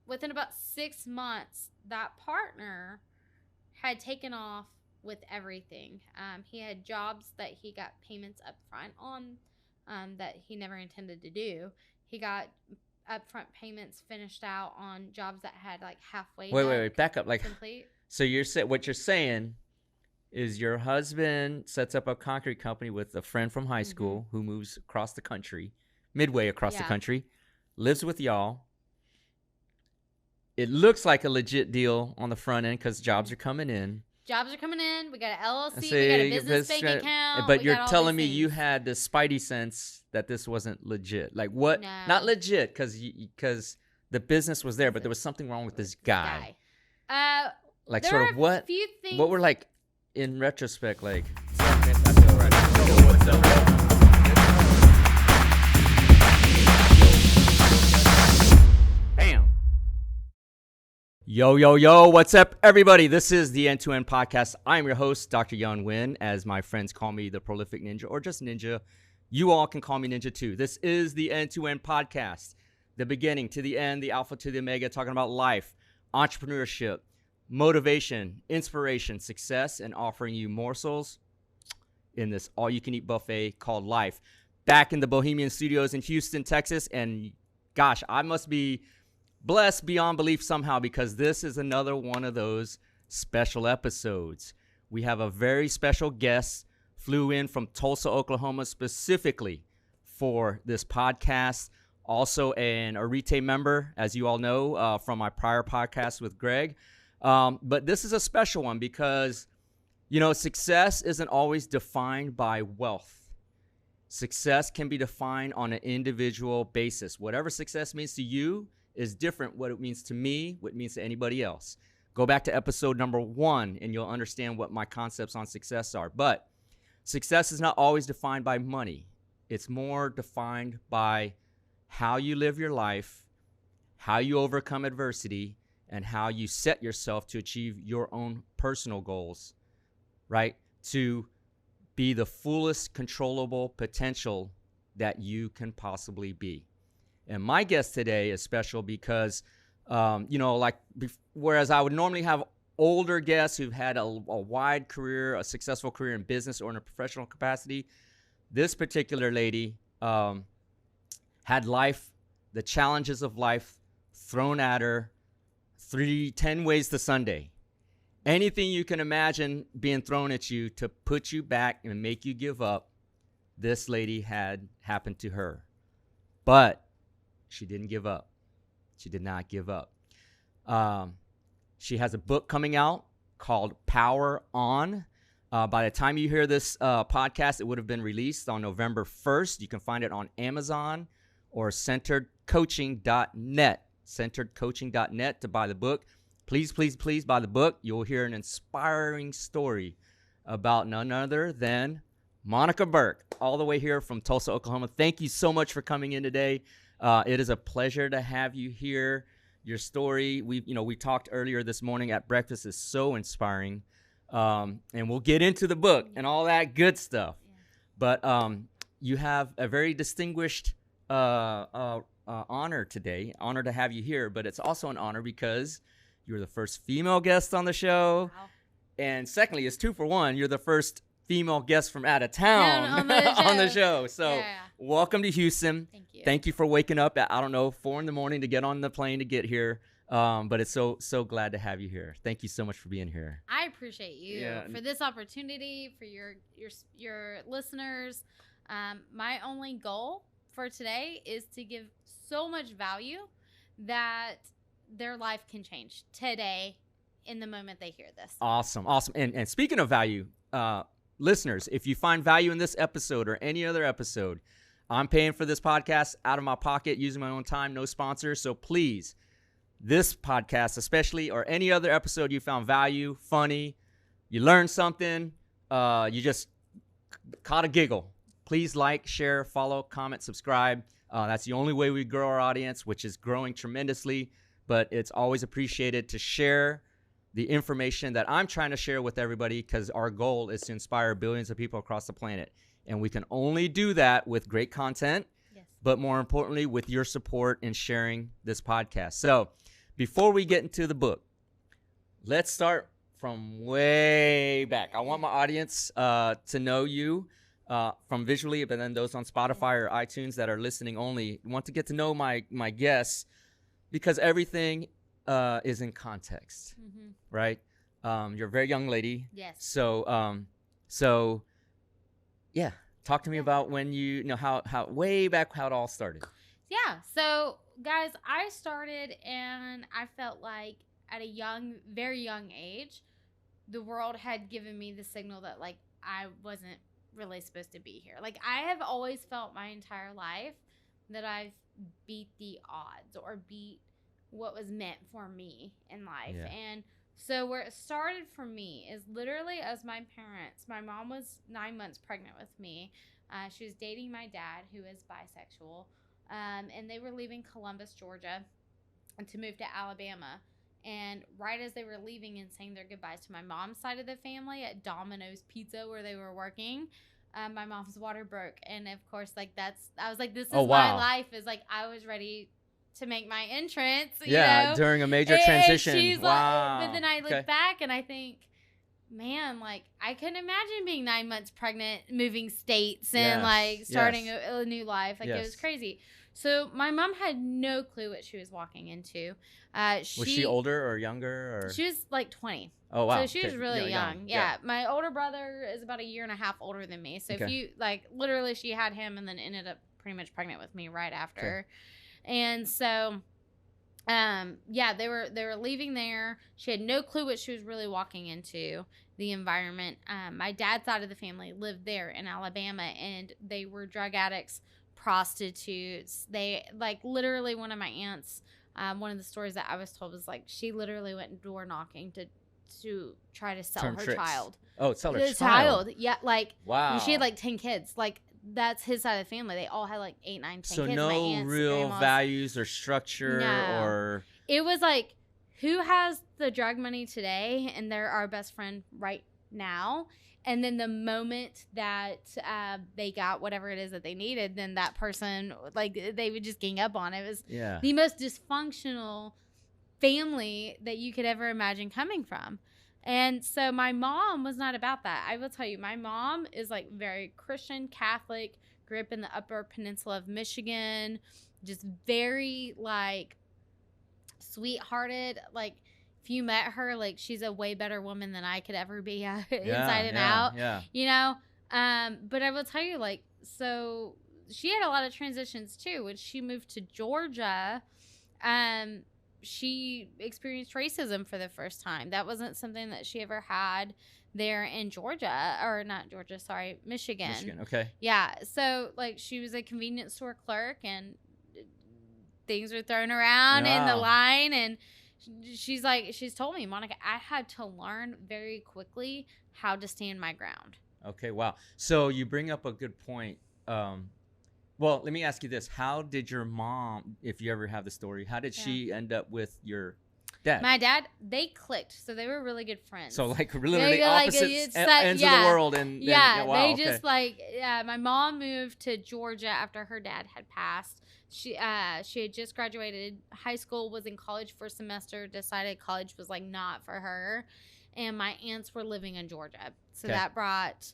within about 6 months, that partner had taken off with everything. He had jobs that he got payments up front on that he never intended to do. He got upfront payments finished out on jobs that had like halfway. Wait, back up. Like, complete. So what you're saying is your husband sets up a concrete company with a friend from high school who moves across the country, midway across the country, lives with y'all. It looks like a legit deal on the front end because jobs are coming in. Jobs are coming in. We got an LLC. We got a business bank account. But you're telling me you had this spidey sense that this wasn't legit. Like what? No. Not legit because the business was there, but there was something wrong with this guy. Like there sort of what? Few things. What were like in retrospect like? Bam. Yo, what's up, everybody? This is the End-to-End Podcast. I'm your host, Dr. Yun Win, as my friends call me the Prolific Ninja, or just Ninja. You all can call me Ninja too. This is the End-to-End Podcast, the beginning to the end, the alpha to the omega, talking about life, entrepreneurship, motivation, inspiration, success, and offering you morsels in this all-you-can-eat buffet called life. Back in the Bohemian Studios in Houston, Texas, and gosh, I must be blessed beyond belief somehow because this is another one of those special episodes. We have a very special guest, flew in from Tulsa, Oklahoma specifically for this podcast. Also a retail member, as you all know, from my prior podcast with Greg. But this is a special one because, you know, success isn't always defined by wealth. Success can be defined on an individual basis. Whatever success means to you is different what it means to me, what it means to anybody else. Go back to episode number 1 and you'll understand what my concepts on success are. But success is not always defined by money. It's more defined by how you live your life, how you overcome adversity, and how you set yourself to achieve your own personal goals, right? To be the fullest controllable potential that you can possibly be. And my guest today is special because, whereas I would normally have older guests who've had a wide career, a successful career in business or in a professional capacity, this particular lady had life, the challenges of life thrown at her 10 ways to Sunday. Anything you can imagine being thrown at you to put you back and make you give up, this lady had happened to her. But she didn't give up. She did not give up. She has a book coming out called PowerOn. By the time you hear this podcast, it would have been released on November 1st. You can find it on Amazon or centeredcoaching.net. Centeredcoaching.net to buy the book. Please buy the book. You'll hear an inspiring story about none other than Monica Burke, all the way here from Tulsa, Oklahoma. Thank you so much for coming in today. It is a pleasure to have you here. Your story, we talked earlier this morning at breakfast, is so inspiring. And we'll get into the book and all that good stuff. Yeah. But you have a very distinguished honor today. Honor to have you here, but it's also an honor because you're the first female guest on the show. Wow. And secondly, it's 2 for 1. You're the first female guest from out of town on the show. So welcome to Houston. Thank you. Thank you for waking up at, 4 in the morning to get on the plane to get here. But it's so glad to have you here. Thank you so much for being here. I appreciate you for this opportunity, for your listeners. My only goal for today is to give so much value that their life can change today in the moment they hear this. Awesome. And speaking of value, listeners, if you find value in this episode or any other episode, I'm paying for this podcast out of my pocket, using my own time, no sponsors. So please, this podcast especially, or any other episode you found value, funny, you learned something, you just caught a giggle, please like, share, follow, comment, subscribe. That's the only way we grow our audience, which is growing tremendously. But it's always appreciated to share the information that I'm trying to share with everybody, because our goal is to inspire billions of people across the planet. And we can only do that with great content, but more importantly, with your support in sharing this podcast. So before we get into the book, let's start from way back. I want my audience to know you from visually, but then those on Spotify or iTunes that are listening only want to get to know my guests, because everything is in context, right? You're a very young lady. Yes. So yeah, talk to me about when you know how way back how it all started. Yeah. So guys, I started and I felt like at a very young age, the world had given me the signal that like I wasn't really supposed to be here. Like I have always felt my entire life that I've beat the odds or beat what was meant for me in life. Yeah. And so where it started for me is literally as my mom was 9 months pregnant with me. She was dating my dad, who is bisexual. And they were leaving Columbus, Georgia to move to Alabama. And right as they were leaving and saying their goodbyes to my mom's side of the family at Domino's Pizza where they were working, my mom's water broke. And of course, like I was like, this is my life. Is like, I was ready to make my entrance. You know? During a major transition. She's Wow. Like, but then I look back and I think, man, like I couldn't imagine being 9 months pregnant, moving states and like starting a new life. Like it was crazy. So my mom had no clue what she was walking into. Was she older or younger? Or? She was like 20. Oh, wow. So she was really young. Yeah. My older brother is about a year and a half older than me. So if you like, literally she had him and then ended up pretty much pregnant with me right after. And so, they were leaving there. She had no clue what she was really walking into, the environment. My dad's side of the family lived there in Alabama, and they were drug addicts, prostitutes. They like literally one of my aunts, one of the stories that I was told was like she literally went door knocking to try to sell her child. Oh, sell her child. Yeah, like wow. She had like 10 kids. Like that's his side of the family. They all had like 8, 9, 10 so kids. So no aunts, real grandmas. values or structure or. It was like, who has the drug money today? And they're our best friend right now. And then the moment that they got whatever it is that they needed, then that person, like, they would just gang up on it. It was the most dysfunctional family that you could ever imagine coming from. And so my mom was not about that. I will tell you, my mom is, like, very Christian, Catholic, grew up in the Upper Peninsula of Michigan, just very, like, sweethearted. Like, if you met her, like, she's a way better woman than I could ever be inside and out, you know? But I will tell you, like, so she had a lot of transitions too. When she moved to Georgia, she experienced racism for the first time. That wasn't something that she ever had there in Georgia, or not Georgia, sorry, Michigan. Michigan, okay. Yeah. So, like, she was a convenience store clerk and things were thrown around in the line, and she's told me, Monica, I had to learn very quickly how to stand my ground. Okay, wow. So you bring up a good point. Well, let me ask you this. How did your mom, if you ever have the story, how did she end up with your dad? My dad, they clicked. So they were really good friends. So like literally opposite ends of the world. And then, wow, just like, my mom moved to Georgia after her dad had passed. She had just graduated high school, was in college for a semester, decided college was like not for her. And my aunts were living in Georgia. So that brought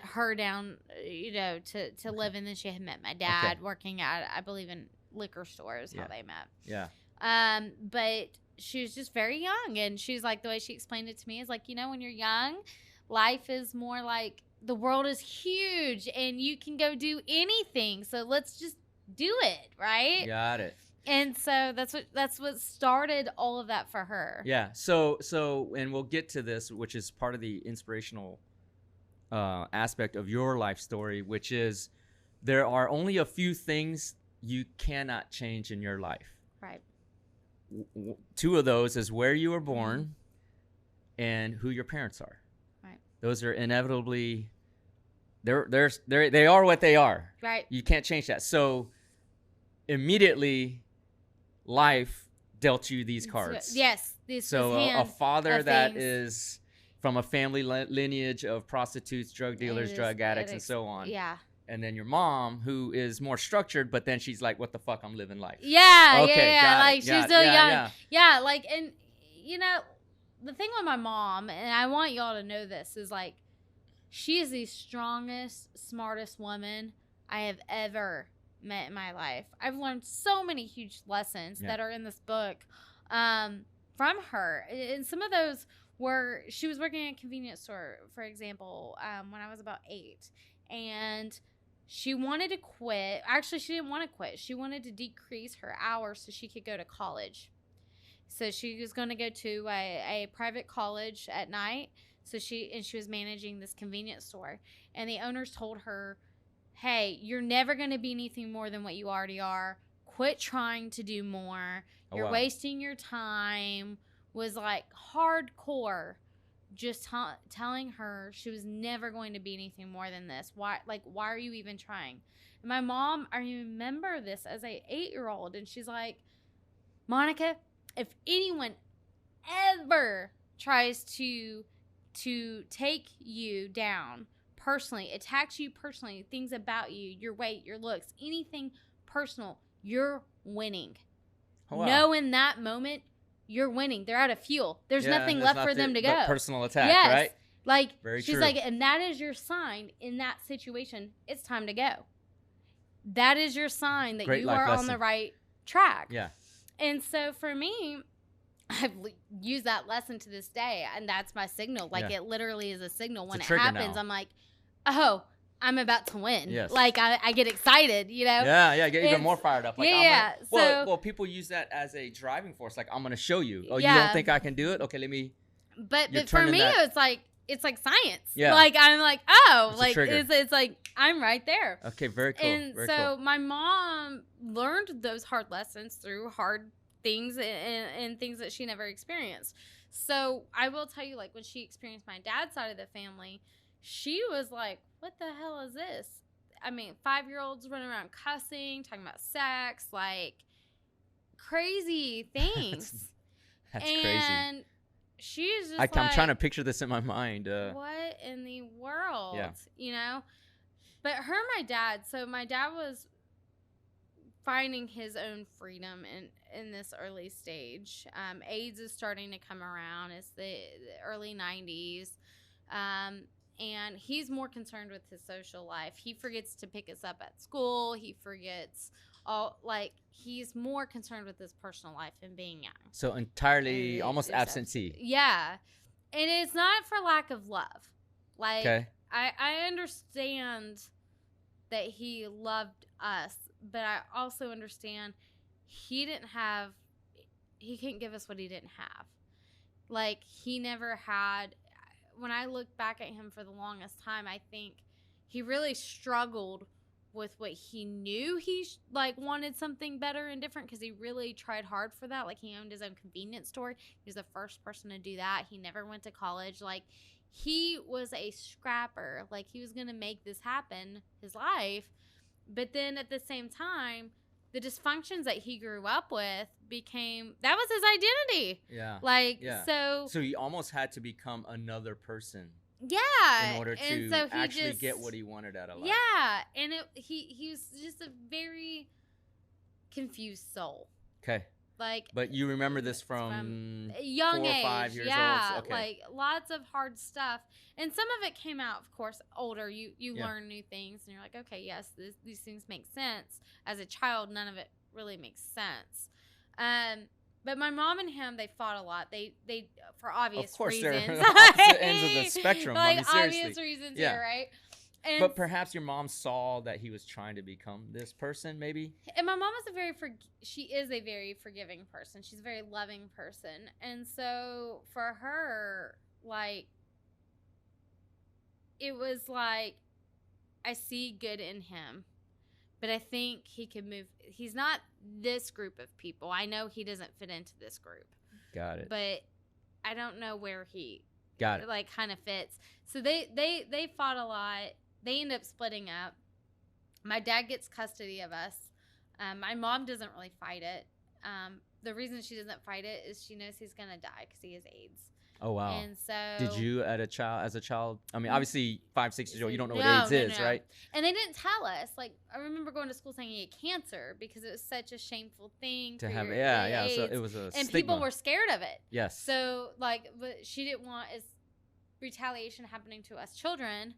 her down, you know, to live. And then she had met my dad working at, I believe, in liquor stores, how they met. Yeah. But she was just very young. And she's like, the way she explained it to me is like, you know, when you're young, life is more like the world is huge and you can go do anything. So let's just do it, right? Got it. And so that's what started all of that for her. Yeah. So and we'll get to this, which is part of the inspirational aspect of your life story, which is there are only a few things you cannot change in your life. Right. Two of those is where you were born and who your parents are. Right. Those are inevitably they are what they are. Right. You can't change that. So immediately life dealt you these cards. Yes. So a father that is from a family lineage of prostitutes, drug dealers, drug addicts, and so on. Yeah. and then your mom, who is more structured, but then she's like, what the fuck, I'm living life. Yeah, Okay, yeah. got Like it, she's got it. still Yeah, young. yeah. Yeah, like, and you know, the thing with my mom, and I want y'all to know this, is like, she is the strongest, smartest woman I have ever met in my life. I've learned so many huge lessons that are in this book from her. And some of those were, she was working at a convenience store, for example, when I was about 8. And she wanted to quit. Actually, she didn't want to quit. She wanted to decrease her hours so she could go to college. So she was going to go to a private college at night. So she was managing this convenience store. And the owners told her, hey, you're never going to be anything more than what you already are. Quit trying to do more. You're wasting your time. Was like hardcore, just telling her she was never going to be anything more than this. Why are you even trying? And my mom, I remember this as a 8-year-old, and she's like, Monica, if anyone ever tries to take you down personally, attacks you personally, things about you, your weight, your looks, anything personal, you're winning. Oh, wow. Know in that moment, you're winning. They're out of fuel. There's nothing left for them to go. Personal attack, right? Like, very she's true. like, and that is your sign in that situation. It's time to go. That is your sign that you are on the right track. Yeah. And so for me, I've used that lesson to this day, and that's my signal. Like, it literally is a signal. When it happens, I'm like, oh, I'm about to win. Yes. Like, I get excited, you know? Yeah, get even more fired up. Like, yeah. Well, people use that as a driving force. Like, I'm going to show you. Oh, you don't think I can do it? Okay, let me. But for me, it's like science. Yeah. Like, I'm like, oh, it's like, it's like, I'm right there. Okay, very cool. And very so cool. my mom learned those hard lessons through hard things and things that she never experienced. So I will tell you, like, when she experienced my dad's side of the family, she was like, what the hell is this? I mean, 5-year-olds running around cussing, talking about sex, like crazy things. That's crazy. And she's just I'm trying to picture this in my mind. What in the world? Yeah. You know? But my dad, so my dad was finding his own freedom in this early stage. AIDS is starting to come around. It's the early 90s. And he's more concerned with his social life. He forgets to pick us up at school. He forgets he's more concerned with his personal life and being young. So entirely almost absentee. Yeah. And it's not for lack of love. Like, okay. I understand that he loved us, but I also understand he couldn't give us what he didn't have. Like, he never had. When I look back at him for the longest time, I think he really struggled with what he knew he wanted something better and different, because he really tried hard for that. Like, he owned his own convenience store. He was the first person to do that. He never went to college. Like, he was a scrapper. Like, he was going to make this happen, his life. But then at the same time, the dysfunctions that he grew up with that was his identity. Yeah. Like, yeah. So he almost had to become another person. Yeah. In order to actually get what he wanted out of life. Yeah. And he was just a very confused soul. Okay. Like, but you remember this from young 4 or age, 5 years old? Okay. Like, lots of hard stuff, and some of it came out, of course, older. You learn new things, and you're like, okay, yes, these things make sense. As a child, none of it really makes sense. But my mom and him, they fought a lot. They for obvious reasons. Of course, they're opposite ends of the spectrum. Like, I mean, seriously. obvious reasons here, right? And but perhaps your mom saw that he was trying to become this person, maybe? And my mom is she is a very forgiving person. She's a very loving person. And so for her, like, it was like, I see good in him, but I think he can move. He's not this group of people. I know he doesn't fit into this group. Got it. But I don't know where he got it. Like, kind of fits. So they fought a lot. They end up splitting up. My dad gets custody of us. My mom doesn't really fight it. The reason she doesn't fight it is she knows he's going to die because he has AIDS. Oh, wow. And so Did you as a child? I mean, obviously 5, 6 years old, you don't know what No, AIDS no, is, no. right? And they didn't tell us. Like, I remember going to school saying you had cancer because it was such a shameful thing To for have, your yeah. So AIDS. it was a And stigma. people were scared of it. Yes. So, like, but she didn't want as retaliation happening to us children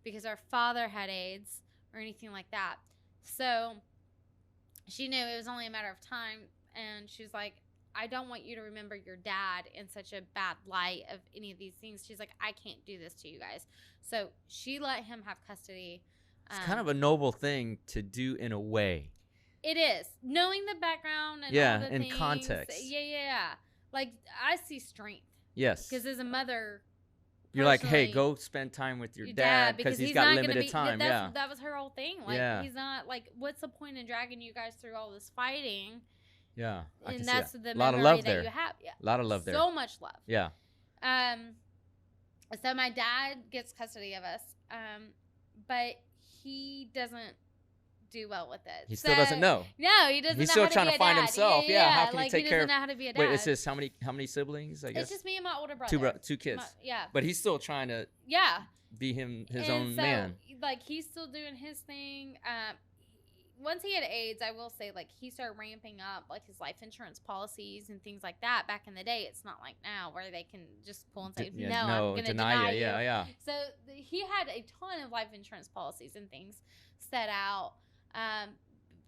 because our father had AIDS or anything like that. So she knew it was only a matter of time, and she was like, I don't want you to remember your dad in such a bad light of any of these things. She's like, I can't do this to you guys. So she let him have custody. It's kind of a noble thing to do in a way. It is. Knowing the background and all the in things. context. Yeah. Like, I see strength. Yes. Because as a mother, you're like, hey, go spend time with your dad because he's got limited time. Yeah. That was her whole thing. Like, he's not, like, what's the point in dragging you guys through all this fighting? Yeah. And that's the a lot of memory love that there. you have. Yeah. A lot of love there. So much love. Yeah. So my dad gets custody of us, but he doesn't do well with it. He still doesn't know. No, he doesn't. He's know still how to trying be to a find dad. himself. Yeah. How can like, he take he care doesn't of? know how to be a dad. Wait, it's just how many siblings? I guess it's just me and my older brother. Two kids. Yeah. But he's still trying to. Yeah. Be his own man. Like, he's still doing his thing. Once he had AIDS, I will say, like, he started ramping up, like, his life insurance policies and things like that. Back in the day, it's not like now where they can just pull and say, no, I'm going to deny you. Yeah. So he had a ton of life insurance policies and things set out,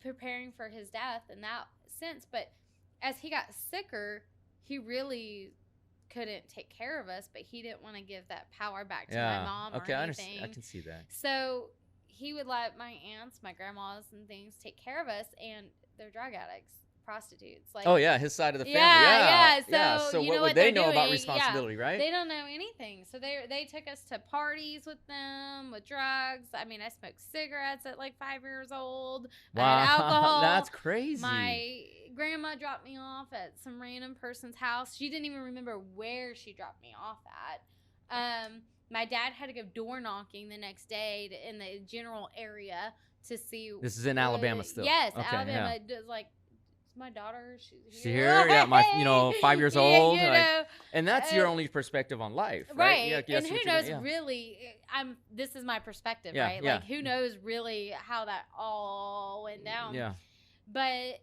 preparing for his death in that sense. But as he got sicker, he really couldn't take care of us, but he didn't want to give that power back to my mom or anything. I can see that. So he would let my aunts, my grandmas and things take care of us, and they're drug addicts, prostitutes. Like, oh yeah, his side of the family. Yeah. So you know what would they know doing? about responsibility, right? They don't know anything. So they took us to parties with them, with drugs. I mean, I smoked cigarettes at like 5 years old. Wow, I had alcohol. That's crazy. My grandma dropped me off at some random person's house. She didn't even remember where she dropped me off at. My dad had to go door knocking the next day in the general area to see. This is in Alabama still. Yes, okay, Alabama. Yeah. Like, my daughter, she's here. Yeah, my 5 years old. You know, and that's your only perspective on life, right? Right. And who knows really? This is my perspective, right? Like, who knows really how that all went down? Yeah. But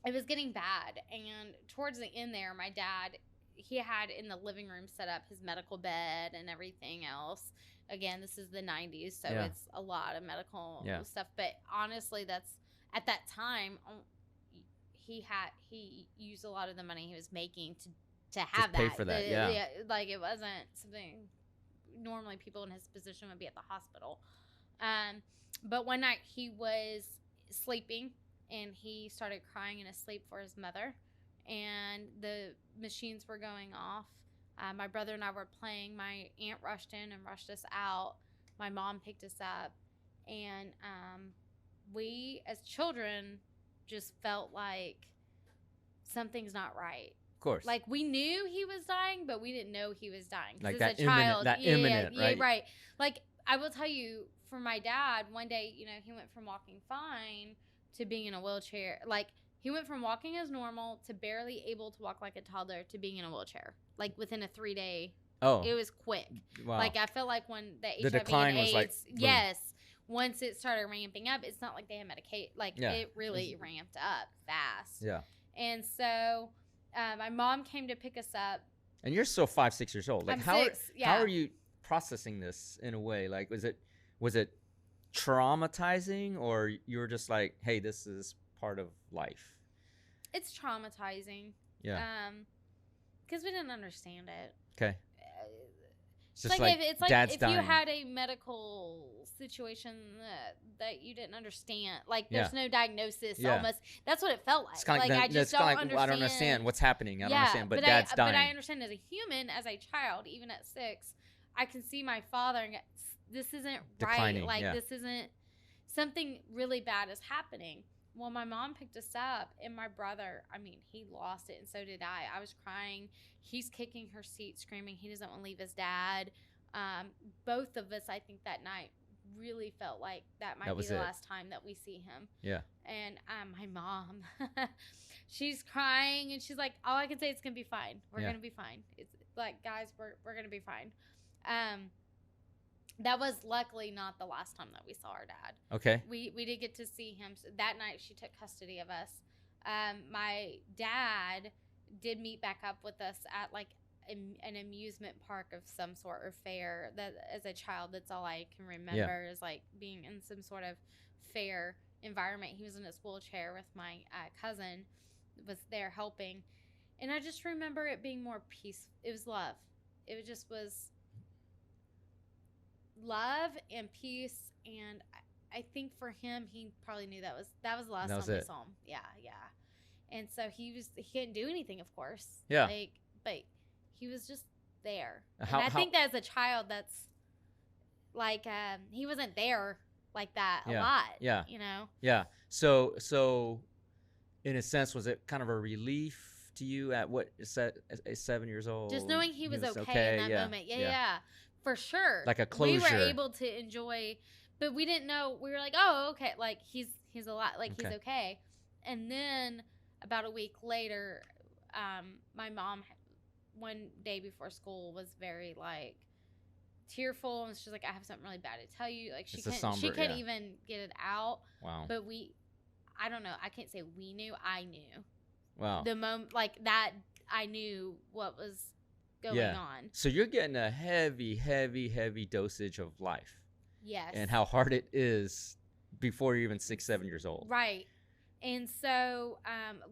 it was getting bad, and towards the end there, my dad, he had in the living room set up his medical bed and everything else. Again, this is the 90s, so it's a lot of medical stuff. But honestly, that's at that time he used a lot of the money he was making to have pay for that. Yeah, like, it wasn't something normally people in his position would be at the hospital. But one night he was sleeping and he started crying in his sleep for his mother. And the machines were going off. My brother and I were playing. My aunt rushed in and rushed us out. My mom picked us up. And we, as children, just felt like something's not right. Of course. Like, we knew he was dying, but we didn't know he was dying. Like, as a child, imminent, right? Yeah, right. Like, I will tell you, for my dad, one day, you know, he went from walking fine to being in a wheelchair. Like, he went from walking as normal to barely able to walk like a toddler to being in a wheelchair. Like, within a 3-day. Oh. It was quick. Wow. Like, I feel like when the HIV decline and AIDS, was like, yes, once it started ramping up, it's not like they had Medicaid. Like, it really ramped up fast. Yeah. And so my mom came to pick us up. And you're still 5, 6 years old. Like, how are you processing this in a way? Like, was it traumatizing, or you were just like, hey, this is part of life? It's traumatizing. Yeah. Because we didn't understand it. Okay. It's just like if you had a medical situation that you didn't understand, like, there's no diagnosis. Almost, that's what it felt like. It's kind of like, I just don't understand. I don't understand what's happening. I don't understand, but Dad's dying. But I understand as a human, as a child, even at 6, I can see my father and go, this isn't declining, right. Like, this isn't, something really bad is happening. Well, my mom picked us up, and my brother, I mean, he lost it, and so did I. I was crying. He's kicking her seat, screaming he doesn't want to leave his dad. Both of us, I think, that night really felt like that might That be was the it. last time that we see him. Yeah. And my mom, she's crying, and she's like, all I can say is it's going to be fine. We're Yeah. going to be fine. It's like, guys, we're going to be fine. That was luckily not the last time that we saw our dad. Okay. We did get to see him. So that night, she took custody of us. My dad did meet back up with us at like an amusement park of some sort or fair. That as a child, that's all I can remember is like being in some sort of fair environment. He was in his wheelchair with my cousin, was there helping, and I just remember it being more peaceful. It was love. It just was love and peace, and I think for him, he probably knew that was the last time we saw him. Yeah. And so he couldn't do anything, of course. Yeah. But he was just there. How, and I think that as a child, that's like he wasn't there like that a lot. Yeah. You know. Yeah. So, in a sense, was it kind of a relief to you at 7 years old? Just knowing he was okay in that moment. Yeah. For sure. Like a closure. We were able to enjoy, but we didn't know. We were like, oh, okay. Like he's a lot. Like he's okay. And then about a week later, my mom, one day before school, was very like tearful, and she's like, I have something really bad to tell you. Like she couldn't even get it out. Wow. But I don't know. I can't say we knew. I knew. Wow. The moment like that, I knew what was going on. So you're getting a heavy dosage of life. Yes. And how hard it is before you're even 6, 7 years old. Right. And so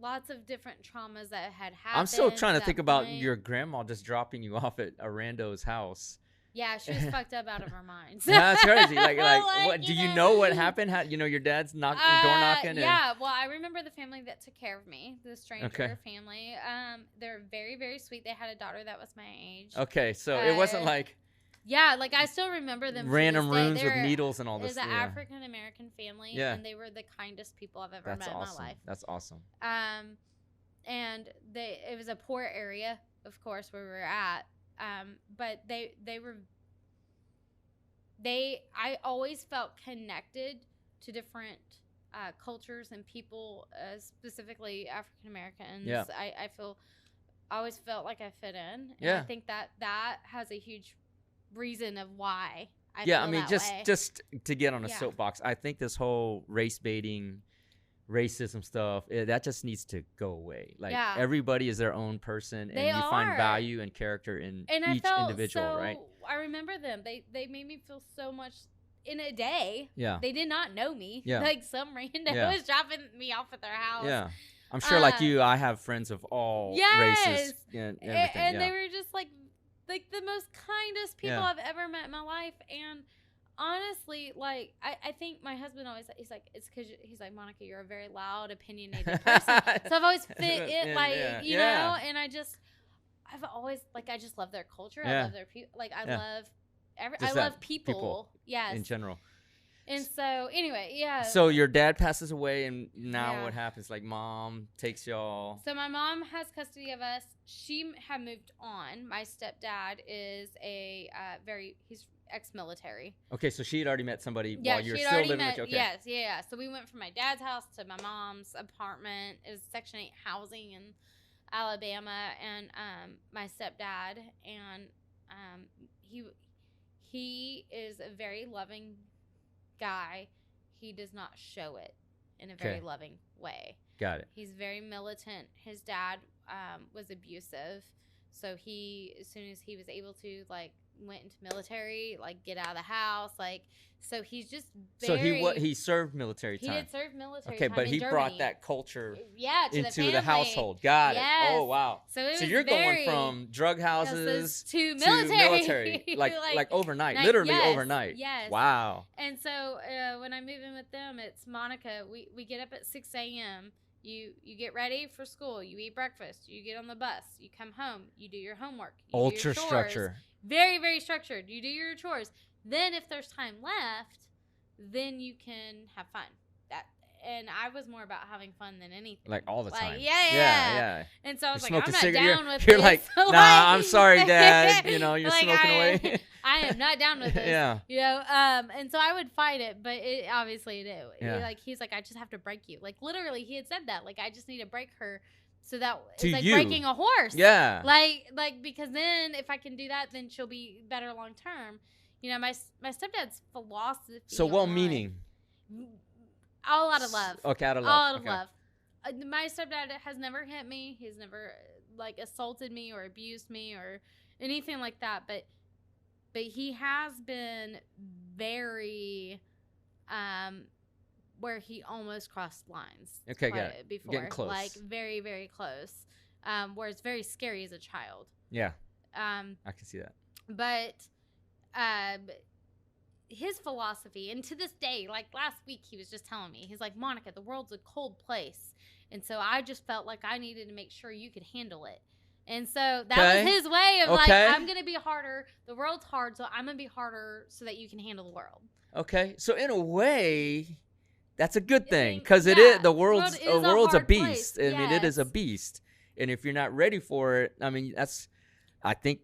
lots of different traumas that had happened. I'm still trying to think about your grandma just dropping you off at a rando's house. Yeah, she was fucked up out of her mind. That's crazy. Like what? Do you know what happened? How, your dad's door knocking? Yeah. Well, I remember the family that took care of me, the stranger family. They're very, very sweet. They had a daughter that was my age. Okay, so it wasn't like. Yeah, like I still remember them. Random rooms with needles and all this. It was an African American family, and they were the kindest people I've ever met in my life. That's awesome. And it was a poor area, of course, where we were at. But I always felt connected to different cultures and people, specifically African Americans. Yeah. I always felt like I fit in. And yeah. I think that has a huge reason of why I feel that way. just to get on a soapbox, I think this whole race baiting, racism stuff, that just needs to go away. Like everybody is their own person, and you find value and character in each individual, right? I remember them. They made me feel so much in a day. Yeah. They did not know me. Yeah. Like some random was dropping me off at their house. Yeah. I'm sure like you, I have friends of all races and everything. And they were just like the most kindest people I've ever met in my life. And honestly, like I think my husband always, he's like, it's because he's like, Monica, you're a very loud, opinionated person. So I've always fit it, you know, and I've always I just love their culture. I love their people. Like I love people. Yes, in general. And so anyway, So your dad passes away, and now what happens? Like mom takes y'all. So my mom has custody of us. She had moved on. My stepdad is he's ex-military. Okay, so she had already met somebody while you're still living with you. Okay. Yes, yeah. So we went from my dad's house to my mom's apartment. It was Section 8 housing in Alabama, and my stepdad, and he is a very loving guy. He does not show it in a very loving way. Got it. He's very militant. His dad was abusive, so as soon as he was able to went into military, get out of the house, so he's just very. So he served military time. He did serve military. Okay, time but in he Germany. brought that culture into the household. Got it. Oh wow. So you're going from drug houses to military, like overnight, literally overnight. Yes. Wow. And so when I move in with them, it's Monica. We get up at 6 a.m. You get ready for school. You eat breakfast. You get on the bus. You come home. You do your homework. Ultra structure. Very, very structured. You do your chores. Then if there's time left, then you can have fun. and I was more about having fun than anything. Like all the Like, time. Yeah. And so I was You're like, I'm smoking not cigarette. down with You're this. like, nah, Like, I'm sorry, Dad. You know, you're like, smoking away. I am not down with this. Yeah. You know, and so I would fight it, but it obviously Yeah. like he's like, I just have to break you. Like literally, he had said that. Like I just need to break her, so that To it's like you. breaking a horse. Yeah. Like because then if I can do that, then she'll be better long term. You know, my stepdad's philosophy. So on what life- meaning? All out of love. Okay, out of love. All out of Okay. love. My stepdad has never hit me. He's never like assaulted me or abused me or anything like that. But he has been very, where he almost crossed lines. Okay, quite got it. Before, Getting close. like very, very close. Where it's very scary as a child. Yeah, I can see that. But his philosophy, and to this day, like last week, he was just telling me, he's like, Monica, the world's a cold place. And so I just felt like I needed to make sure you could handle it. And so that was his way of like, I'm going to be harder. The world's hard, so I'm going to be harder so that you can handle the world. Okay. So in a way, that's a good thing because it is the world's a beast. Place. I mean, it is a beast. And if you're not ready for it, I mean, I think,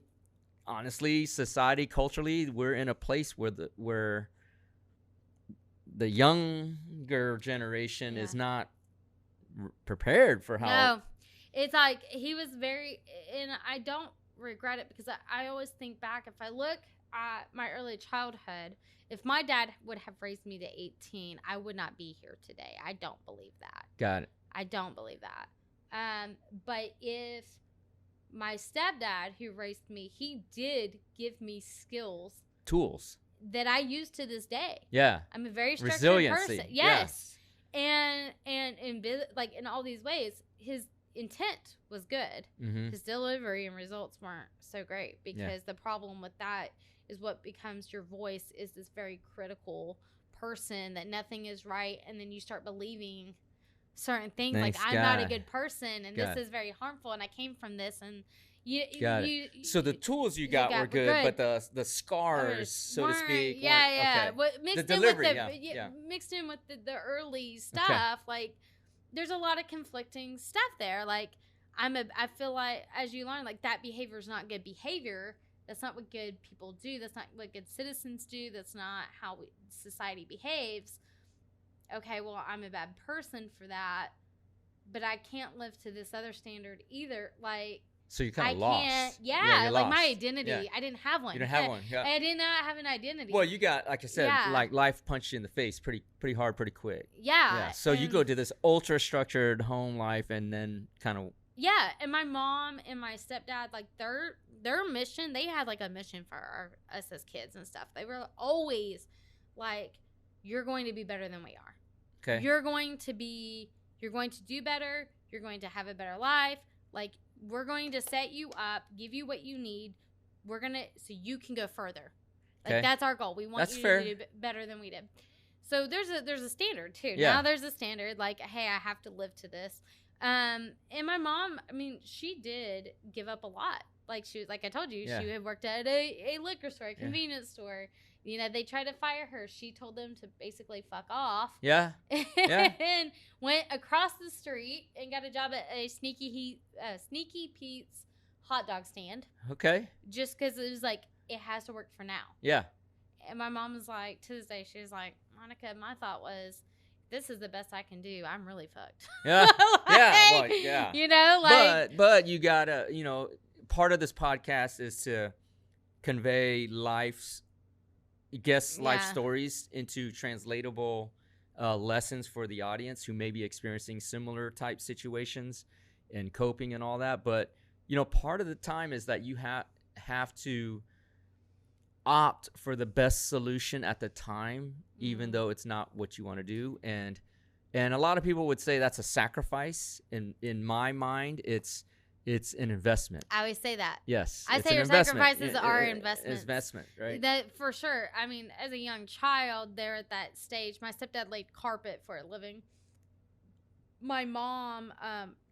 honestly, society, culturally, we're in a place where the younger generation is not prepared for how. No, it's like he was very, and I don't regret it because I always think back. If I look at my early childhood, if my dad would have raised me to 18, I would not be here today. I don't believe that. Got it. I don't believe that. But if my stepdad, who raised me, he did give me skills, tools that I use to this day. Yeah, I'm a very structured resiliency. person. Yes, and like in all these ways, his intent was good. Mm-hmm. His delivery and results weren't so great because the problem with that is what becomes your voice is this very critical person that nothing is right, and then you start believing certain things. Thanks, like I'm God. not a good person and God. this is very harmful and I came from this, and so the tools you got were good, but the scars, so to speak, okay. What mixed the in delivery, with mixed in with the early stuff, like there's a lot of conflicting stuff there. Like I feel like as you learn, like that behavior is not good behavior. That's not what good people do. That's not what good citizens do. That's not how society behaves. Okay, well, I'm a bad person for that, but I can't live to this other standard either. Like, so you kind of lost. Like lost. My identity, I didn't have one. You didn't have one. Yeah. I did not have an identity. Well, you got, like I said, like life punched you in the face pretty hard, pretty quick. Yeah. So you go to this ultra structured home life, and then kind of. Yeah, and my mom and my stepdad, like their mission, they had like a mission for us as kids and stuff. They were always like, you're going to be better than we are. Okay. You're going to do better. You're going to have a better life. Like, we're going to set you up, give you what you need. So you can go further. Like, that's our goal. We want you to do better than we did. So there's a standard too. Yeah. Now there's a standard like, hey, I have to live to this. And my mom, I mean, she did give up a lot. Like she was, like I told you, she had worked at a liquor store, a convenience store. You know, they tried to fire her. She told them to basically fuck off. Yeah. And went across the street and got a job at a Sneaky Pete's hot dog stand. Okay. Just because it was like, it has to work for now. Yeah. And my mom was like, to this day, she was like, Monica, my thought was, this is the best I can do. I'm really fucked. Yeah. Like, well, yeah. You know, like. But you gotta, you know, part of this podcast is to convey life stories into translatable lessons for the audience who may be experiencing similar type situations and coping and all that. But, you know, part of the time is that you have to opt for the best solution at the time, even though it's not what you want to do. And a lot of people would say that's a sacrifice. In my mind, it's an investment. I always say that. Yes. I say your sacrifices are investments. Investment, right? That for sure. I mean, as a young child, they're at that stage. My stepdad laid carpet for a living. My mom,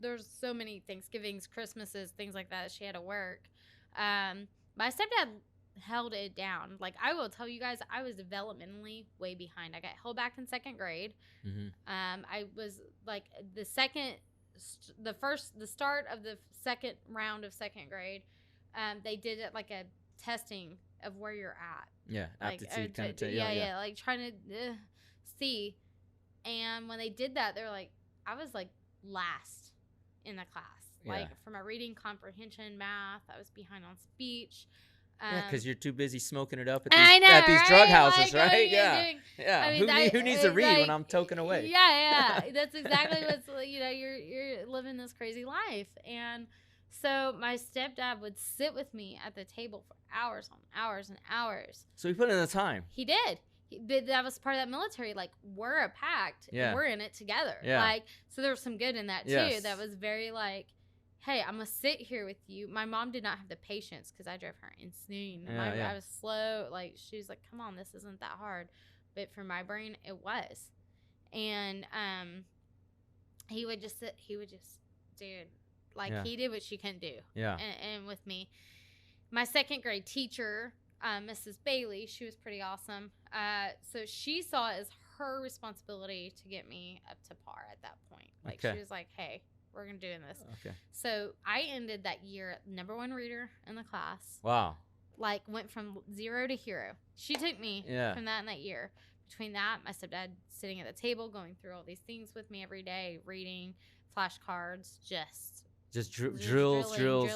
there's so many Thanksgivings, Christmases, things like that. She had to work. My stepdad held it down. Like, I will tell you guys, I was developmentally way behind. I got held back in second grade. I was like the start of the second round of second grade. They did it like a testing of where you're at. Yeah, like, aptitude kind of yeah, like trying to see. And when they did that, they're like, I was like last in the class. Like for my reading comprehension, math, I was behind on speech. Because you're too busy smoking it up at these drug houses, like, right? Yeah. I mean, who needs to read when I'm toking away? Yeah. That's exactly what's, you're living this crazy life. And so my stepdad would sit with me at the table for hours on hours and hours. So he put in the time. He did. But that was part of that military. Like, we're a pact. Yeah. And we're in it together. Yeah. Like, so there was some good in that too. Yes. That was very like, hey, I'm going to sit here with you. My mom did not have the patience because I drove her insane. I was slow. Like, she was like, come on, this isn't that hard. But for my brain, it was. And he would just sit. He would just, dude, like, he did what she couldn't do. Yeah. And with me. My second grade teacher, Mrs. Bailey, she was pretty awesome. So she saw it as her responsibility to get me up to par at that point. Like, she was like, hey, we're going to do this. Okay. So I ended that year number one reader in the class. Wow. Like, went from 0 to hero. She took me from that in that year. Between that, my stepdad sitting at the table, going through all these things with me every day, reading flashcards, just drills all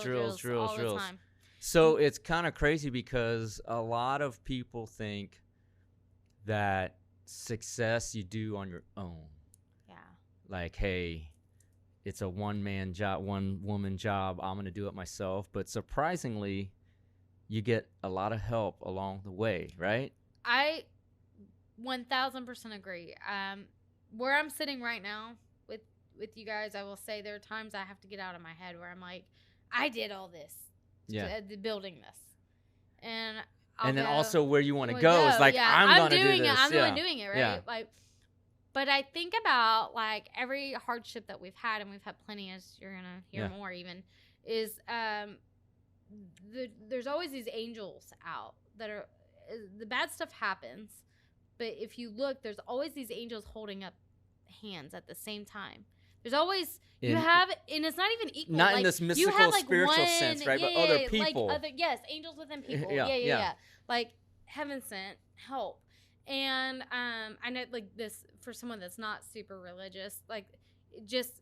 the time. So it's kind of crazy because a lot of people think that success you do on your own. Yeah. Like, hey, it's a one-man job, one-woman job. I'm going to do it myself. But surprisingly, you get a lot of help along the way, right? I 1,000% agree. Where I'm sitting right now with you guys, I will say there are times I have to get out of my head where I'm like, I did all this. Building this. And then also where you want to go is like, I'm going to do this. I'm the one doing it, right? Yeah. Like, but I think about like every hardship that we've had, and we've had plenty, as you're going to hear more even, is there's always these angels out that are, the bad stuff happens, but if you look, there's always these angels holding up hands at the same time. There's always, and it's not even equal. Not in this mystical, spiritual sense, right? But other people. Like angels within people. Yeah. Like, heaven sent help. And I know, like, this, for someone that's not super religious, like, just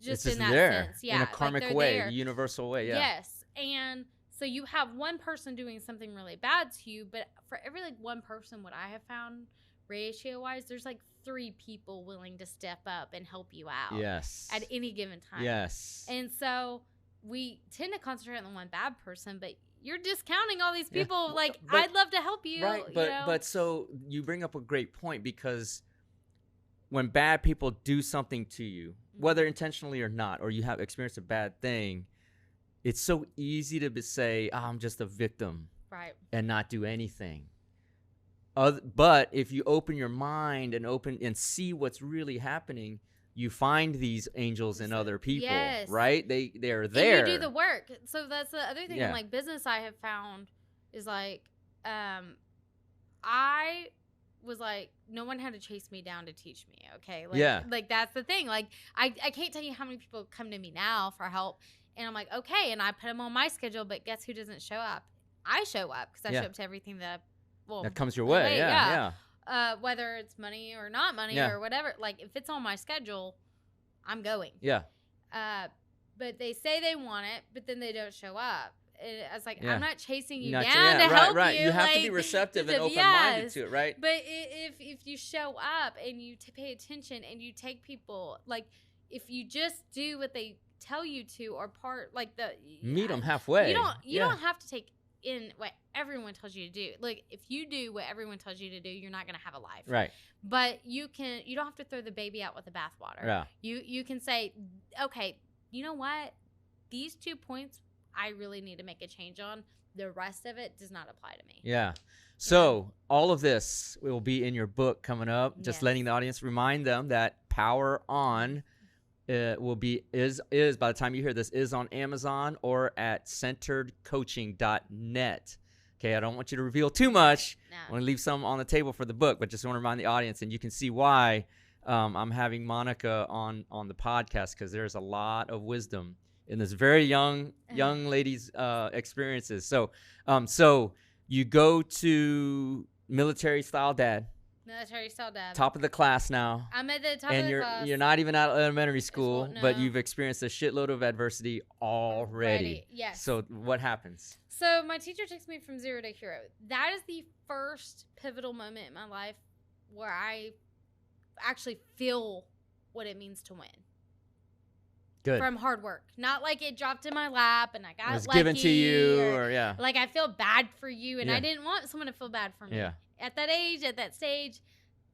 in that sense. Yeah. In a karmic way, a universal way, Yes. And so you have one person doing something really bad to you, but for every, like, one person, what I have found, ratio-wise, there's, like, 3 people willing to step up and help you out. Yes. At any given time. Yes. And so we tend to concentrate on the one bad person, but you're discounting all these people. Like, I'd love to help you. Right. But so you bring up a great point, because when bad people do something to you, whether intentionally or not, or you have experienced a bad thing, it's so easy to say, I'm just a victim. Right. And not do anything. But if you open your mind and see what's really happening, you find these angels in other people, right? They're there. And you do the work. So that's the other thing in like business I have found is like, I was like, no one had to chase me down to teach me. Okay. Like that's the thing. Like I can't tell you how many people come to me now for help, and I'm like, okay. And I put them on my schedule, but guess who doesn't show up? I show up because I show up to everything that comes your way. Whether it's money or not money or whatever, like if it's on my schedule, I'm going. Yeah. But they say they want it, but then they don't show up. I was like, I'm not chasing you down to help you. You have to be receptive and open-minded to it, right? But if you show up and you pay attention and you take people, like if you just do what they tell you to, or meet them halfway. You don't have to take in what everyone tells you to do. Like if you do what everyone tells you to do, you're not going to have a life. Right. But you don't have to throw the baby out with the bathwater. Yeah. You can say, okay, you know what? These 2 points I really need to make a change on. The rest of it does not apply to me. Yeah. So all of this will be in your book coming up. Just letting the audience remind them that PowerOn is by the time you hear this is on Amazon or at centeredcoaching.net. Okay, I don't want you to reveal too much. No. I want to leave some on the table for the book, but just want to remind the audience, and you can see why I'm having Monica on the podcast, because there's a lot of wisdom in this very young lady's experiences. So you go to military style dad. Military style dad. Top of the class now. I'm at the top of the class. And you're not even out of elementary school, no. but you've experienced a shitload of adversity already. Yes. So what happens? So my teacher takes me from zero to hero. That is the first pivotal moment in my life where I actually feel what it means to win. Good. From hard work. Not like it dropped in my lap and I got it was lucky. Given to you or yeah. Like I feel bad for you and Yeah. I didn't want someone to feel bad for me. Yeah. At that age, at that stage,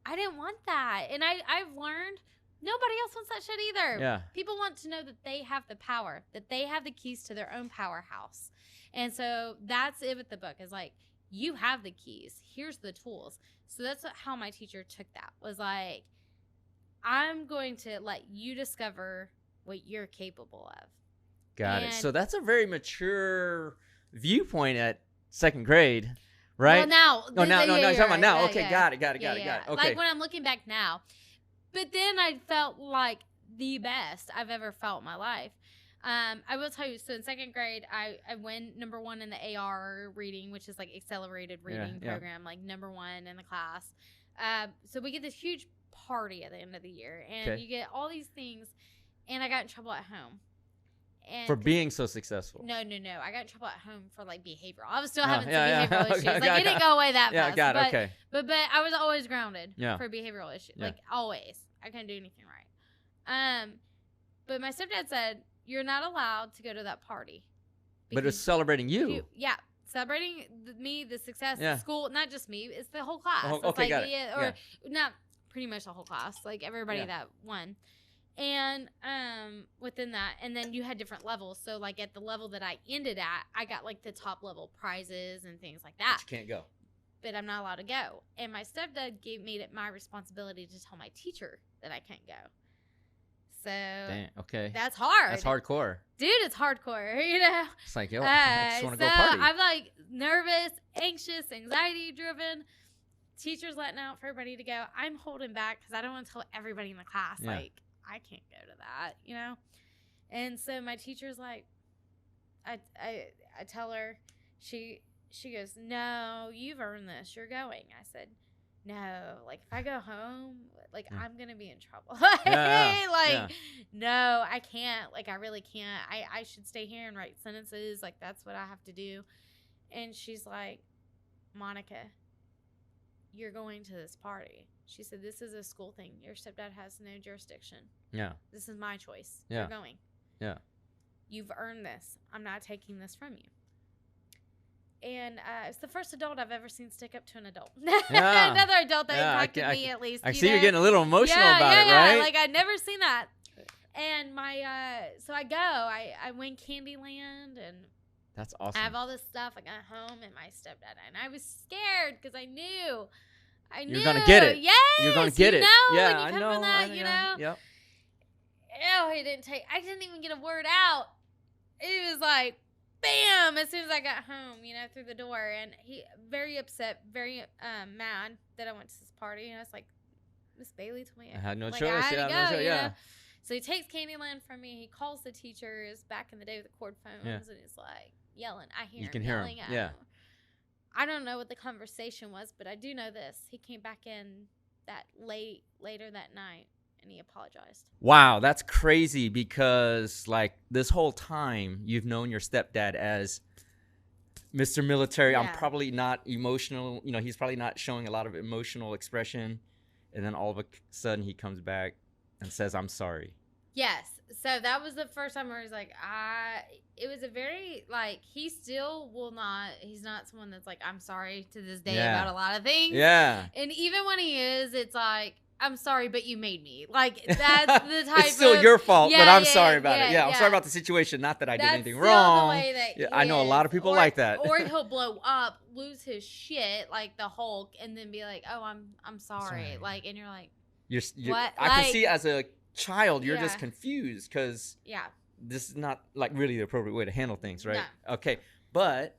I didn't want that. And I've learned nobody else wants that shit either. Yeah. People want to know that they have the power, that they have the keys to their own powerhouse. And so that's it with the book is like, you have the keys. Here's the tools. So that's how my teacher took that, was like, I'm going to let you discover what you're capable of. Got it. So that's a very mature viewpoint at second grade, right? Well, now. No, you're talking about now. Yeah, okay, yeah. got it. Yeah. Okay. Like when I'm looking back now. But then I felt like the best I've ever felt in my life. I will tell you, so in second grade, I went number 1 in the AR reading, which is like accelerated reading program, like number 1 in the class. So we get this huge party at the end of the year, and you get all these things, and I got in trouble at home. And for being so successful. No. I got in trouble at home for like behavioral. I was still having some behavioral issues. Like it didn't go away that fast. Yeah, got it. Okay. But I was always grounded for behavioral issues. Yeah. Like always. I couldn't do anything right. But my stepdad said, you're not allowed to go to that party. But it's celebrating you. Yeah. Celebrating me, the success, the school, not just me. It's the whole class. Okay, got it. Or not pretty much the whole class. Like everybody that won. And within that, and then you had different levels. So like at the level that I ended at, I got like the top level prizes and things like that. But you can't go. But I'm not allowed to go. And my stepdad made it my responsibility to tell my teacher that I can't go. So okay. That's hard. That's hardcore. Dude, it's hardcore, you know? It's like, yo, I just want to go party. I'm like nervous, anxious, anxiety driven. Teachers letting out for everybody to go. I'm holding back because I don't want to tell everybody in the class, like, I can't go to that, you know? And so my teacher's like, I tell her, she goes, no, you've earned this. You're going. I said, no, like if I go home, like I'm going to be in trouble. No, I can't. Like I really can't. I should stay here and write sentences. Like that's what I have to do. And she's like, Monica, you're going to this party. She said, this is a school thing. Your stepdad has no jurisdiction. Yeah. This is my choice. Yeah. You're going. Yeah. You've earned this. I'm not taking this from you. And it's the first adult I've ever seen stick up to an adult. Yeah. Another adult that impacted me at least. I see you're getting a little emotional about it, right? Like I'd never seen that. And so I go. I win Candyland and that's awesome. I have all this stuff. I got home and my stepdad and I was scared because I knew. You're gonna get it. Yes, you're gonna get it. Yeah, I know. From that, you know. Yep. Ew, I didn't even get a word out. It was like, bam! As soon as I got home, through the door, and he very upset, very mad that I went to this party. And I was like, Miss Bailey told me I had no choice. I had to go, yeah. So he takes Candyland from me. He calls the teachers back in the day with the cord phones, and he's like yelling. I hear him yelling at him. I don't know what the conversation was, but I do know this. He came back in later that night, and he apologized. Wow, that's crazy because, like, this whole time you've known your stepdad as Mr. Military. I'm probably not emotional. He's probably not showing a lot of emotional expression. And then all of a sudden he comes back and says, I'm sorry. Yes. So that was the first time where he's like, it was a very, like, he's not someone that's like, I'm sorry to this day about a lot of things. Yeah. And even when he is, it's like, I'm sorry, but you made me. Like, that's the type it's still of, your fault, but I'm sorry about it. Yeah, I'm sorry about the situation. Not that I did anything still wrong. The way that I know a lot of people like that. Or he'll blow up, lose his shit like the Hulk, and then be like, oh, I'm sorry. Like, and you're like, what? I can see as a child, you're just confused because this is not like really the appropriate way to handle things, right? No. Okay, but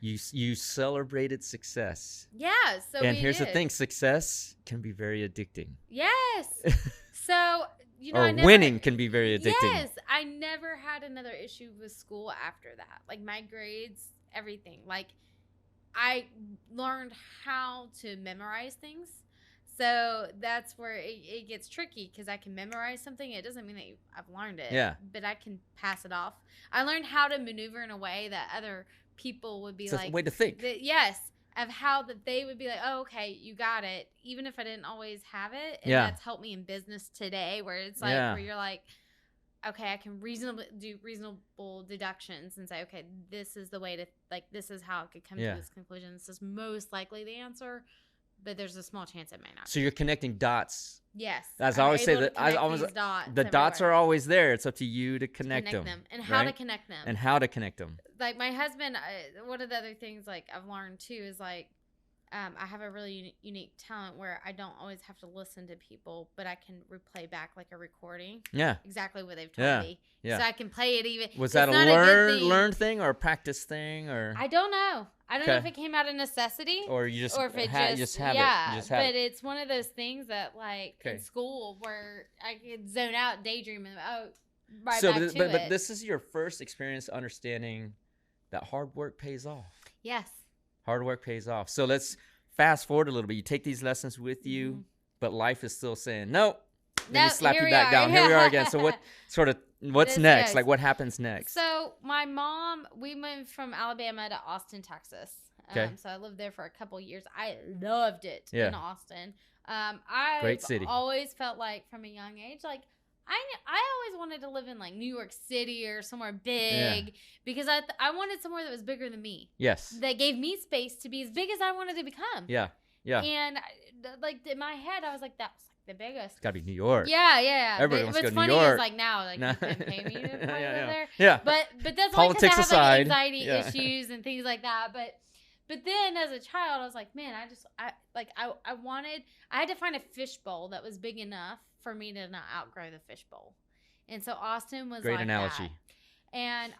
You celebrated success. Yeah, so And we here's the did. thing, success can be very addicting. Yes. So, Or winning can be very addicting. Yes, I never had another issue with school after that. Like my grades, everything. Like I learned how to memorize things. So that's where it gets tricky because I can memorize something. It doesn't mean that I've learned it. Yeah. But I can pass it off. I learned how to maneuver in a way that other people would be It's a like. way to think. Yes. Of how that they would be like, oh, okay, you got it. Even if I didn't always have it. And that's helped me in business today where it's like, where you're like, okay, I can do reasonable deductions and say, okay, this is the way to, like, this is how I could come to this conclusion. This is most likely the answer, but there's a small chance it may not. So you're connecting dots. Yes. As I always say, the dots are always there. It's up to you to connect them. And how to connect them. And how to connect them. Like my husband, one of the other things like I've learned too is like, I have a really unique talent where I don't always have to listen to people, but I can replay back like a recording. Yeah. Exactly what they've told me. Yeah. So I can play it even. Was that a learned thing or a practice thing or? I don't know. I don't know if it came out of necessity or you just, or if it just have yeah. it. You just have but it's one of those things that like in school where I could zone out, daydream, and back to it. But this is your first experience understanding that hard work pays off. Yes. Hard work pays off. So let's fast forward a little bit. You take these lessons with you, but life is still saying, nope. Let me slap you back down. Here we are again. So what's next? Like what happens next? So my mom, we moved from Alabama to Austin, Texas. So I lived there for a couple years. I loved it in Austin. Great city. Always felt like from a young age, like I always wanted to live in like New York City or somewhere big because I wanted somewhere that was bigger than me. Yes. That gave me space to be as big as I wanted to become. Yeah. Yeah. And like in my head, I was like, that's like the biggest. It's got to be New York. Yeah. Everybody wants to go to New York. What's funny is like now, like you couldn't pay me to go there. Yeah. But that's politics because I have aside, like anxiety issues and things like that. But then as a child, I was like, man, I had to find a fishbowl that was big enough for me to not outgrow the fishbowl. And so Austin was great analogy. That. And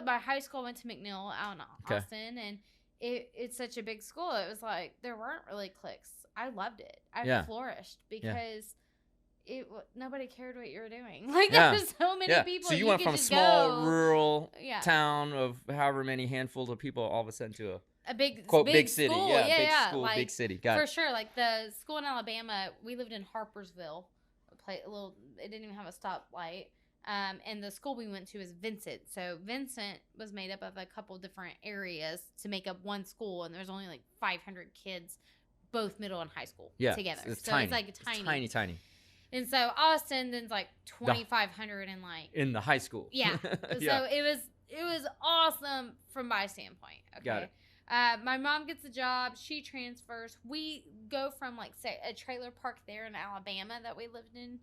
my high school went to McNeil out in Austin, and it's such a big school. It was like there weren't really cliques. I loved it. I flourished because nobody cared what you were doing. Like there was so many people. So you went from a small rural town of however many handfuls of people all of a sudden to a big quote big city. School. Big school, like, big city. Got for it. Sure. Like the school in Alabama, we lived in Harpersville. It didn't even have a stoplight. And the school we went to is Vincent. So Vincent was made up of a couple different areas to make up one school, and there's only like 500 kids, both middle and high school together. It's so tiny. It's like tiny. It's tiny. And so Austin, then's like 2,500 and like in the high school. Yeah. So it was awesome from my standpoint. Okay. Got it. My mom gets a job. She transfers. We go from like say a trailer park there in Alabama that we lived in,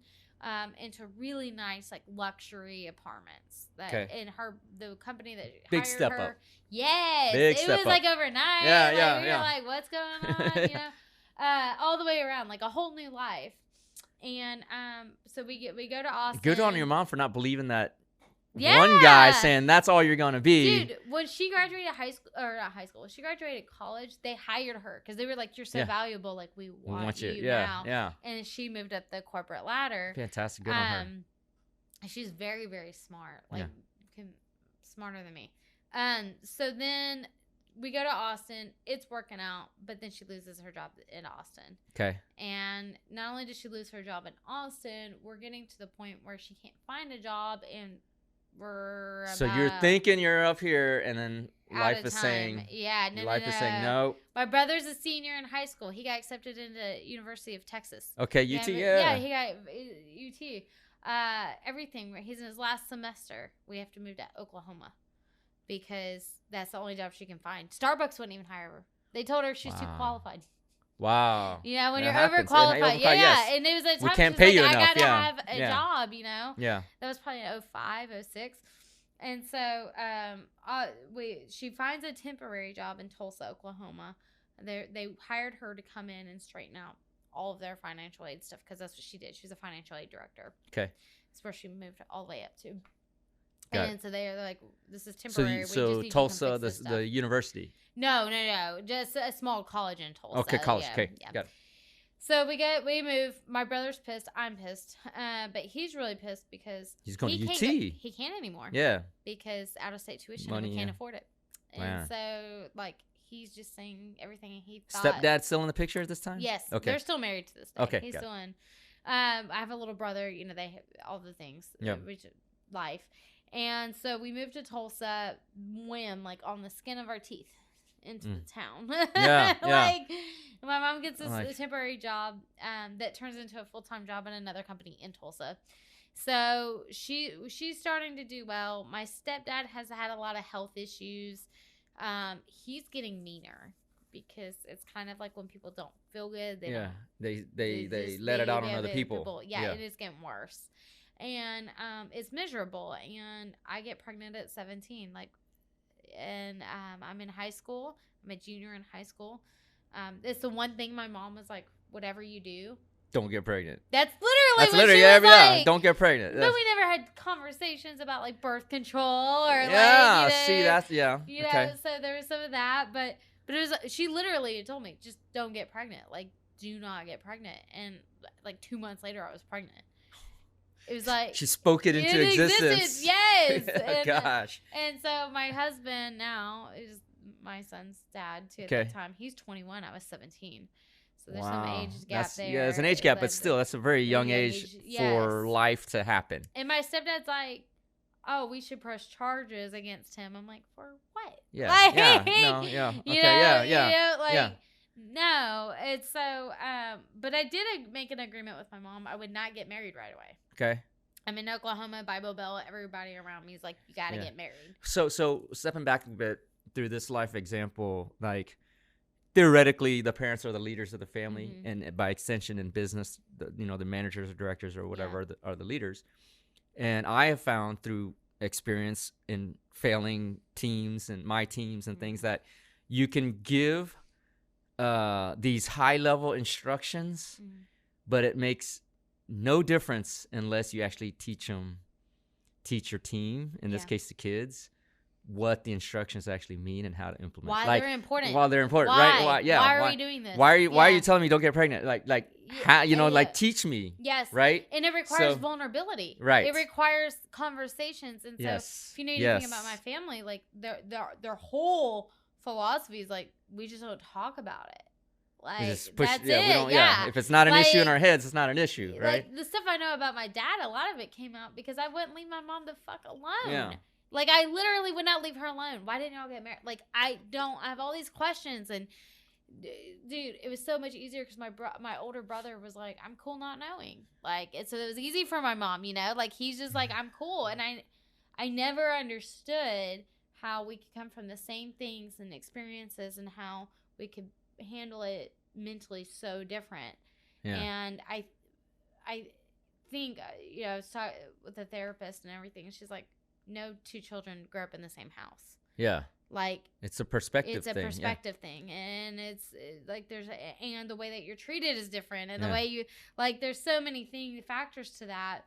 into really nice like luxury apartments. And the company that big hired step her, up. Yes, Big it step was up. like overnight. We were like, what's going on? You know, all the way around, like a whole new life. And so we go to Austin. Good on your mom for not believing that. One guy saying that's all you're gonna be. Dude, when she graduated when she graduated college, they hired her because they were like, "You're so valuable, like we want you now." Yeah. And she moved up the corporate ladder. Fantastic, good on her. She's very, very smart, like smarter than me. So then we go to Austin. It's working out, but then she loses her job in Austin. Okay. And not only does she lose her job in Austin, we're getting to the point where she can't find a job and. So you're thinking you're up here, and then life is saying, life is saying no. My brother's a senior in high school. He got accepted into University of Texas. Okay, UT, Yeah, he got UT. Everything. He's in his last semester. We have to move to Oklahoma because that's the only job she can find. Starbucks wouldn't even hire her. They told her she's too qualified. Wow. You know, when you're overqualified. Yes. And it was a time we can't pay you like, enough. I got to have a job, you know? Yeah. That was probably in 05, 06. And so she finds a temporary job in Tulsa, Oklahoma. They hired her to come in and straighten out all of their financial aid stuff because that's what she did. She was a financial aid director. Okay. That's where she moved all the way up to. Got And so they're like, this is So, temporary. We just so need you to Tulsa, come fix this the stuff. university. No. Just a small college in Tulsa. Okay, college. Yeah, Okay, yeah. got it. So we move. My brother's pissed. I'm pissed. But he's really pissed because He's going to UT. He can't anymore. Yeah. Because out of state tuition, Money, we can't yeah. afford it. Wow. And so like he's just saying everything he thought. Stepdad still in the picture at this time? Yes. Okay. They're still married to this day. Okay, He's got still in. I have a little brother. You know, they have all the things. Yeah. Which life. And so we moved to Tulsa, like on the skin of our teeth. Into the town. Yeah, Like my mom gets this Like- temporary job that turns into a full-time job in another company in Tulsa. So she's starting to do well. My stepdad has had a lot of health issues. He's getting meaner because it's kind of like when people don't feel good, they Yeah. don't, They let it out on other people. Yeah, it is getting worse. And it's miserable. And I get pregnant at 17. And I'm in high school. I'm a junior in high school. It's the one thing my mom was like, whatever you do, Don't get pregnant. That's literally what literally, she was like. Don't get pregnant. But we never had conversations about like birth control or Yeah, like, see, that's, yeah. you know, Okay. so there was some of that, but it was, she literally told me, just don't get pregnant. Like, do not get pregnant. And like 2 months later, I was pregnant. It was like She spoke it into existence. Yes. And, Gosh. and so my husband now is my son's dad too at Okay. the time. He's 21. I was 17. So there's Wow. some age gap there. Yeah, there's an age gap, but still, that's a very young age for yes. life to happen. And my stepdad's like, oh, we should press charges against him. I'm like, for what? Yeah. Like, Yeah. No. Yeah. Okay. you know, yeah. you Yeah. know, like, yeah. no. It's so, but I did make an agreement with my mom. I would not get married right away. Okay. I'm in Oklahoma, Bible Belt. Everybody around me is like, you got to get married. So stepping back a bit through this life example, like theoretically, the parents are the leaders of the family, and by extension, in business, the managers or directors or whatever are the leaders. And I have found through experience in failing teams and my teams and things that you can give these high level instructions, but it makes no difference unless you actually teach your team, in this case the kids, what the instructions actually mean and how to implement. Why they're important. Why they're important, why? right? Why are we doing this? Why are you telling me don't get pregnant? How, like teach me. Yes. Right? And it requires vulnerability. Right. It requires conversations. And so if you know anything about my family, like their whole philosophy is like, we just don't talk about it. Like that's it. We don't, if it's not an issue in our heads, it's not an issue, right? Like the stuff I know about my dad, a lot of it came out because I wouldn't leave my mom the fuck alone. Yeah. Like I literally would not leave her alone. Why didn't y'all get married? Like I have all these questions, and dude, it was so much easier because my older brother was like, I'm cool not knowing. Like so it was easy for my mom, like he's just like, I'm cool. And I never understood how we could come from the same things and experiences and how we could handle it mentally so different. And I think I was talking with a therapist and everything, and she's like, no two children grow up in the same house. Like it's a perspective it's a perspective thing, and it's like and the way that you're treated is different, and the way you there's so many factors to that.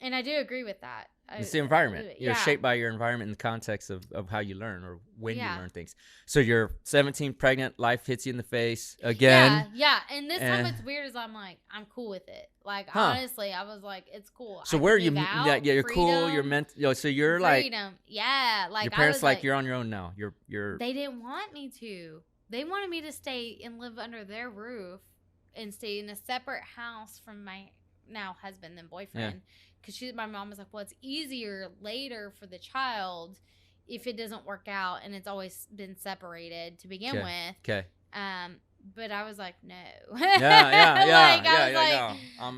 And I do agree with that. It's the environment. You're shaped by your environment in the context of how you learn or when you learn things. So you're 17, pregnant, life hits you in the face again. Yeah. And this time what's weird is I'm like, I'm cool with it. Like, honestly, I was like, it's cool. So where are you? You're freedom, cool. You're meant. So you're freedom. Yeah. Like your parents like you're on your own now. You're. They didn't want me to. They wanted me to stay and live under their roof and stay in a separate house from my now husband and boyfriend. Because my mom was like, well, it's easier later for the child if it doesn't work out, and it's always been separated to begin with. Okay. But I was like, no. I'm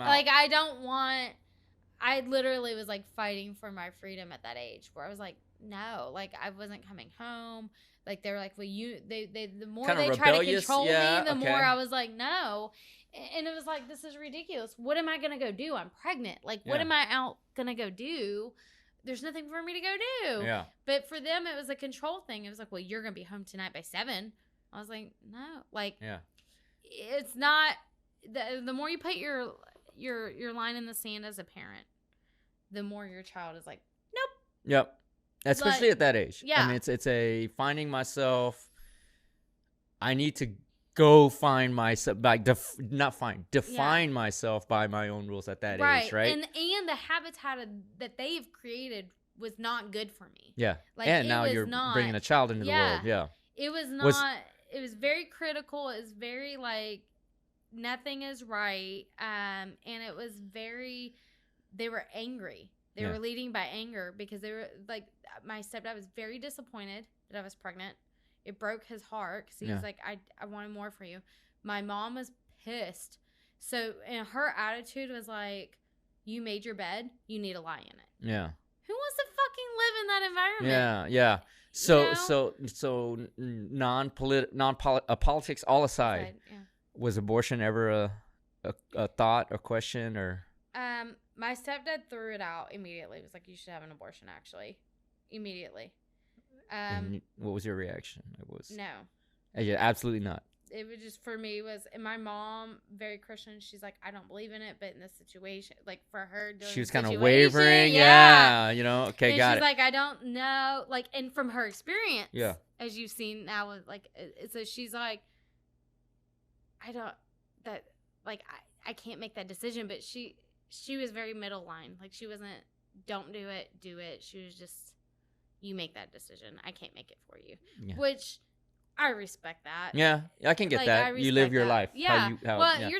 out. Like, I don't want. I literally was like fighting for my freedom at that age, where I was like, no, like I wasn't coming home. Like they were like, well, the more kind they of try to rebellious? control me, the more I was like, no. And it was like, this is ridiculous. What am I going to go do? I'm pregnant. Like, what am I out going to go do? There's nothing for me to go do. Yeah. But for them, it was a control thing. It was like, well, you're going to be home tonight by 7. I was like, no. Like, it's not. The more you put your line in the sand as a parent, the more your child is like, nope. Yep. Especially But, at that age. yeah. I mean, it's a finding myself. I need to go find myself, like define myself by my own rules at that age, right? And the habitat that they've created was not good for me. Yeah. Like, and it now was you're not, bringing a child into the world. Yeah. It was not. It was very critical. It was very like nothing is right. And it was very. They were angry. They were leading by anger because they were like, my stepdad was very disappointed that I was pregnant. It broke his heart because he was like, I wanted more for you. My mom was pissed. So, and her attitude was like, you made your bed, you need to lie in it. Yeah. Who wants to fucking live in that environment? Yeah. So politics all aside, was abortion ever a thought or question or? My stepdad threw it out immediately. He was like, you should have an abortion, actually. Immediately. And what was your reaction? It was no. Yeah, absolutely not. It was just, for me, and my mom, very Christian, she's like, I don't believe in it, but in this situation, like for her doing she was kind of wavering. Yeah. You know, okay, and got she's it. like, I don't know. Like, and from her experience, as you've seen now, with like, so she's like, I can't make that decision, but she was very middle line. Like, she wasn't, don't do it, do it. She was just, you make that decision. I can't make it for you. Yeah. Which, I respect that. Yeah, I can get that. You live your life. Yeah. You're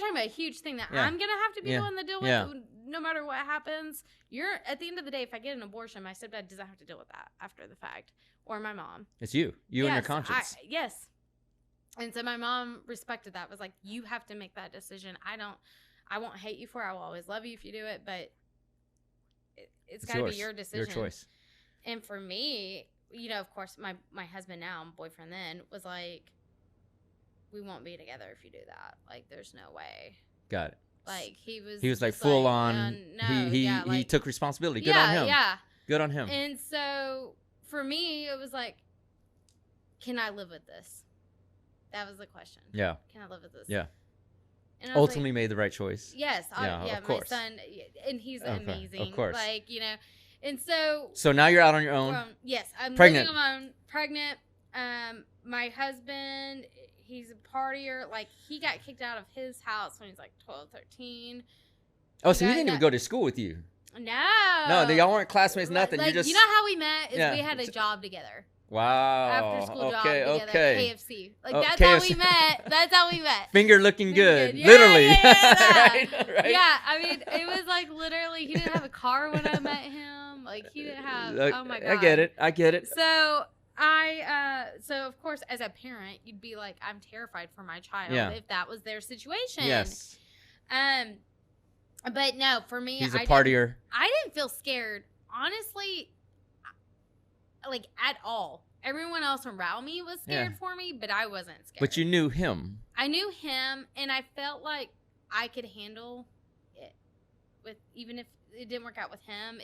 talking about a huge thing that I'm going to have to be the one to deal with no matter what happens. At the end of the day, if I get an abortion, my stepdad doesn't have to deal with that after the fact. Or my mom. It's you and your conscience. Yes. And so my mom respected that. Was like, you have to make that decision. I won't hate you for it. I will always love you if you do it, but it's got to be your decision. Your choice. And for me, you know, of course, my husband now, boyfriend then, was like, we won't be together if you do that. Like, there's no way. Got it. Like, he was like full on. He took responsibility. Good on him. Yeah. Good on him. And so for me, it was like, can I live with this? That was the question. Yeah. Can I live with this? Yeah. And ultimately made the right choice. Yes. Of course. My son, and he's amazing. Of course. Like, you know, and so. So now you're out on your own. Yes. I'm pregnant. living on my own. Pregnant. My husband, he's a partier. Like, he got kicked out of his house when he was like 12, 13. Oh, so he didn't even go to school with you? No. Y'all weren't classmates, nothing. Like, you know how we met? We had a job together. Wow. After school job together at KFC. Like, that's KFC. how we met. That's how we met. Finger looking good. Yeah, literally. Yeah. right? Yeah, I mean, it was like literally, he didn't have a car when I met him. Like, he didn't have, oh my God. I get it. So, so of course, as a parent, you'd be like, I'm terrified for my child if that was their situation. Yes. But no, for me, he's a partier. I didn't feel scared, honestly, like at all. Everyone else around me was scared for me, but I wasn't scared. But you knew him. I knew him, and I felt like I could handle it with, even if it didn't work out with him,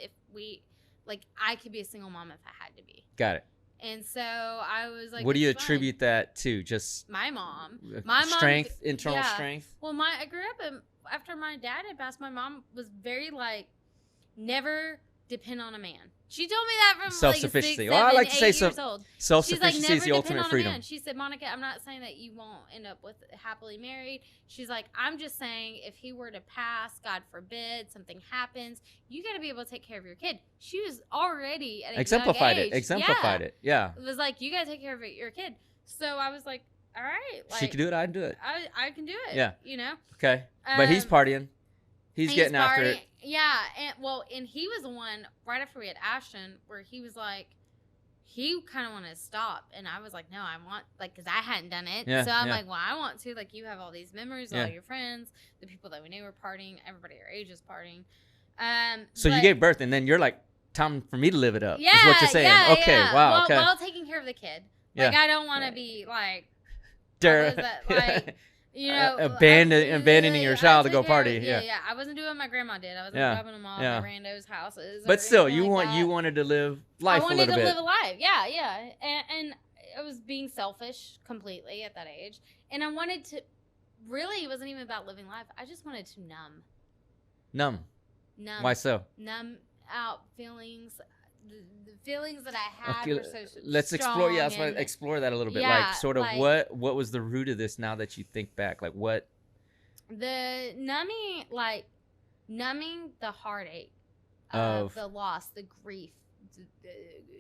I could be a single mom if I had to be. Got it. And so I was like, what do you attribute that to? Just my mom. Strength, internal strength? Well, I grew up after my dad had passed, my mom was very like, never depend on a man. She told me that from self-sufficiency. Like 6, 7, I like to say self-sufficiency is the ultimate freedom. She said, Monica, I'm not saying that you won't end up with happily married. She's like, I'm just saying if he were to pass, God forbid, something happens, you got to be able to take care of your kid. She was already at a exemplified young age. Exemplified it. Yeah. It was like, you got to take care of your kid. So I was like, all right. Like, she can do it. I can do it. I can do it. Yeah. You know? Okay. But he's partying. He's getting after it. Yeah, and he was the one right after we had Ashton where he was like, he kind of wanted to stop, and I was like, no, I want, like, because I hadn't done it, so I'm like, well, I want to, like, you have all these memories, all your friends, the people that we knew were partying, everybody our age is partying. So you gave birth, and then you're like, time for me to live it up. Yeah, is what you're saying. Yeah, okay, yeah. wow, okay. While taking care of the kid, like, I don't want to be like, like. You know, abandoning your child to go party. Yeah. I wasn't doing what my grandma did. I wasn't dropping them off at randos' houses. But still, you wanted to live life a little bit. I wanted to live a life. Yeah. And I was being selfish completely at that age. And I wanted to, really, it wasn't even about living life. I just wanted to numb. Why so? Numb out feelings, the feelings that I had were so let's strong. explore. Yeah, let's explore that a little bit. Yeah, like, sort of like, what was the root of this? Now that you think back, like what? The numbing the heartache of the loss, the grief.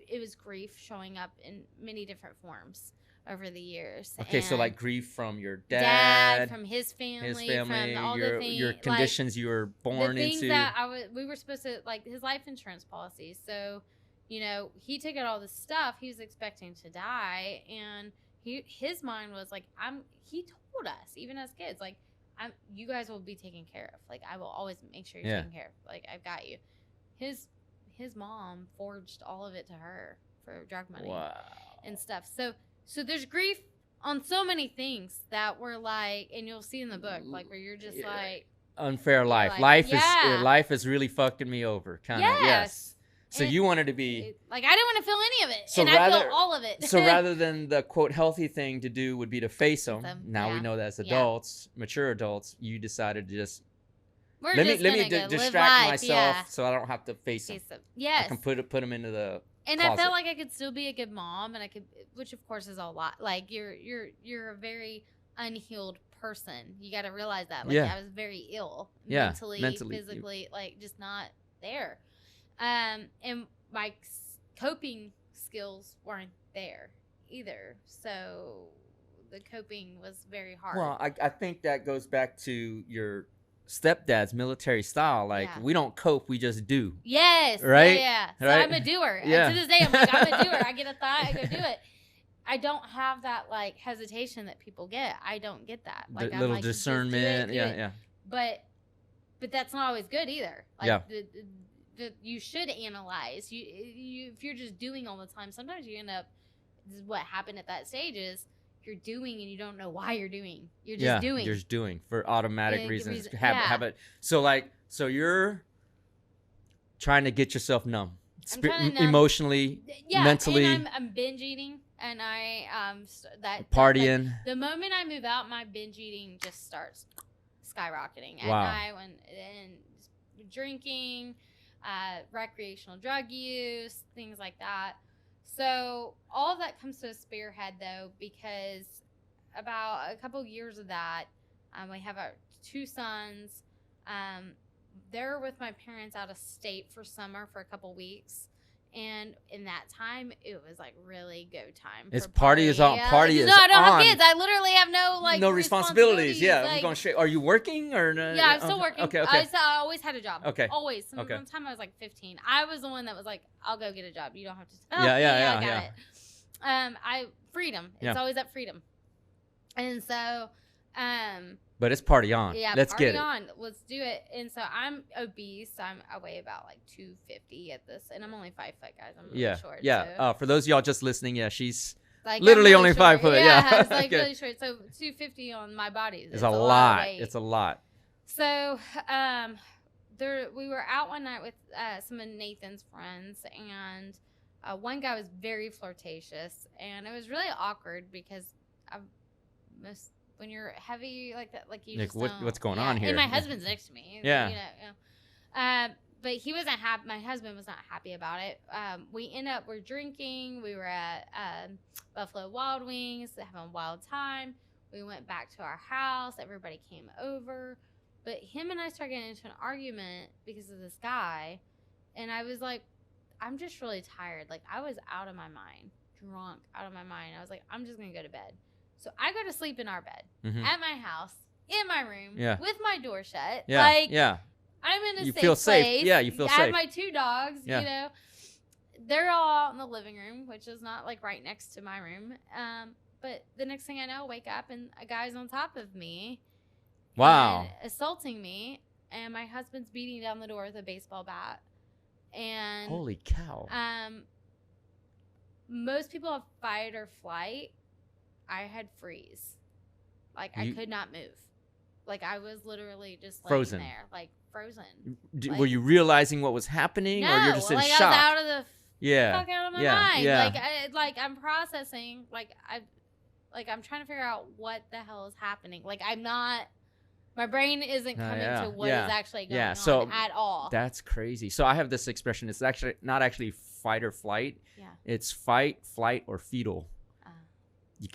It was grief showing up in many different forms over the years. Okay, so And like grief from your dad, from his family, from all your the things, your conditions you were born the things into. that we were supposed to, like his life insurance policy. So, he took out all this stuff. He was expecting to die, and his mind was like, he told us, even as kids, like, you guys will be taken care of. Like, I will always make sure you're taken care of. Like, I've got you. His mom forged all of it to her for drug money and stuff. So there's grief on so many things that were like, and you'll see in the book, like, where you're just like, unfair life. Like, life is really fucking me over. Kind of. Yes. So you wanted to be like, I didn't want to feel any of it, so and I feel all of it. So rather than the quote healthy thing to do would be to face them. Now we know that as adults, mature adults, you decided to just let me distract myself so I don't have to face them. Yes, I can put them into the and closet. I felt like I could still be a good mom, and I could, which of course is a lot. Like, you're a very unhealed person. You got to realize that. Like, I was very ill, mentally, physically, like, just not there. And my coping skills weren't there either. So the coping was very hard. Well, I think that goes back to your stepdad's military style. Like, we don't cope, we just do. Yes. Right? Yeah. So right? I'm a doer. And to this day, I'm like, I'm a doer. I get a thought, I go do it. I don't have that, like, hesitation that people get. I don't get that. Like, the little discernment. Do it. But that's not always good either. Like, you should analyze. You if you're just doing all the time, sometimes you end up, this is what happened at that stage, is you're doing and you don't know why you're doing. You're just doing. You're just doing for automatic reasons. Habit. So you're trying to get yourself numb. Emotionally, mentally. And I'm binge eating, and I partying. Like, the moment I move out, my binge eating just starts skyrocketing at night, and drinking, recreational drug use, things like that. So all of that comes to a spearhead, though, because about a couple years of that, we have our 2 sons. They're with my parents out of state for summer for a couple weeks. And in that time, it was like really go time. It's party is on. Party is on. No, I don't have kids. I literally have no responsibilities. Yeah, like, I'm going straight. Are you working or no? Yeah, I'm still working. Okay. I always had a job. Okay. Always. From the time I was like 15, I was the one that was like, "I'll go get a job. You don't have to tell me. I got it." Freedom. It's always that freedom. And so, but it's party on. Yeah, let's party get it. On. Let's do it. And so I'm obese. I weigh about like 250 at this, and I'm only 5 foot, guys. I'm really short. Yeah. So. For those of y'all just listening, she's like literally really only 5 foot. Yeah, it's like really short. So 250 on my body is a lot. It's a lot. So we were out one night with some of Nathan's friends, and one guy was very flirtatious, and it was really awkward because when you're heavy like that, like you just don't, what's going on here? And my husband's next to me. Yeah. But he wasn't happy. My husband was not happy about it. We're drinking. We were at Buffalo Wild Wings, having a wild time. We went back to our house. Everybody came over. But him and I started getting into an argument because of this guy. And I was like, I'm just really tired. Like, I was out of my mind, drunk, out of my mind. I was like, I'm just going to go to bed. So I go to sleep in our bed at my house, in my room, with my door shut. Yeah. Like, yeah. I'm in a you safe feel place. Safe. Yeah, you feel safe. I safe. have my 2 dogs, They're all out in the living room, which is not like right next to my room. But the next thing I know, I wake up and a guy's on top of me. Wow. And assaulting me. And my husband's beating down the door with a baseball bat. And holy cow. Most people have fight or flight. I had freeze. Like, I could not move. Like, I was literally just frozen there, like frozen. Were you realizing what was happening, or you're just in shock? I was out of the fuck out of my mind. Yeah. Like I'm processing. I'm trying to figure out what the hell is happening. Like, I'm not. My brain isn't coming to what is actually going on at all. That's crazy. So I have this expression. It's actually not actually fight or flight. Yeah. It's fight, flight, or fetal. You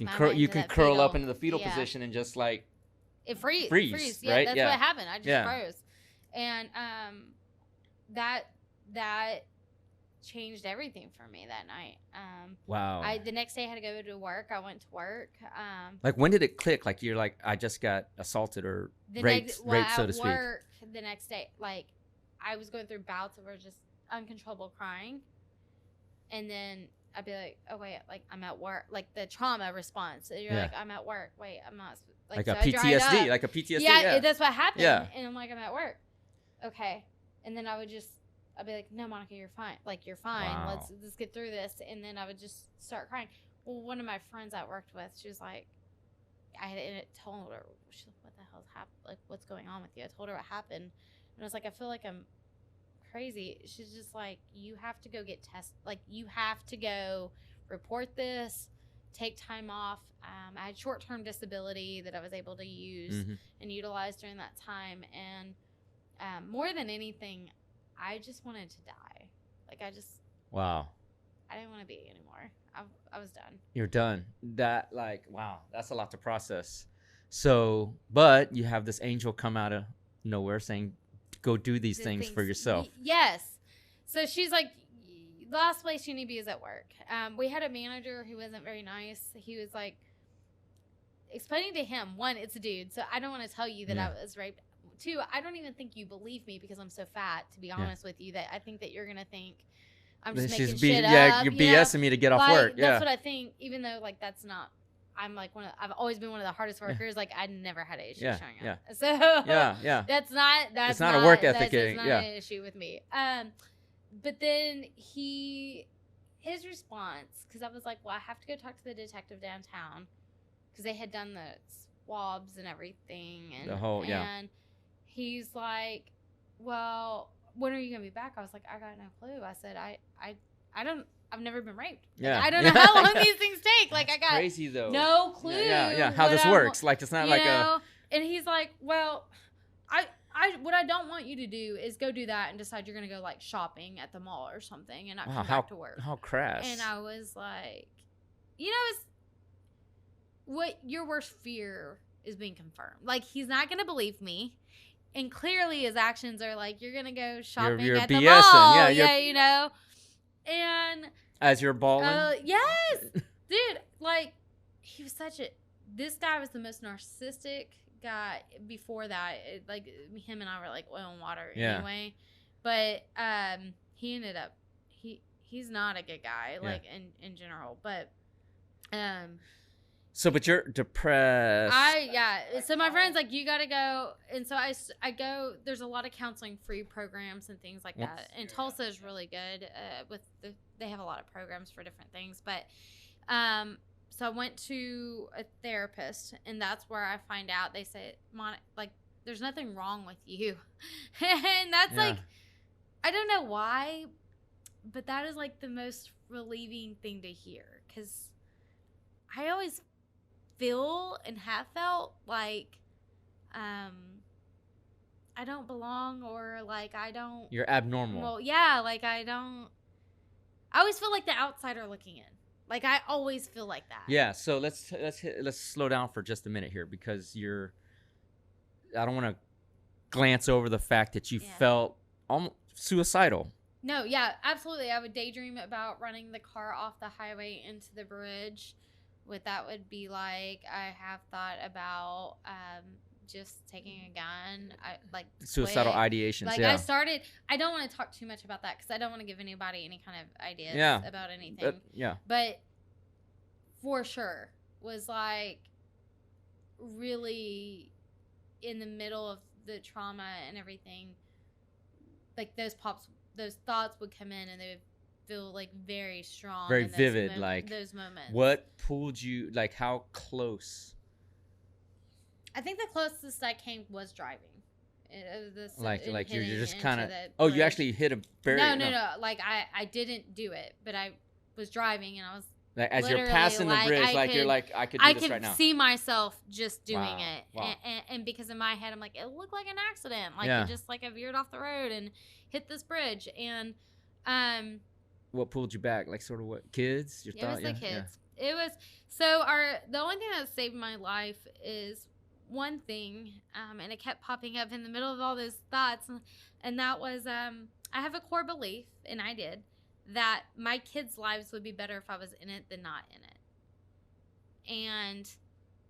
can curl up into the fetal position and just like it freeze. Yeah, right? that's what happened. I just froze, and that changed everything for me that night. Wow. The next day I had to go to work. I went to work. Like, when did it click? Like, you're like, I just got assaulted or raped, so to speak. Work the next day, like, I was going through bouts of just uncontrollable crying, and then I'd be like, oh wait, like, I'm at work, like the trauma response. You're like, I'm at work. Wait, I'm not. Like a PTSD, like a PTSD. Yeah, that's what happened. Yeah. And I'm like, I'm at work. Okay, and then I'd be like, no, Monica, you're fine. Like, you're fine. Wow. Let's get through this. And then I would just start crying. Well, one of my friends I worked with, she was like, I told her, she's like, what the hell's happened? Like, what's going on with you? I told her what happened. And I was like, I feel like I'm crazy. She's just like, you have to go get tested. Like, you have to go report this, take time off. I had short-term disability that I was able to use and utilize during that time. And more than anything, I just wanted to die. Like, wow. I didn't want to be anymore. I was done. You're done. That, like, wow, that's a lot to process. So, but you have this angel come out of nowhere saying, go do these things for yourself. Yes. So she's like, the last place you need to be is at work. We had a manager who wasn't very nice. He was like, explaining to him, one, it's a dude, so I don't want to tell you that I was raped. Two, I don't even think you believe me because I'm so fat, to be honest with you, that I think that you're going to think I'm just making shit up. Yeah, you're BSing me to get off work. Yeah. That's what I think, even though, like, that's not, I'm like I've always been one of the hardest workers. Like, I never had an issue showing up. Yeah. So that's not a work ethic. That's not an issue with me. But then his response, because I was like, well, I have to go talk to the detective downtown because they had done the swabs and everything. And the whole, and he's like, well, when are you going to be back? I was like, I got no clue. I said, I've never been raped. Yeah. Like, I don't know how long these things take. Like, I got crazy though. No clue. Yeah. How this works. Like, it's not like a. And he's like, well, what I don't want you to do is go do that and decide you're going to go, like, shopping at the mall or something and not come back to work. How crass. And I was like, it's what your worst fear is being confirmed. Like, he's not going to believe me. And clearly his actions are like, you're going to go shopping you're at the BSing. mall. Yeah, And as you're balling. Yes. Dude, like, he was this guy was the most narcissistic guy before that. Like, him and I were like oil and water anyway. But he ended up, he's not a good guy, like, in general. But so, but you're depressed. So my friend's like, you got to go. And so I go, there's a lot of counseling free programs and things like that. And Tulsa is really good they have a lot of programs for different things. But so I went to a therapist, and that's where I find out they say, like, there's nothing wrong with you. And that's like, I don't know why, but that is like the most relieving thing to hear, because I always feel and have felt like I don't belong, or like I don't. You're abnormal. Well, yeah, like I always feel like the outsider looking in. Like, I always feel like that. Yeah. So let's slow down for just a minute here, because I don't want to glance over the fact that you felt almost suicidal. No. Yeah. Absolutely. I would daydream about running the car off the highway into the bridge. What that would be like. I have thought about just taking a gun. Like suicidal ideations. Like, I don't want to talk too much about that because I don't want to give anybody any kind of ideas about anything. But for sure was like really in the middle of the trauma and everything. Like, those thoughts would come in and they would feel like very strong, very vivid, like those moments. What pulled you? Like, how close? I think the closest I came was driving. Like you're just kind of. Oh, you actually hit a barrier. No. Like, I didn't do it, but I was driving and I was. Like, as you're passing the bridge, you're like, I could do this right now. I could see myself just doing it. Wow. And because in my head, I'm like, it looked like an accident. Like, it just, like, I veered off the road and hit this bridge. And, what pulled you back? Like sort of what kids? Your It thought? was the kids. It was the only thing that saved my life is one thing, and it kept popping up in the middle of all those thoughts, and that was I have a core belief, and I did, that my kids' lives would be better if I was in it than not in it. And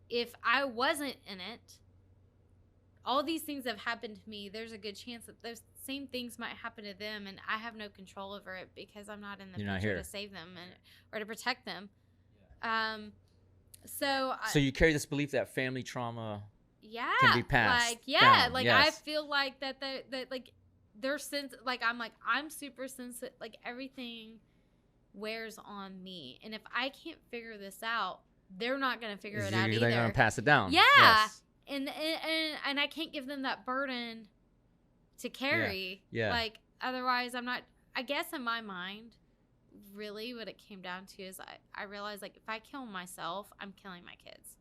if I wasn't in it, all these things have happened to me. There's a good chance that those same things might happen to them, and I have no control over it because I'm not in the picture to save them or to protect them. So you carry this belief that family trauma can be passed. I feel like that like their sense, like I'm super sensitive, like everything wears on me, and if I can't figure this out, they're not going to figure it out either. They're going to pass it down. Yeah. Yes. And I can't give them that burden to carry. Yeah. Like, otherwise I'm not, I guess in my mind, really what it came down to is I realized, like, if I kill myself, I'm killing my kids.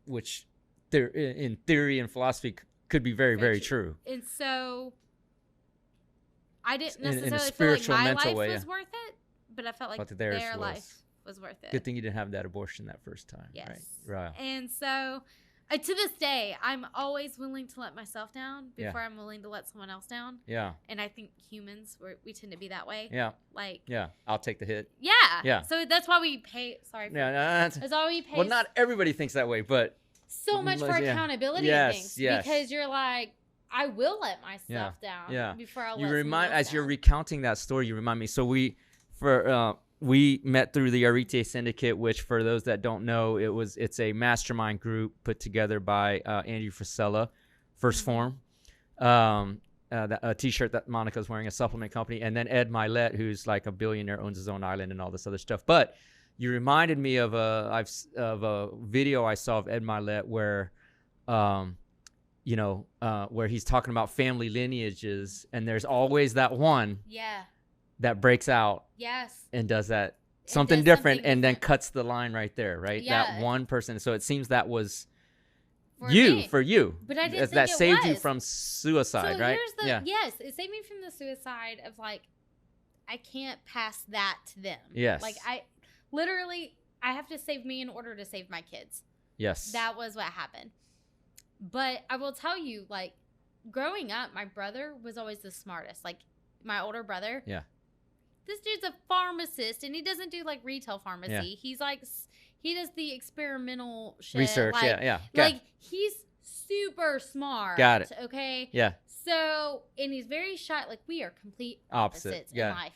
Which in theory and philosophy could be very, very true. And so I didn't in a necessarily spiritual, feel like my mental life way, was worth it, but I felt like their life was worth it. Good thing you didn't have that abortion that first time. Yes. Right. And so to this day, I'm always willing to let myself down before I'm willing to let someone else down. Yeah. And I think humans, we tend to be that way. Yeah. Like. Yeah. I'll take the hit. Yeah. Yeah. So that's why we pay. Sorry. That's why we pay. Well, not everybody thinks that way, but. So much for accountability and things. Yes. Because you're like, I will let myself down before I'll let someone else as down. You're recounting that story, you remind me. So we met through the Arete Syndicate, which for those that don't know, it's a mastermind group put together by Andy Frisella, First Form, a T-shirt that Monica's wearing, a supplement company, and then Ed Milet, who's like a billionaire, owns his own island and all this other stuff. But you reminded me of a video I saw of Ed Milet where, where he's talking about family lineages, and there's always that one. Yeah. That breaks out, and does that something different, and then cuts the line right there, right? Yeah. That one person. So it seems that was for you. But I didn't think that it saved was. you from suicide, so right? Yes, it saved me from the suicide of, like, I can't pass that to them. Yes. Like, I have to save me in order to save my kids. Yes. That was what happened. But I will tell you, like, growing up, my brother was always the smartest. Like, my older brother. Yeah. This dude's a pharmacist, and he doesn't do, like, retail pharmacy. Yeah. He's, like, he does the experimental shit. Research, like, like, he's super smart. Got it. Okay? Yeah. So, and he's very shy. Like, we are complete opposites in life.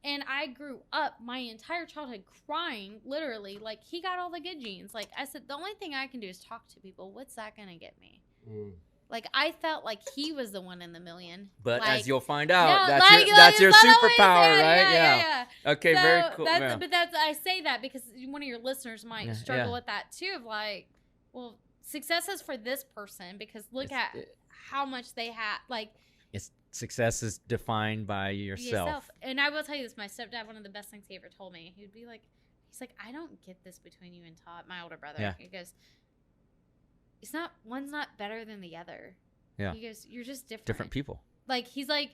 And I grew up my entire childhood crying, literally. Like, he got all the good genes. Like, I said, the only thing I can do is talk to people. What's that going to get me? Like, I felt like he was the one in the million. But like, as you'll find out, that's your superpower, right? Yeah. Okay, so very cool. But I say that because one of your listeners might struggle with that too. Of like, well, success is for this person because look at how much they have. Like, success is defined by yourself. And I will tell you this: my stepdad, one of the best things he ever told me, he's like, I don't get this between you and Todd, my older brother. Yeah. He goes, one's not better than the other. Yeah. He goes, you're just different. Different people. Like, he's like,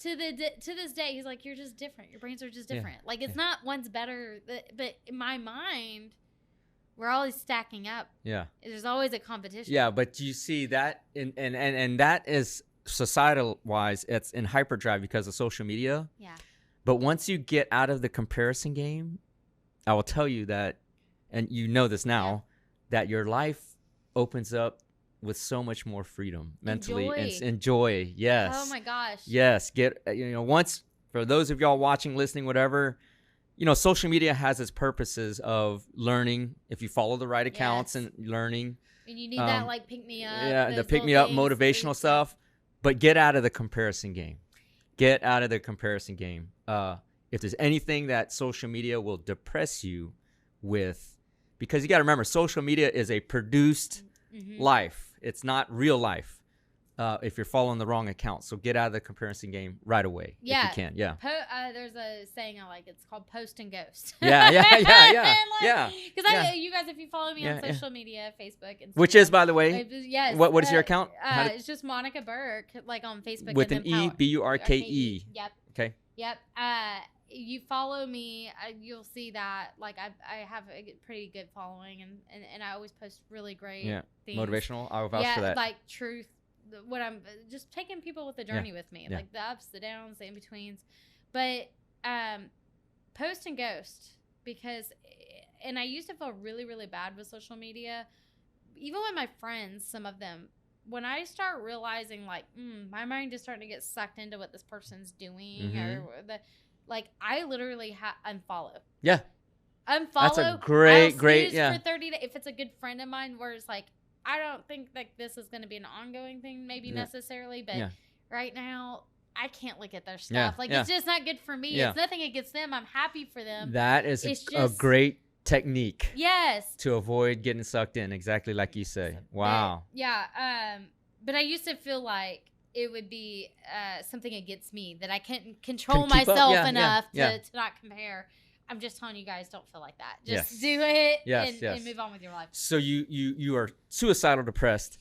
to this day, he's like, you're just different. Your brains are just different. Yeah. Like, it's not one's better. But in my mind, we're always stacking up. Yeah. There's always a competition. Yeah, but you see that, and that is societal wise, it's in hyperdrive because of social media. Yeah. But once you get out of the comparison game, I will tell you that, and you know this now, that your life opens up with so much more freedom mentally and joy. Yes. Oh my gosh. Yes. Once, for those of y'all watching, listening, whatever, social media has its purposes of learning. If you follow the right accounts and learning. And you need that, like, pick me up. Yeah. The pick me up motivational stuff, but get out of the comparison game. Get out of the comparison game. If there's anything that social media will depress you with, because you got to remember, social media is a produced life. It's not real life if you're following the wrong account. So get out of the comparison game right away if you can. Yeah. There's a saying I like. It's called post and ghost. Yeah. Because you guys, if you follow me on social media, Facebook, Instagram, which is, by the way, yes. What is your account? It's just Monica Burke, like on Facebook. With an E, Burke. Yep. Okay. Yep. You follow me, you'll see that. Like I have a pretty good following, and I always post really great things. Motivational. I'll vouch for that. Like truth. What I'm just taking people with the journey with me, like the ups, the downs, the in betweens, but post and ghost, because, and I used to feel really, really bad with social media, even with my friends. Some of them, when I start realizing like my mind is starting to get sucked into what this person's doing, or I literally unfollow. Yeah. Unfollow. That's a great for 30 days. If it's a good friend of mine, where it's like, I don't think like this is going to be an ongoing thing, maybe necessarily, but right now I can't look at their stuff. It's just not good for me. It's nothing against them. I'm happy for them. That is a great technique. Yes. To avoid getting sucked in, exactly like you say. Wow. But I used to feel like it would be something against me, that I couldn't control myself enough to not compare. I'm just telling you guys, don't feel like that. Just do it and move on with your life. So you are suicidal depressed.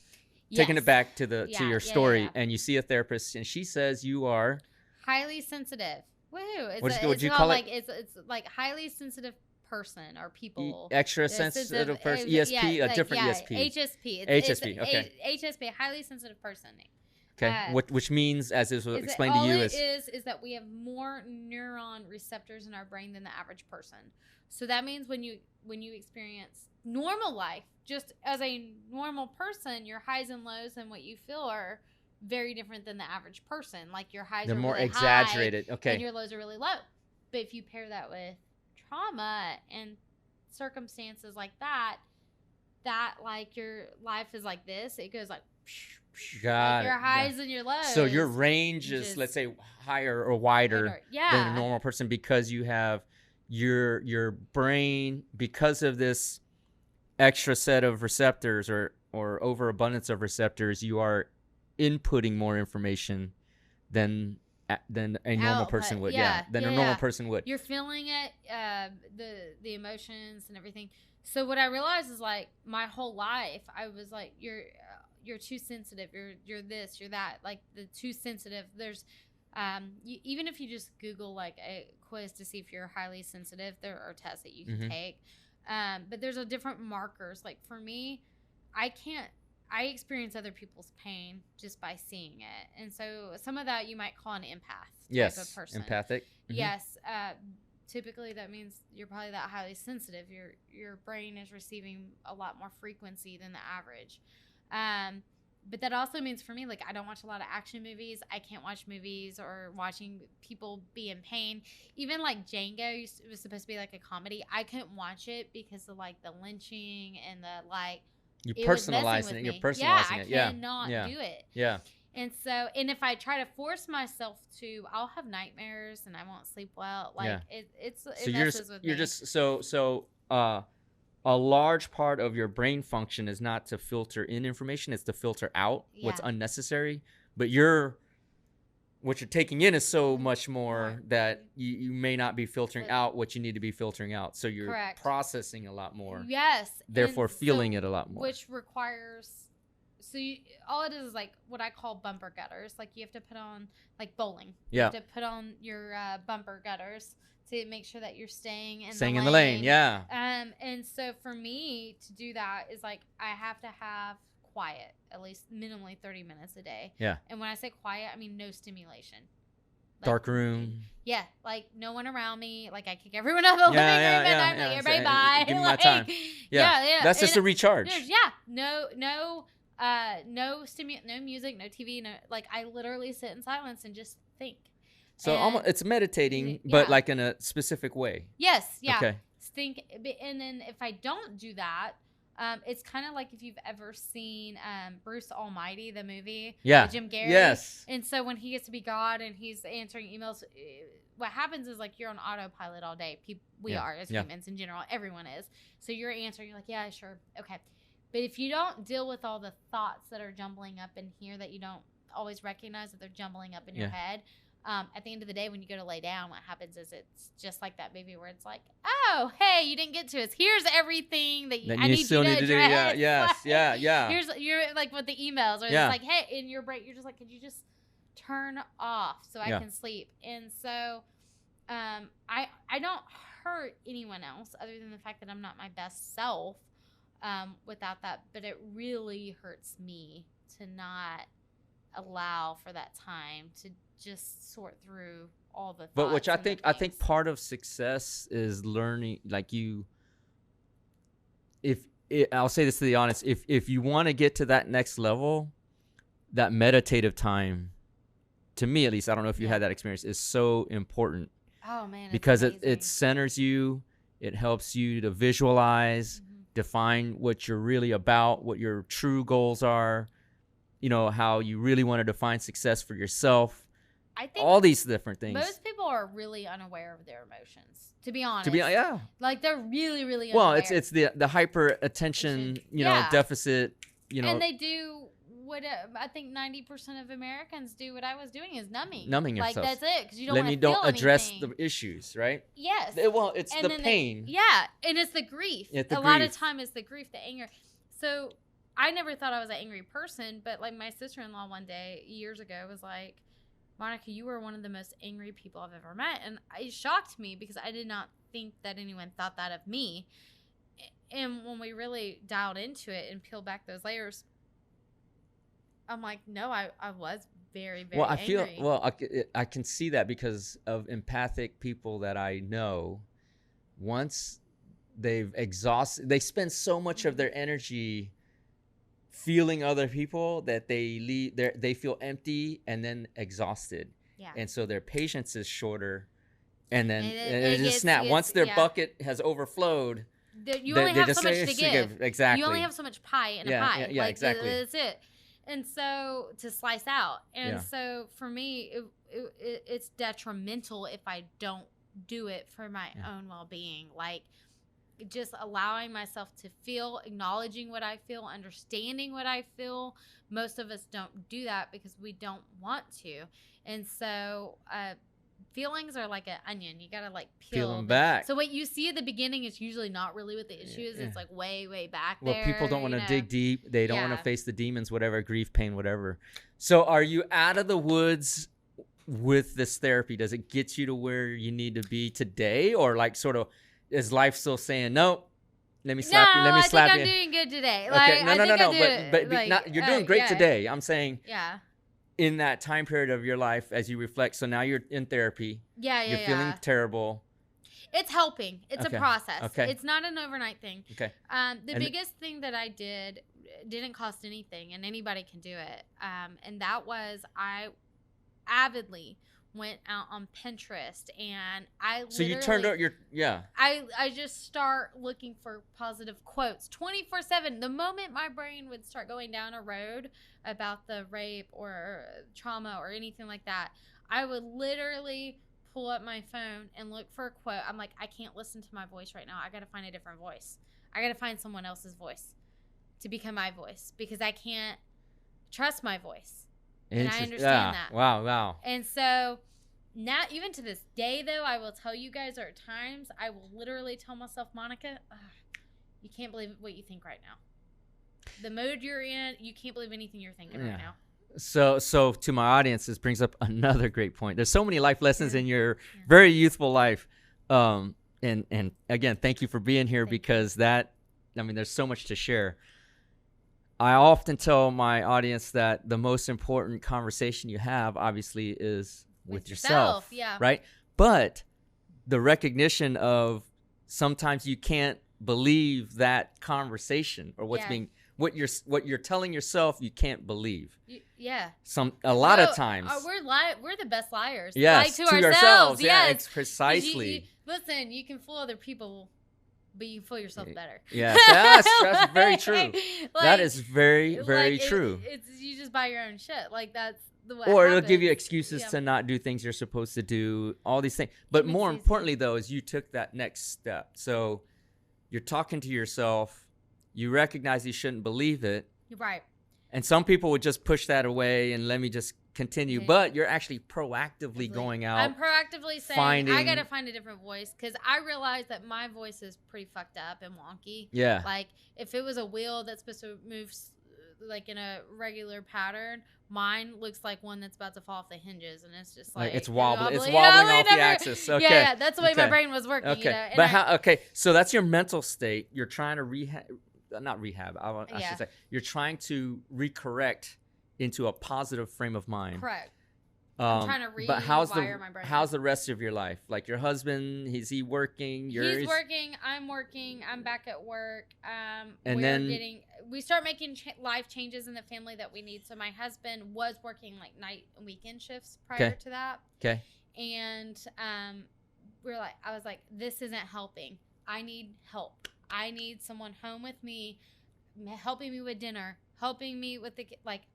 Taking it back to your story, and you see a therapist, and she says you are highly sensitive. Woohoo! Would you call it? It's like highly sensitive person or people. Extra sensitive person. ESP, a different ESP. HSP. HSP. Okay. HSP, highly sensitive person. Okay. Which means, as it was explained to you, is that we have more neuron receptors in our brain than the average person. So that means when you experience normal life, just as a normal person, your highs and lows and what you feel are very different than the average person. Like your highs are more really exaggerated, high, and your lows are really low. But if you pair that with trauma and circumstances like that like your life is like this, it goes like got your highs and your lows. So your range is, let's say, higher or wider than a normal person, because you have your brain, because of this extra set of receptors or overabundance of receptors, you are inputting more information than a normal person would. Than a normal person would. You're feeling it, the emotions and everything. So what I realized is, like, my whole life I was like, you're too sensitive, you're this, you're that, like the too sensitive. There's even if you just Google like a quiz to see if you're highly sensitive, there are tests that you can take, but there's a different markers. Like for me, I experience other people's pain just by seeing it, and so some of that you might call an empath type of person. Empathic. Yes. Typically that means you're probably that highly sensitive. Your brain is receiving a lot more frequency than the average. But that also means for me, like, I don't watch a lot of action movies. I can't watch movies or watching people be in pain. Even like Django was supposed to be like a comedy. I couldn't watch it because of like the lynching and the like. You're personalizing it. You're personalizing it. Yeah, I cannot do it. Yeah. And so, and if I try to force myself to, I'll have nightmares and I won't sleep well. Like it messes with me. You're just so a large part of your brain function is not to filter in information, it's to filter out what's unnecessary. But what you're taking in is so much more that you may not be filtering out what you need to be filtering out. So you're processing a lot more. Yes. Therefore feeling it a lot more. Which requires, all it is like what I call bumper gutters. Like you have to put on, like bowling. You have to put on your bumper gutters to make sure that you're staying in the lane. Yeah. And so for me to do that is like I have to have quiet, at least minimally 30 minutes a day. Yeah. And when I say quiet, I mean no stimulation. Like, dark room. Yeah, like no one around me. Like I kick everyone out of the living room and I'm like, everybody bye. Give me my time. Yeah. That's just a recharge. No music, no TV, no, like I literally sit in silence and just think. So almost, it's meditating, but like in a specific way. Yes. Yeah. Okay. Think, and then if I don't do that, it's kind of like if you've ever seen Bruce Almighty, the movie. Yeah. With Jim Carrey. Yes. And so when he gets to be God and he's answering emails, what happens is like you're on autopilot all day. We are as humans in general. Everyone is. So you're answering. You're like, yeah, sure, okay. But if you don't deal with all the thoughts that are jumbling up in here that you don't always recognize that they're jumbling up in your head. At the end of the day, when you go to lay down, what happens is it's just like that movie where it's like, oh, hey, you didn't get to us. Here's everything that I need still you need to do. Yeah, yeah. Here's you're like with the emails, or it's like, hey, in your brain, you're just like, could you just turn off so I Yeah. can sleep. And so I don't hurt anyone else other than the fact that I'm not my best self without that. But it really hurts me to not allow for that time to just sort through all the thoughts. But which I and the think things. part of success is learning, like I'll say this to the audience, if you want to get to that next level, that meditative time, to me at least, I don't know if you had that experience, is so important. Oh man, because it's it centers you, it helps you to visualize, define what you're really about, what your true goals are, how you really want to define success for yourself. I think all these different things. Most people are really unaware of their emotions, to be honest. Yeah. Like they're really, really well, unaware. it's the hyper attention, deficit, And they do what I think 90% of Americans do. What I was doing is numbing yourself. Like that's it, because you don't want to feel don't address anything. The issues, right? Yes. Well, it's and the pain. And it's the grief. It's the a lot of time it's the grief, the anger. So I never thought I was an angry person, but like my sister-in-law one day years ago was like, Monica, you were one of the most angry people I've ever met. And it shocked me because I did not think that anyone thought that of me. And when we really dialed into it and peeled back those layers, I'm like, no, I was very, very angry. I can see that because of empathic people that I know. Once they've exhausted, they spend so much of their energy feeling other people that they feel empty and then exhausted. Yeah. And so their patience is shorter, and then it just snap. Once their bucket has overflowed, you only have so much to give. Exactly. You only have so much pie in a pie. Yeah, like, exactly. That's it. And so to slice out. And so for me, it's detrimental if I don't do it for my own well-being. Like just allowing myself to feel, acknowledging what I feel, understanding what I feel. Most of us don't do that because we don't want to. And so feelings are like an onion. You got to like peel them back. So what you see at the beginning is usually not really what the issue is. It's like way, way back there. Well, people don't want to dig deep. They don't want to face the demons, whatever, grief, pain, whatever. So are you out of the woods with this therapy? Does it get you to where you need to be today? Or like sort of, is life still saying, nope, let me slap you, let me slap you? I think I'm doing good today. Okay, like, no. But you're doing great today. I'm saying in that time period of your life as you reflect. So now you're in therapy. You're feeling terrible. It's helping. It's a process. Okay. It's not an overnight thing. Okay. The biggest thing that I didn't cost anything, and anybody can do it. And that was I avidly went out on Pinterest, and I so you turned out your I just start looking for positive quotes 24/7. The moment my brain would start going down a road about the rape or trauma or anything like that, I would literally pull up my phone and look for a quote. I'm like, I can't listen to my voice right now. I got to find a different voice. I got to find someone else's voice to become my voice, because I can't trust my voice. And I understand that. Wow. And so now, even to this day, though, I will tell you guys, there are times I will literally tell myself, Monica, you can't believe what you think right now. The mood you're in, you can't believe anything you're thinking right now. So to my audience, this brings up another great point. There's so many life lessons in your very youthful life. And again, thank you for being here, because there's so much to share. I often tell my audience that the most important conversation you have, obviously, is with yourself, right? But the recognition of sometimes you can't believe that conversation, or what you're telling yourself you can't believe. A lot of times we're the best liars. Yes, to ourselves. Yes, it's precisely. Listen, you can fool other people, but you can fool yourself better. Yes, that's very true. That is very, very true. You just buy your own shit. Like that's the way. Or it'll give you excuses to not do things you're supposed to do. All these things, but more importantly, though, is you took that next step. So you're talking to yourself. You recognize you shouldn't believe it. Right. And some people would just push that away and let me just continue. But you're actually proactively going out. I'm proactively saying I got to find a different voice, because I realize that my voice is pretty fucked up and wonky. Yeah. Like if it was a wheel that's supposed to move like in a regular pattern, Mine looks like one that's about to fall off the hinges, and it's just like it's wobbling. It's you wobbling know, off the axis. Okay. Yeah, that's the way my Okay. brain was working. Okay. You know? And But how? Okay. So that's your mental state. You're trying to not rehab. I Yeah. should say you're trying to recorrect into a positive frame of mind. Correct. I'm trying to But rewire my brain. how's the rest of your life? Like your husband, is he working? He's working. I'm working. I'm back at work. And then we start making life changes in the family that we need. So my husband was working like night and weekend shifts prior to that. Okay. And I was like, this isn't helping. I need help. I need someone home with me, helping me with dinner, helping me with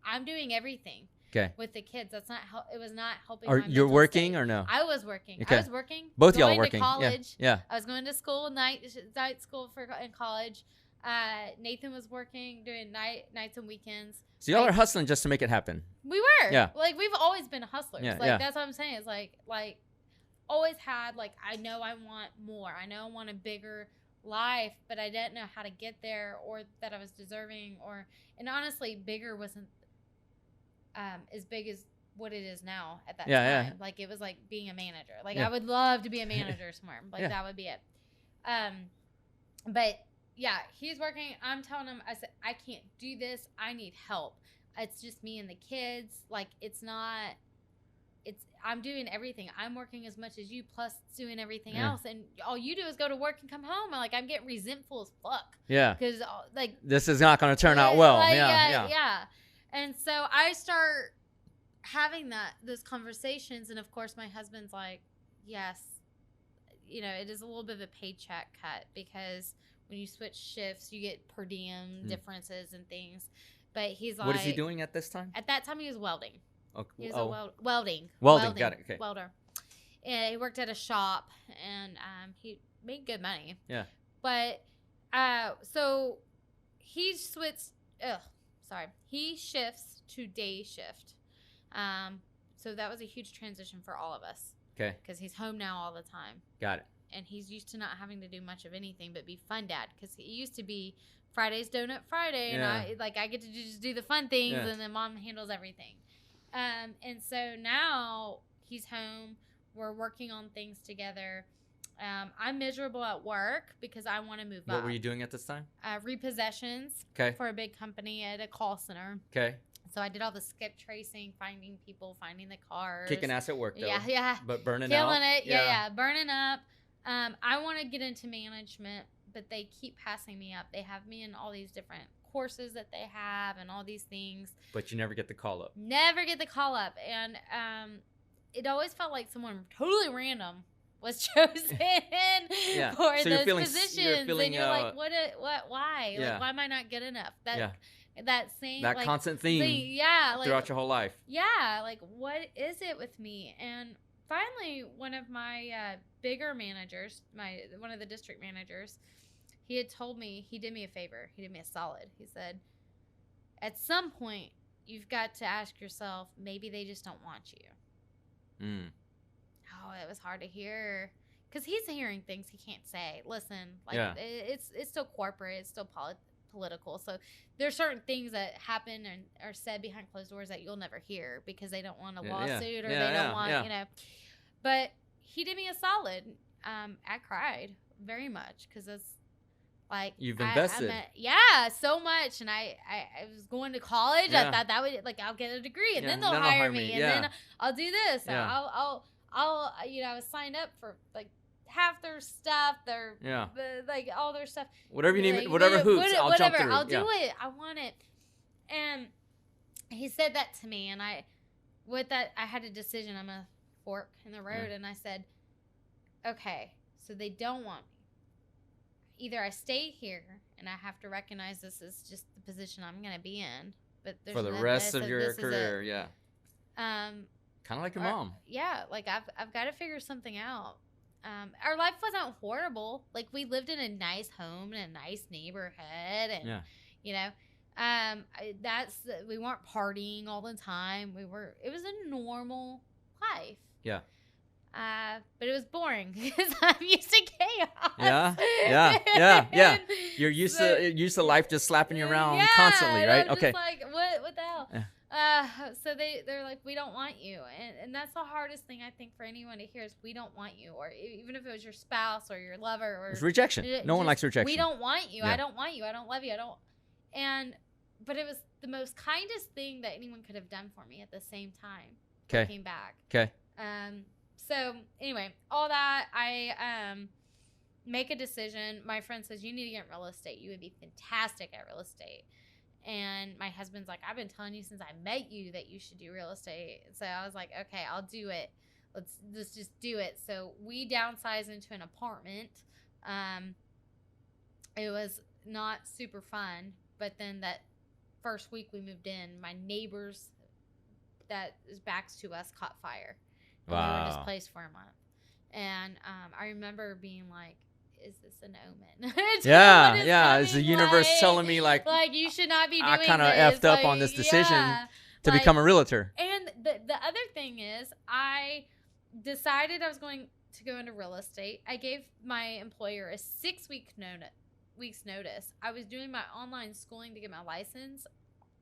I'm doing everything. Okay. With the kids, that's not it was not helping. Are you working state. or no? I was working. Okay. I was working. Both y'all are going working. to college. Yeah. I was going to school night school in college. Nathan was working, doing nights and weekends. So y'all are hustling just to make it happen. We were. Yeah. Like we've always been hustlers. Yeah, That's what I'm saying. It's like always had I know I want more. I know I want a bigger life, but I didn't know how to get there or that I was deserving and honestly bigger wasn't as big as what it is now at that time. Yeah. Like it was like being a manager. I would love to be a manager somewhere. That would be it. But yeah, he's working. I'm telling him, I said, I can't do this. I need help. It's just me and the kids. I'm doing everything. I'm working as much as you plus doing everything else. And all you do is go to work and come home. And I'm getting resentful as fuck. Yeah. Because this is not going to turn out well. Yeah. And so I start having those conversations. And of course my husband's like, yes, it is a little bit of a paycheck cut because when you switch shifts, you get per diem differences and things. But he's like, what is he doing at this time? At that time, he was welding. Okay. He was welding. Got it. Okay. Welder. And he worked at a shop, and he made good money. Yeah. But so he switched. He shifts to day shift. So that was a huge transition for all of us. Okay. Because he's home now all the time. Got it. And he's used to not having to do much of anything but be fun dad. Because he used to be Friday's Donut Friday, and I get to just do the fun things, and then mom handles everything. And so now he's home. We're working on things together. I'm miserable at work because I want to move up. What were you doing at this time? Repossessions for a big company at a call center. Okay. So I did all the skip tracing, finding people, finding the cars. Kicking ass at work, though. Yeah. But burning out. Killing it. Yeah. Burning up. I want to get into management, but they keep passing me up. They have me in all these different courses that they have and all these things. But you never get the call up. Never get the call up. And it always felt like someone totally random was chosen for those positions. And you're like, what, why? Why am I not good enough? That constant theme throughout your whole life. Yeah, what is it with me? And finally, one of my bigger managers, one of the district managers, he had told me, he did me a favor. He did me a solid. He said, at some point, you've got to ask yourself, maybe they just don't want you. Oh, it was hard to hear. Because he's hearing things he can't say. Listen, it's still corporate. It's still political. So there's certain things that happen and are said behind closed doors that you'll never hear because they don't want a lawsuit or they don't want, But he did me a solid. I cried very much because it's you've invested. So much. And I was going to college. I thought that would I'll get a degree and then they'll hire me and then I'll do this. I'll I was signed up for half their stuff, all their stuff. Whatever you need, whatever hoops, I'll jump through. I'll do it. I want it. And he said that to me, and I had a decision. I'm a fork in the road, and I said, okay, so they don't want me. Either I stay here, and I have to recognize this is just the position I'm going to be in, but for the rest of your career, kind of like your mom. Yeah, I've got to figure something out. Our life wasn't horrible. We lived in a nice home in a nice neighborhood, and we weren't partying all the time. It was a normal life. Yeah. But it was boring because I'm used to chaos. Yeah. You're used to life just slapping you around constantly, right? I'm just what the hell? So they're like, we don't want you. And that's the hardest thing I think for anyone to hear is we don't want you. Or even if it was your spouse or your lover. Or it's rejection. No one likes rejection. We don't want you. Yeah. I don't want you. I don't love you. But it was the most kindest thing that anyone could have done for me at the same time. Okay. I came back. Okay. So anyway, all that, I make a decision. My friend says, you need to get in real estate. You would be fantastic at real estate. And my husband's like, I've been telling you since I met you that you should do real estate. So I was like, okay, I'll do it. Let's just do it. So we downsized into an apartment. It was not super fun. But then that first week we moved in, my neighbors that is backs to us caught fire. And wow. We were displaced for a month. And I remember being like, is this an omen? Yeah. Is the universe telling me like you should not be doing I kind of effed up on this decision to become a realtor? And the other thing is, I decided I was going to go into real estate. I gave my employer a 6 week's notice. I was doing my online schooling to get my license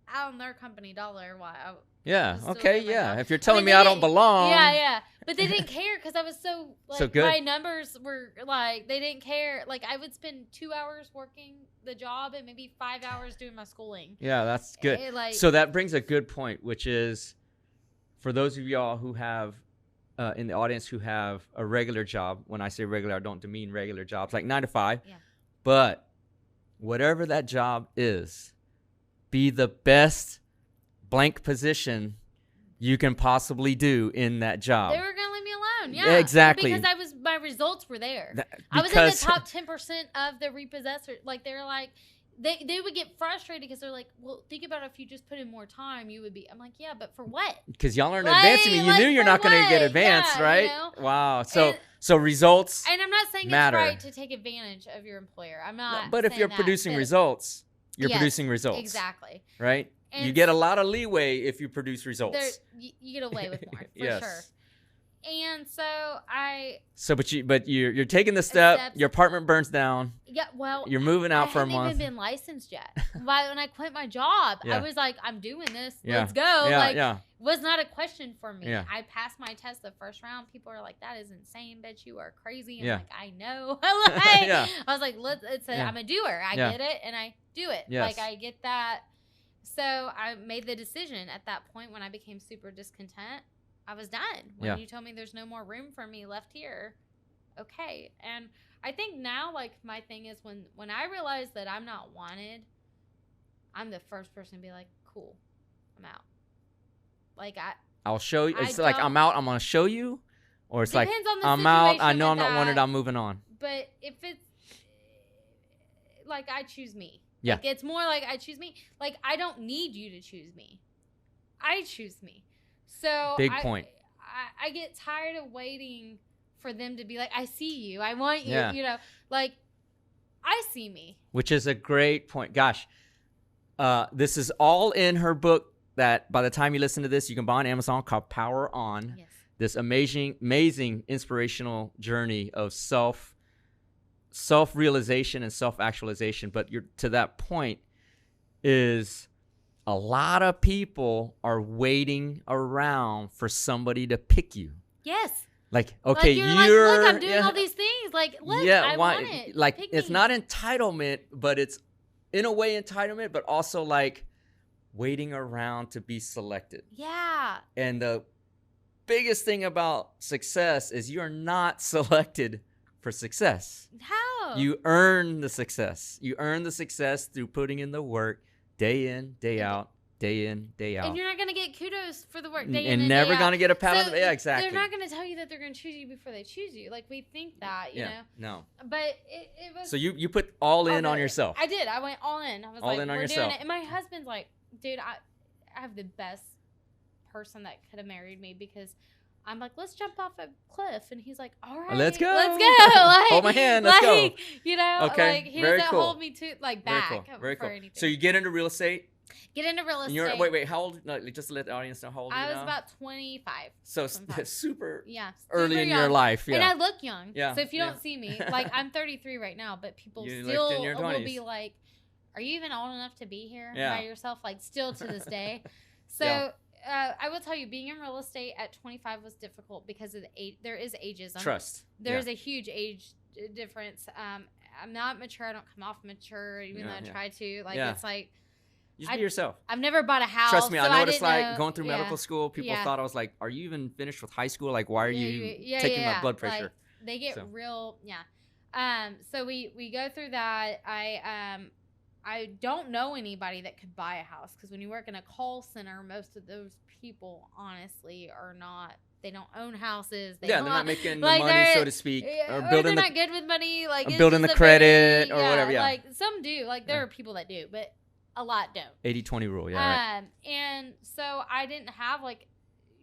out on their company dollar. Yeah. Okay. Yeah. If you're telling me I don't belong. Yeah. But they didn't care because I was so good. My numbers were like, they didn't care. Like I would spend 2 hours working the job and maybe 5 hours doing my schooling. Yeah, that's good. So that brings a good point, which is for those of y'all who have in the audience who have a regular job. When I say regular, I don't demean regular jobs like 9 to 5. Yeah. But whatever that job is, be the best blank position you can possibly do in that job. They were gonna leave me alone. Yeah, exactly. Because my results were there. I was in the top 10% of the repossessor. Like they were like, they would get frustrated because they're like, well, think about if you just put in more time, you would be. I'm like, yeah, but for what? Because y'all aren't advancing me. You knew you're not going to get advanced, right? You know? Wow. So results. And I'm not saying matter. It's right to take advantage of your employer. I'm not. No, but if you're producing results, you're producing results. Exactly. Right. And you get a lot of leeway if you produce results. You get away with more, for sure. And so but you're taking the step. Your apartment burns down. Yeah, well, you're moving out for a month. I haven't even been licensed yet. When I quit my job, I was like, I'm doing this. Yeah. Let's go. Yeah, was not a question for me. Yeah. I passed my test the first round. People are like, that is insane, bitch. You are crazy. I'm like, I know. I was like, I'm a doer. I get it, and I do it. Yes. Like I get that. So I made the decision at that point when I became super discontent. I was done. When you told me there's no more room for me left here, okay. And I think now, like, my thing is when I realize that I'm not wanted, I'm the first person to be like, cool, I'm out. Like, I'll show you. It's like, I'm out, I'm going to show you. Or it's like, I'm out, I know I'm not wanted, I'm moving on. But if it's, like, I choose me. Yeah. Like, it's more like I choose me. Like, I don't need you to choose me. I choose me. So big point. I get tired of waiting for them to be like, I see you. I want you. Yeah. You know, like, I see me. Which is a great point. Gosh, this is all in her book that by the time you listen to this, you can buy on Amazon, called PowerOn. Yes. This amazing inspirational journey of self-realization and self-actualization. But to that point is a lot of people are waiting around for somebody to pick you. Yes. Like, okay, like you're like, look, I'm doing all these things. Like, look, I want it. Like, pick it's me. not entitlement, but it's in a way entitlement, but also like waiting around to be selected. Yeah. And the biggest thing about success is you're not selected for success. How? You earn the success. You earn the success through putting in the work day in, day out, day in, day out. And you're not going to get kudos for the work day in and and never day going to get a pat on the yeah, exactly. They're not going to tell you that they're going to choose you before they choose you. Like, we think that, you know? No. But it was... So you put all in on yourself. I did. I went all in. I was all like, in on we're yourself. doing it. And my husband's like, dude, I have the best person that could have married me because I'm like, let's jump off a cliff. And he's like, all right. Let's go. Like, hold my hand. Let's go. You know, okay. like, he Very doesn't cool. hold me to, like, back Very cool. anything. So you get into real estate. Get into real estate. Wait, how old? No, just to let the audience know how old you are. I was about 25. So super young. early in your life. Yeah. And I look young. Yeah. So if you don't see me, like, I'm 33 right now, but people you still will be like, are you even old enough to be here by yourself? Like, still to this day. So I will tell you, being in real estate at 25 was difficult because of the age. There is ages. Trust. There's a huge age difference. I'm not mature. I don't come off mature, even though I try to. Like, it's like. Just be yourself. I've never bought a house. Trust me, so I noticed know, going through medical school, people thought I was like, are you even finished with high school? Like, why are you taking my blood pressure? Like, they get real, so we go through that. I don't know anybody that could buy a house because when you work in a call center, most of those people, honestly, are not. They don't own houses. They're not making the money, so to speak, or they're not good with money. Like, building the credit or whatever. Yeah, like some do. Like there are people that do, but a lot don't. 80-20 rule, right. And so I didn't have like,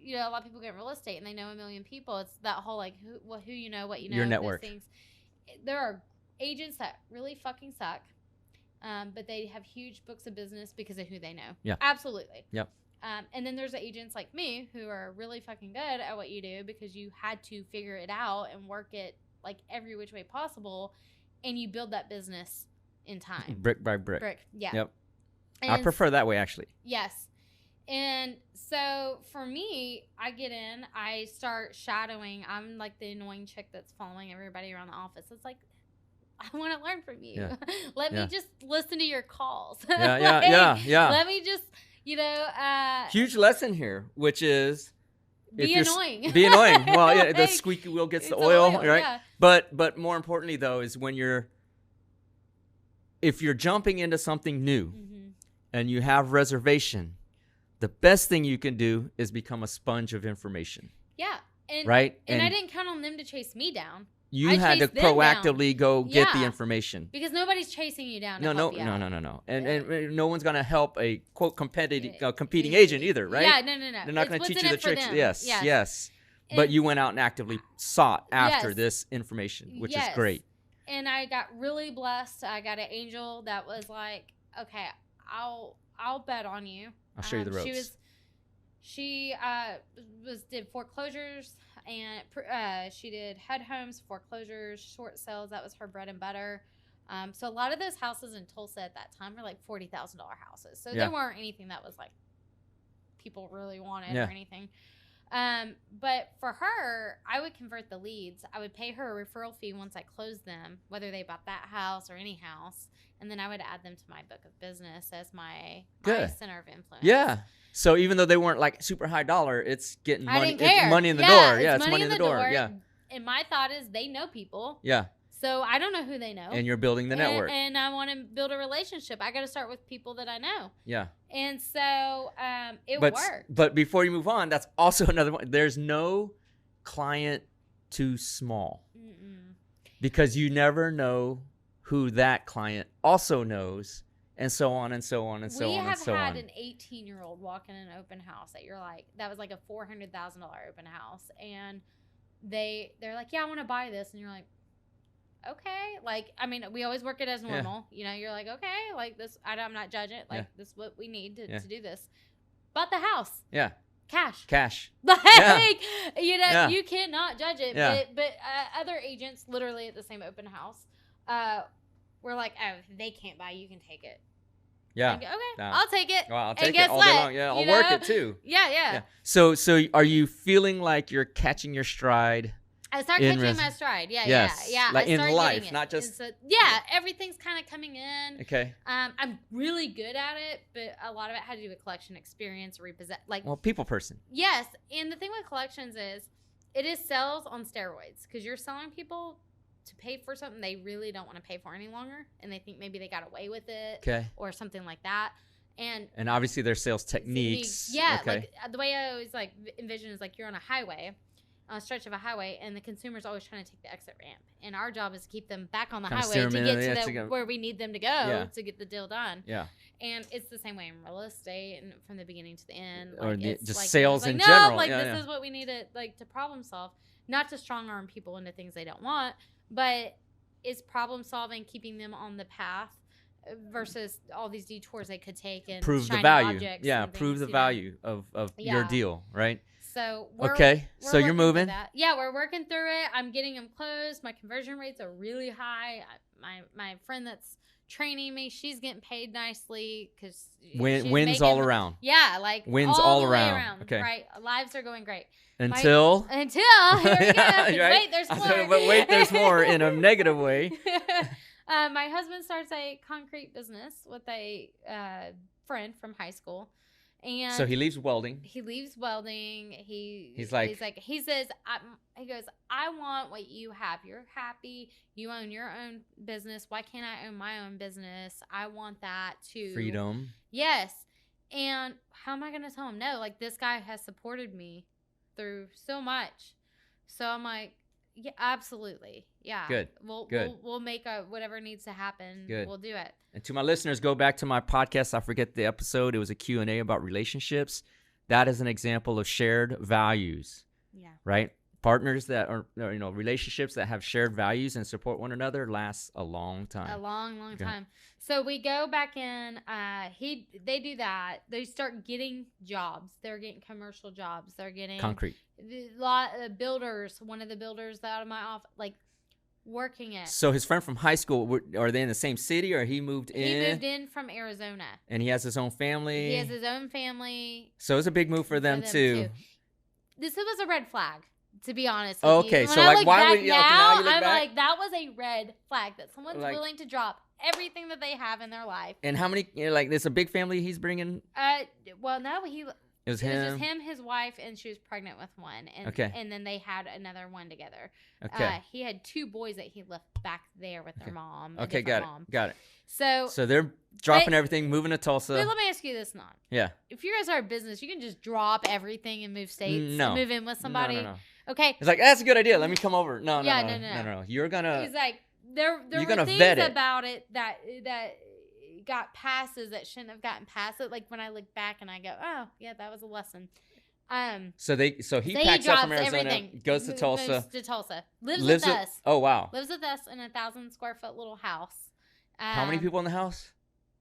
a lot of people get in real estate and they know a million people. It's that whole like who you know, what you know. Your network. Things. There are agents that really fucking suck, but they have huge books of business because of who they know. Yeah, absolutely. Yep. And then there's agents like me who are really fucking good at what you do because you had to figure it out and work it like every which way possible, and you build that business in time, brick by brick. Yeah. Yep. And I prefer that way, actually. Yes. And so for me, I get in, I start shadowing. I'm like the annoying chick that's following everybody around the office. It's like, I want to learn from you. Yeah. Let me just listen to your calls. Yeah. Let me just, huge lesson here, which is be annoying. Be annoying. Well, the squeaky wheel gets the oil, right? Yeah. But more importantly, though, is if you're jumping into something new and you have reservation, the best thing you can do is become a sponge of information. Yeah. Right? And I didn't count on them to chase me down. You had to proactively go get the information. Because nobody's chasing you down. No. And no one's going to help a, quote, competing agent either, right? Yeah, no. They're not going to teach you the tricks. Yes. But you went out and actively sought after this information, which is great. And I got really blessed. I got an angel that was like, okay, I'll bet on you. I'll show you the ropes. She did foreclosures, and she did head homes, foreclosures, short sales. That was her bread and butter. So a lot of those houses in Tulsa at that time were like $40,000 houses. So there weren't anything that was like people really wanted or anything. But for her, I would convert the leads. I would pay her a referral fee once I closed them, whether they bought that house or any house. And then I would add them to my book of business as my center of influence. Yeah. So even though they weren't like super high dollar, it's getting money. I didn't care. It's money in the door. Yeah, it's money in the door. Yeah. And my thought is they know people. Yeah. So I don't know who they know. And you're building the network. And I want to build a relationship. I got to start with people that I know. Yeah. And so it worked. But before you move on, that's also another one. There's no client too small. Because you never know who that client also knows, and so on and so on and so on and so on. We have had an 18-year-old walk in an open house that was like a $400,000 open house, and they're like, yeah, I want to buy this, and you're like, okay, like, I mean, we always work it as normal, you're like, okay, like this, I'm not judging, like this is what we need to do this. Bought the house. Yeah. Cash. Like, you cannot judge it. Yeah. But other agents, literally at the same open house, were like, oh, if they can't buy, you can take it. Yeah. Like, okay, I'll take it. Well, I'll take it all day long. Yeah, I'll work it too. Yeah. So are you feeling like you're catching your stride? I start catching my stride. Yeah. Like in life, not just. Everything's kind of coming in. Okay. I'm really good at it, but a lot of it had to do with collection experience, people person. Yes, and the thing with collections is, it is sales on steroids because you're selling people to pay for something they really don't want to pay for any longer, and they think maybe they got away with it, or something like that. And obviously their sales techniques. Yeah, like the way I always like envision is like you're on a highway. On a stretch of a highway, and the consumer's always trying to take the exit ramp. And our job is to keep them back on the highway to get to where we need them to go to get the deal done. Yeah. And it's the same way in real estate, and from the beginning to the end. Or it's just like, sales in general. This is what we need to problem solve. Not to strong arm people into things they don't want, but it's problem solving, keeping them on the path versus all these detours they could take and prove the value. Yeah, prove the value of your deal, right? So so you're moving. Yeah, we're working through it. I'm getting them closed. My conversion rates are really high. my friend that's training me, she's getting paid nicely because wins all around. Yeah, like wins all all the way around. Okay, right. Lives are going great until here we go. right? Wait, there's more. But wait, there's more in a negative way. My husband starts a concrete business with a friend from high school. And so he leaves welding. He leaves welding. He says, he goes, I want what you have. You're happy. You own your own business. Why can't I own my own business? I want that too. Freedom. Yes. And how am I going to tell him no? Like, this guy has supported me through so much. So I'm like, yeah, absolutely. Yeah. Good. We'll make whatever needs to happen. Good. We'll do it. And to my listeners, go back to my podcast. I forget the episode. It was a Q&A about relationships. That is an example of shared values. Yeah. Right? Partners that are, relationships that have shared values and support one another last a long time. A long time. So we go back in. They do that. They start getting jobs. They're getting commercial jobs. They're getting concrete. A lot of builders. One of the builders out of my office, like, working it. So his friend from high school, are they in the same city, or he moved in? He moved in from Arizona. And he has his own family? He has his own family. So it's a big move for them too. This was a red flag, to be honest with you. So like, why would you now you look I'm back? like, that was a red flag, that someone's willing to drop everything that they have in their life. And how many, it's a big family he's bringing? Well, no, it was him. just him, his wife, and she was pregnant with one. And, and then they had another one together. Okay. He had 2 boys that he left back there with their mom. Okay, got it. So they're dropping everything, moving to Tulsa. But let me ask you this, Nan. Yeah. If you guys are a business, you can just drop everything and move states. No. Move in with somebody. No. Okay. It's like, that's a good idea. Let me come over. No. You're gonna. He's like, there were things about it that got passes that shouldn't have gotten past it. Like, when I look back and I go, oh yeah, that was a lesson. So he packs up from Arizona, everything, goes to Tulsa. Moves to Tulsa. Lives with us. Oh wow. Lives with us in a 1,000 square foot little house. How many people in the house?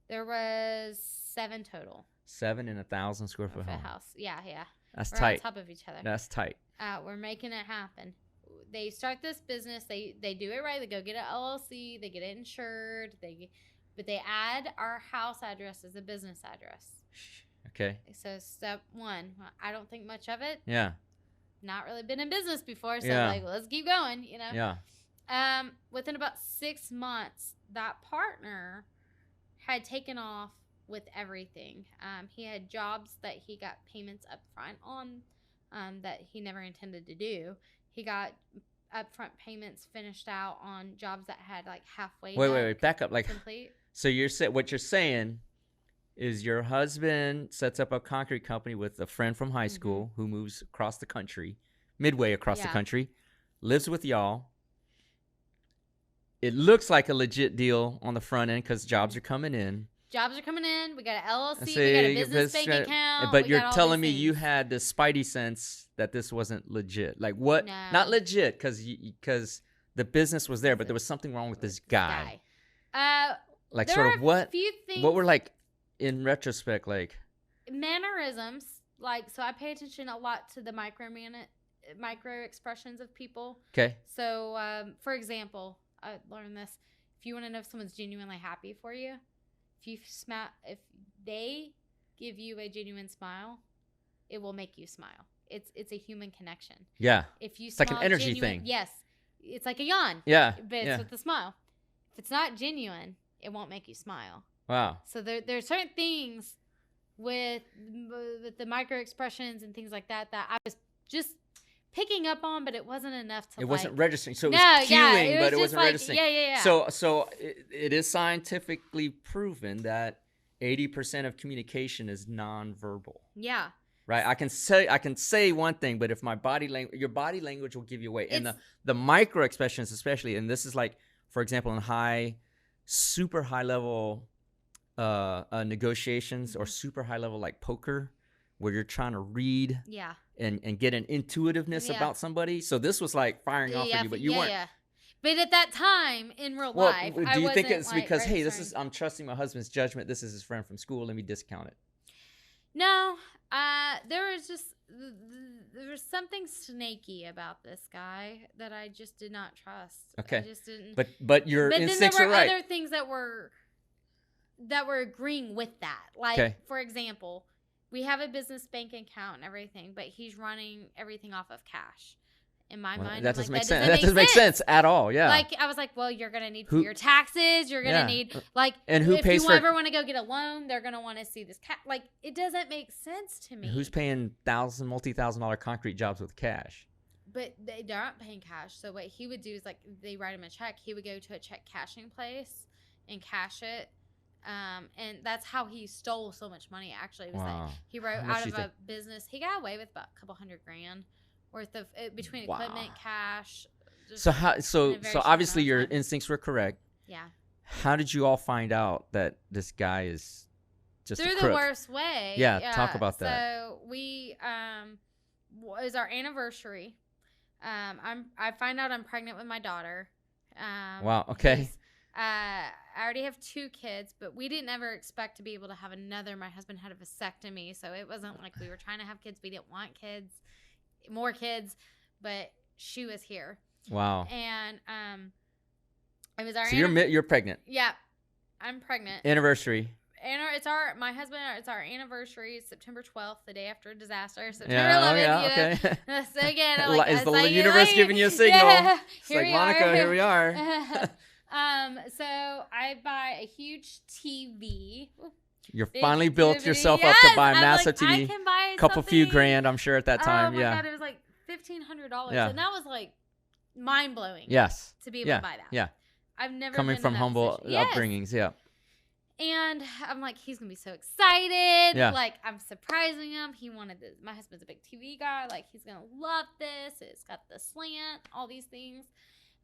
There was 7 total. 7 in a 1,000 square foot house. Yeah. That's We're tight. on top of each other. That's tight. We're making it happen. They start this business. They do it right. They go get an LLC. They get it insured. But they add our house address as a business address. Okay. So step 1, I don't think much of it. Yeah. Not really been in business before, so let's keep going. Yeah. Within about 6 months, that partner had taken off with everything. He had jobs that he got payments up front on that he never intended to do. He got upfront payments finished out on jobs that had like halfway. Wait, back up. Like, complete. So what you're saying is your husband sets up a concrete company with a friend from high school who moves across the country, midway across the country, lives with y'all. It looks like a legit deal on the front end because jobs are coming in. Jobs are coming in. We got an LLC. We got a business bank account. But you're telling me you had the spidey sense that this wasn't legit. Like what? No. Not legit because the business was there, but there was something wrong with this guy. Like there sort of what? Few things, what were like in retrospect like? Mannerisms. Like, so I pay attention a lot to the micro expressions of people. Okay. So, for example, I learned this. If you want to know if someone's genuinely happy for you, if they give you a genuine smile, it will make you smile. It's a human connection. Yeah. If you it's like an energy thing. Yes. It's like a yawn. Yeah. But it's with a smile. If it's not genuine, it won't make you smile. Wow. So there are certain things with the micro expressions and things like that I was just picking up on, but it wasn't enough to. It wasn't registering. So it was cueing, but it wasn't registering. Yeah. So it is scientifically proven that 80% of communication is nonverbal. Yeah. Right. I can say one thing, but if your body language will give you away, and the micro expressions especially, and this is like, for example, in super high level negotiations or super high level like poker, where you're trying to read and get an intuitiveness about somebody. So this was like firing off at you, but you weren't. Yeah. But at that time in real life, do you think it's because, hey, I'm trusting my husband's judgment. This is his friend from school. Let me discount it. No, there was something snaky about this guy that I just did not trust. Okay. I just didn't. But your But then instincts there are were right. other things that were agreeing with that. Like, Okay. for example, we have a business bank account and everything, but he's running everything off of cash. In my mind, that I'm doesn't like, make sense. That doesn't make sense at all. Yeah. Like, I was like, well, you're going to need for your taxes. You're going to need, like, and who if pays you for ever want to go get a loan, they're going to want to see this cash. Like, it doesn't make sense to me. Who's paying multi-$1,000 concrete jobs with cash? But they're not paying cash. So what he would do is, like, they write him a check. He would go to a check cashing place and cash it. And that's how he stole so much money. Actually, it was like he wrote out of a business. He got away with about a couple $100,000 worth of between equipment, cash. So obviously your instincts were correct. Yeah. How did you all find out that this guy is just through a crook? The worst way? Yeah, talk about that. So we it was our anniversary. I find out I'm pregnant with my daughter. Wow. Okay. I already have 2 kids, but we didn't ever expect to be able to have another. My husband had a vasectomy, so it wasn't like we were trying to have kids. We didn't want more kids, but she was here. Wow. And it was our. So you're pregnant. Yeah, I'm pregnant. Anniversary. And it's our anniversary, September 12th, the day after a disaster. September 11th. Okay. So again, is the universe giving you a signal? Yeah, it's like, Monica, here we are. So I buy a huge TV. You're finally built yourself up to buy a massive TV. I can buy couple few grand, I'm sure, at that time. Oh my God, it was like $1,500, and that was like mind blowing. Yes. To be able to buy that. Yeah. I've never coming been from in that humble position. upbringings. Yeah. And I'm like, he's gonna be so excited. Yeah. Like, I'm surprising him. He wanted this. My husband's a big TV guy. Like, he's gonna love this. It's got the slant, all these things.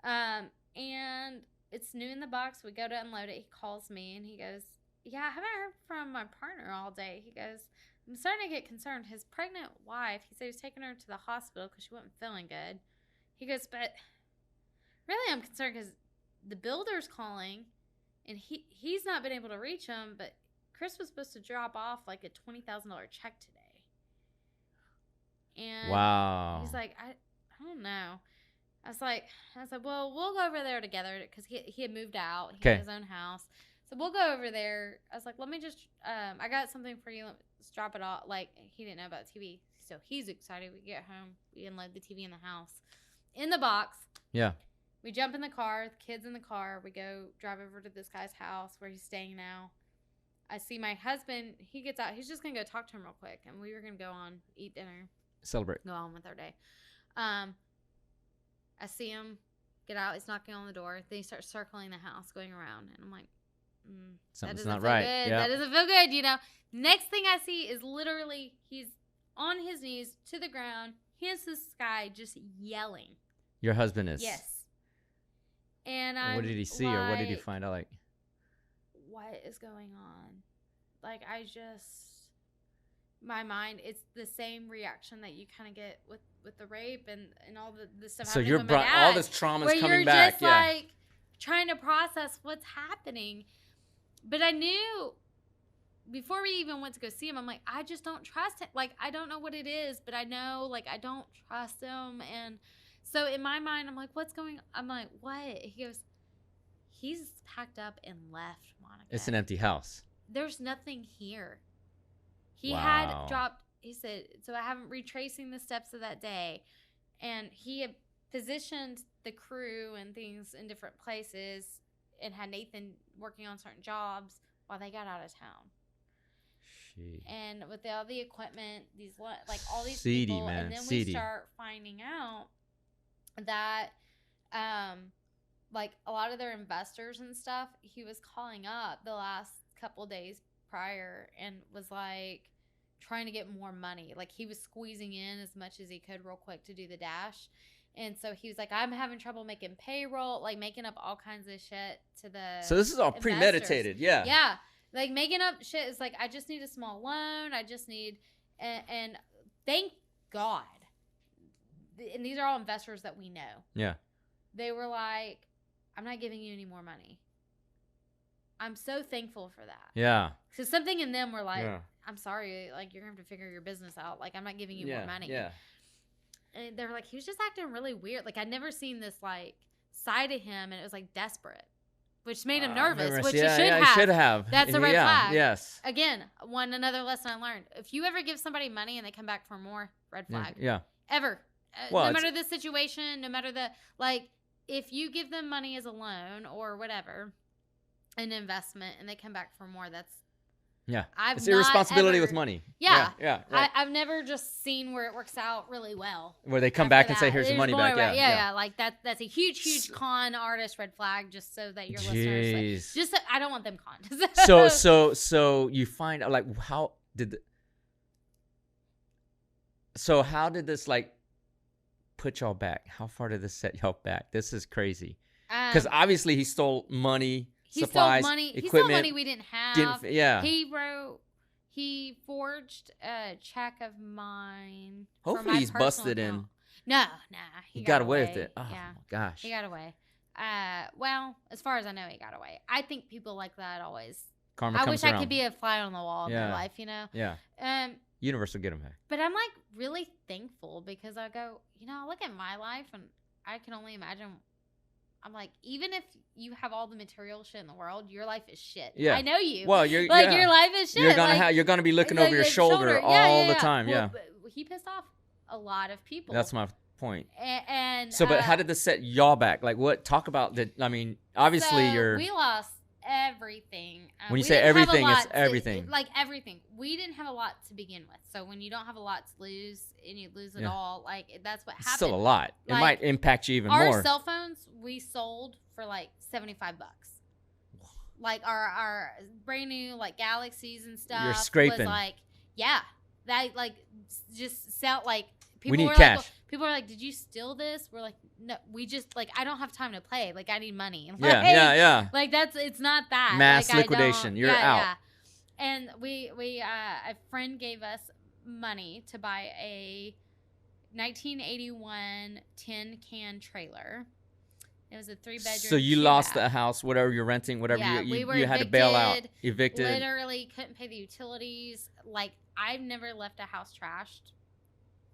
And it's new in the box. We go to unload it. He calls me and he goes, "Yeah, I haven't heard from my partner all day." He goes, "I'm starting to get concerned. His pregnant wife," he said he was taking her to the hospital because she wasn't feeling good. He goes, "But really, I'm concerned because the builder's calling, and he's not been able to reach him, but Chris was supposed to drop off like a $20,000 check today." And wow. He's like, I don't know. I said, well, we'll go over there together because he had moved out. He had his own house. So we'll go over there. I was like, let me just, I got something for you. Let's drop it off. Like, he didn't know about the TV. So he's excited. We get home. We unload the TV in the house. In the box. Yeah. We jump in the car. The kid's in the car. We go drive over to this guy's house where he's staying now. I see my husband. He gets out. He's just going to go talk to him real quick. And we were going to go on, eat dinner. Celebrate. Go on with our day. I see him get out. He's knocking on the door. Then he starts circling the house, going around. And I'm like, something's not right. Good. Yeah. That doesn't feel good, you know. Next thing I see is literally he's on his knees to the ground. Here's this guy just yelling. Your husband is? Yes. And what did he see, or what did he find out? Like, what is going on? Like, my mind, it's the same reaction that you kind of get with the rape and all the stuff. So you're all this trauma's coming back. You're just like trying to process what's happening. But I knew before we even went to go see him, I'm like, I just don't trust him. Like, I don't know what it is, but I know, like, I don't trust him. And so in my mind, I'm like, what's going on? I'm like, what? He goes, he's packed up and left, Monica. It's an empty house. There's nothing here. He had dropped, he said, so I haven't retracing the steps of that day. And he had positioned the crew and things in different places and had Nathan working on certain jobs while they got out of town. Jeez. And with all the equipment, all these seedy, people, man. And then seedy. We start finding out that, a lot of their investors and stuff, he was calling up the last couple days prior and was like trying to get more money. Like, he was squeezing in as much as he could real quick to do the dash. And so he was like, I'm having trouble making payroll, like making up all kinds of shit to the So this is all investors. Premeditated. Yeah. Yeah. Like, making up shit is like, I just need a small loan. I just need, and thank God. And these are all investors that we know. Yeah. They were like, I'm not giving you any more money. I'm so thankful for that. Yeah. So something in them were like, Yeah. I'm sorry, like you're gonna have to figure your business out. Like I'm not giving you more money. Yeah. And they were like, he was just acting really weird. Like I'd never seen this like side of him, and it was like desperate, which made him nervous. Which he should have. That's a red flag. Yes. Again, another lesson I learned: if you ever give somebody money and they come back for more, red flag. Yeah. Ever. Well, no matter the situation, no matter the like, if you give them money as a loan or whatever, an investment, and they come back for more, that's it's irresponsibility with money. Yeah. Right. I've never just seen where it works out really well. Where they come back and say, "Here's your money back." Yeah. Like that's a huge con artist red flag. Just so that your listeners, I don't want them conned. so you find out like how did this like put y'all back? How far did this set y'all back? This is crazy. Because obviously he stole money. Supplies, equipment. He stole money we didn't have. Yeah. He forged a check of mine. Hopefully he's busted account. Nah. He got away with it. Oh yeah. my gosh. He got away. Well, as far as I know, he got away. I think people like that always. Karma I comes wish around. I could be a fly on the wall in their life, you know? Yeah. Universe will get him back. But I'm like really thankful because I go, I look at my life and I can only imagine. I'm like, even if you have all the material shit in the world, your life is shit. Yeah. I know you. Well, you're like your life is shit. You're gonna be looking over your shoulder all the time. Well, he pissed off a lot of people. That's my point. And so, but how did this set y'all back? Like, what? Talk about that. I mean, obviously we lost everything. When you say everything, it's everything. Like everything. We didn't have a lot to begin with. So when you don't have a lot to lose and you lose it all, like that's what happened. It's still a lot. Like, it might impact you even more. Our cell phones we sold for like $75. Like our brand new like Galaxies and stuff. You're scraping. Was like that like just sell like. We need cash. People are like, "Did you steal this?" We're like, "No, we just like I don't have time to play. Like I need money." And, like, yeah. Like it's not that mass like, liquidation. You're out. Yeah. And we a friend gave us money to buy a 1981 tin can trailer. It was a 3-bedroom. So you lost the house, whatever you're renting, whatever you had to bail out, evicted. Literally couldn't pay the utilities. Like I've never left a house trashed.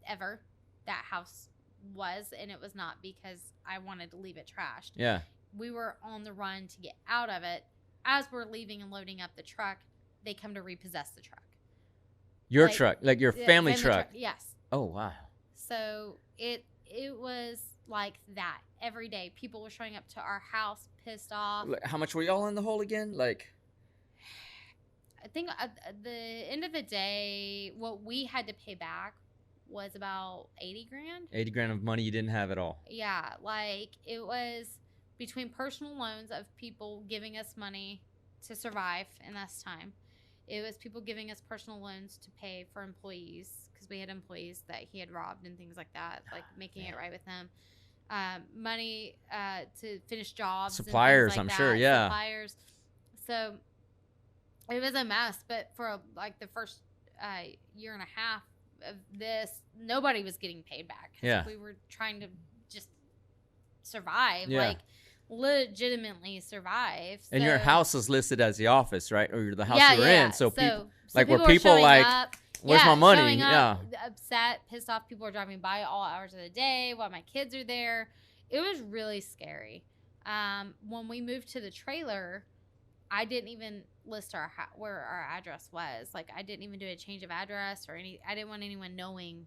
Ever that house was, and it was not because I wanted to leave it trashed. Yeah, we were on the run to get out of it. As we're leaving and loading up the truck, they come to repossess the truck. Your truck, like your family truck. Yes. Oh wow. So it was like that every day. People were showing up to our house pissed off. How much were y'all in the hole again? Like, I think at the end of the day, what we had to pay back was about 80 grand. 80 grand of money you didn't have at all. Yeah, like it was between personal loans of people giving us money to survive in this time. It was people giving us personal loans to pay for employees because we had employees that he had robbed and things like that, like making it right with them. Money to finish jobs. Suppliers, and things like I'm sure, yeah. Suppliers. So it was a mess, but for like the first year and a half of this, nobody was getting paid back. Yeah. We were trying to just survive, yeah. like legitimately survive. So, and your house is listed as the office, right? Or the house you were in. So people, like, people were people like, up, where's my money? Yeah. Upset, pissed off. People were driving by all hours of the day while my kids are there. It was really scary. When we moved to the trailer, I didn't even list where our address was. Like, I didn't even do a change of address or I didn't want anyone knowing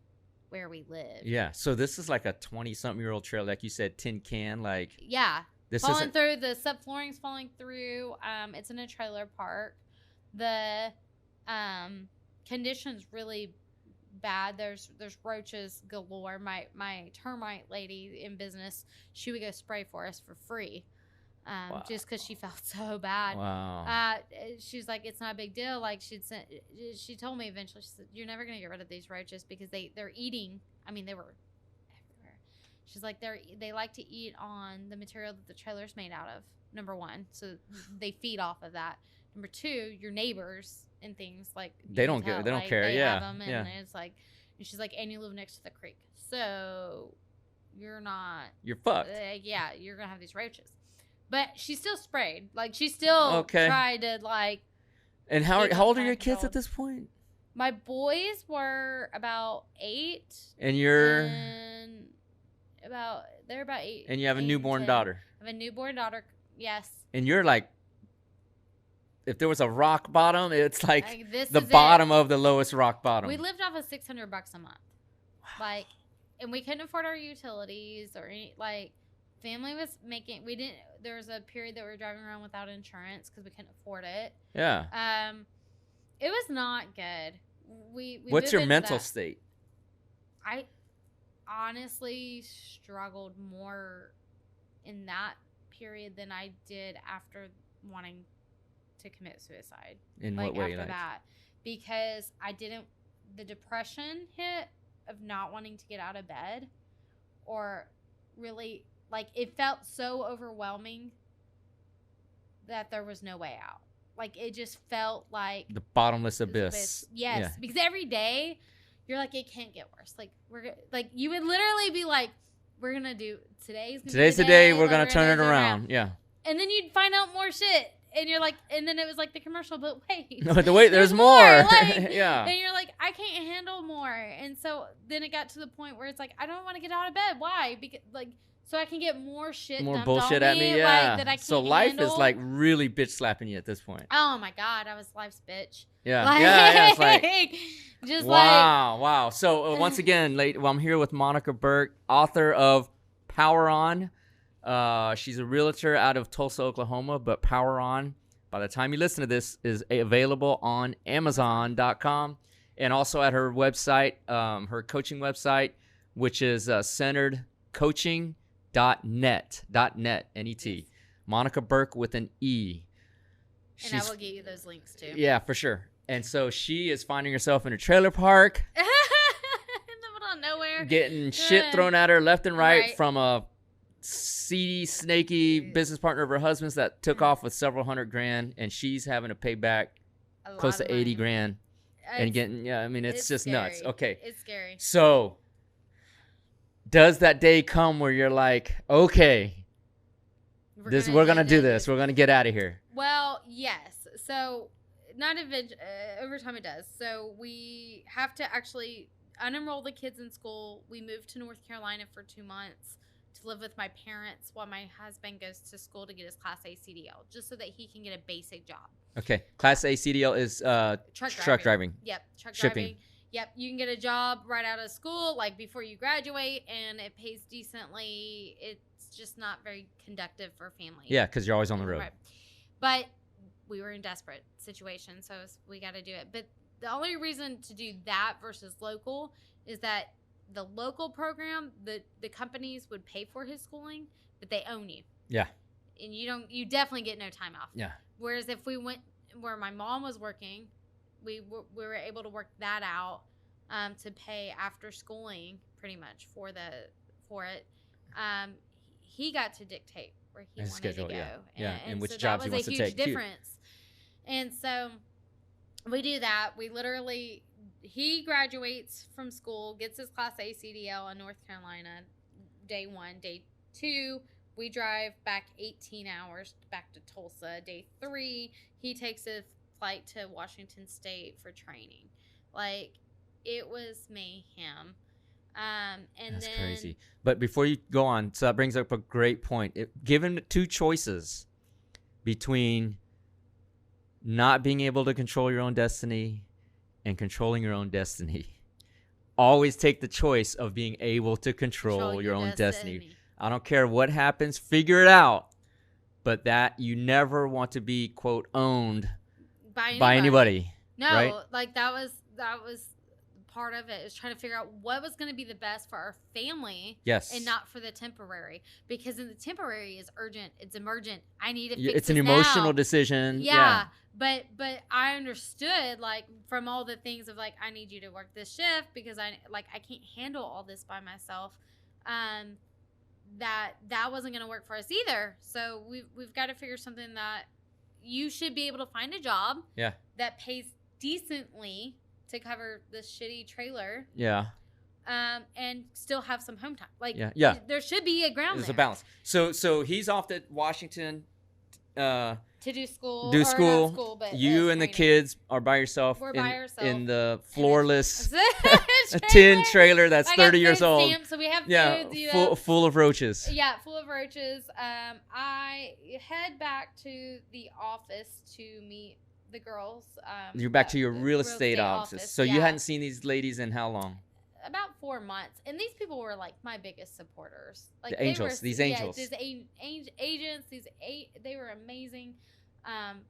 where we lived. Yeah. So this is like a 20-something-year-old trailer, like you said, tin can, like. Yeah. This falling through, the subflooring's falling through. It's in a trailer park. The condition's really bad. There's roaches galore. My termite lady in business, she would go spray for us for free. Wow. Just because she felt so bad. Wow. She's like, it's not a big deal. Like she told me eventually, she said, you're never gonna get rid of these roaches because they're eating. I mean, they were everywhere. She's like, they like to eat on the material that the trailer's made out of. Number one, so they feed off of that. Number two, your neighbors and things like they don't care. They don't care. They yeah. have them, and yeah. it's like, and she's like, and you live next to the creek, so you're not. You're fucked. Yeah, you're gonna have these roaches. But she still sprayed. Like, she still tried to, like. And how old are your kids at this point? My boys were about 8. And you're? They're about 8. And you have a newborn daughter. I have a newborn daughter, yes. And you're like, if there was a rock bottom, it's like the bottom of the lowest rock bottom. We lived off of $600 a month. Wow. Like, and we couldn't afford our utilities or any, like, family was making, there was a period that we were driving around without insurance because we couldn't afford it. Yeah. It was not good. What's your mental state? I honestly struggled more in that period than I did after wanting to commit suicide. In what way? After that, because the depression hit of not wanting to get out of bed, or really, like, it felt so overwhelming that there was no way out. Like, it just felt like the bottomless abyss. Yes, yeah. Because every day you're like, it can't get worse. Like, you would literally be like, we're gonna do today's the day we're gonna turn it around. Yeah. And then you'd find out more shit. And you're like, and then it was like the commercial, but wait. No, there's more. Like, yeah. And you're like, I can't handle more. And so then it got to the point where it's like, I don't want to get out of bed. Why? Because, like, so I can get more dumped bullshit on at me. Yeah. Like, that I can't so life handle. is like really bitch slapping you at this point. Oh my God, I was life's bitch. Yeah. Like, yeah. It's like, just wow. So once again, I'm here with Monica Burke, author of PowerOn. She's a realtor out of Tulsa, Oklahoma, but PowerOn, by the time you listen to this, is available on Amazon.com and also at her website, her coaching website, which is centeredcoaching.net, N-E-T. Monica Burke with an E. And I will get you those links too. Yeah, for sure. And so she is finding herself in a trailer park. In the middle of nowhere. Getting shit thrown at her left and right. From a seedy, snaky business partner of her husband's that took off with several $100,000, and she's having to pay back close to $80,000 and getting, I mean, it's just scary. Nuts. Okay. It's scary. So does that day come where you're like, okay, we're going to do this. We're going to get out of here. Well, yes. So not over time it does. So we have to actually unenroll the kids in school. We moved to North Carolina for 2 months to live with my parents while my husband goes to school to get his Class A CDL, just so that he can get a basic job. Okay. Class A CDL is truck driving. Yep. Truck shipping. Driving. Yep. You can get a job right out of school, like before you graduate, and it pays decently. It's just not very conductive for family. Yeah, because you're always on the road. Right. But we were in desperate situation, so we got to do it. But the only reason to do that versus local is that the local program, the companies would pay for his schooling, but they own you. Yeah. And you definitely get no time off. Yeah. Whereas if we went where my mom was working, we were able to work that out to pay after schooling pretty much for it. He got to dictate where he wanted to go. Yeah. And which so jobs he wants to take. That was a huge difference. And so we do that. We literally, he graduates from school, gets his Class A CDL in North Carolina, day 1. Day 2, we drive back 18 hours back to Tulsa. Day 3, he takes a flight to Washington State for training. Like, it was mayhem. That's crazy. But before you go on, so that brings up a great point. Given 2 choices between not being able to control your own destiny and controlling your own destiny, always take the choice of being able to control your own destiny. I don't care what happens, figure it out. But that you never want to be, quote, owned by anybody. No, right? Like that was part of it, is trying to figure out what was going to be the best for our family. Yes. And not for the temporary. Because in the temporary is urgent, it's emergent. I need to fix It's an emotional decision. Yeah. But I understood, like, from all the things of, like, I need you to work this shift because I can't handle all this by myself. That wasn't going to work for us either. So we've got to figure something that you should be able to find a job that pays decently to cover this shitty trailer. Yeah. and still have some home time. Like, yeah. there should be a ground There's there. a balance. So he's off to Washington. To do school. Do or school. Not school, but You and the kids are by yourself. We're by ourselves. In the floorless a tin trailer that's I 30 got years food old. stamps, so we have food, you know. full of roaches. Yeah, full of roaches. I head back to the office to meet the girls. You're back to your real estate office. So you hadn't seen these ladies in how long? About 4 months, and these people were like my biggest supporters. Like the angels, these angels. These agents, they were amazing.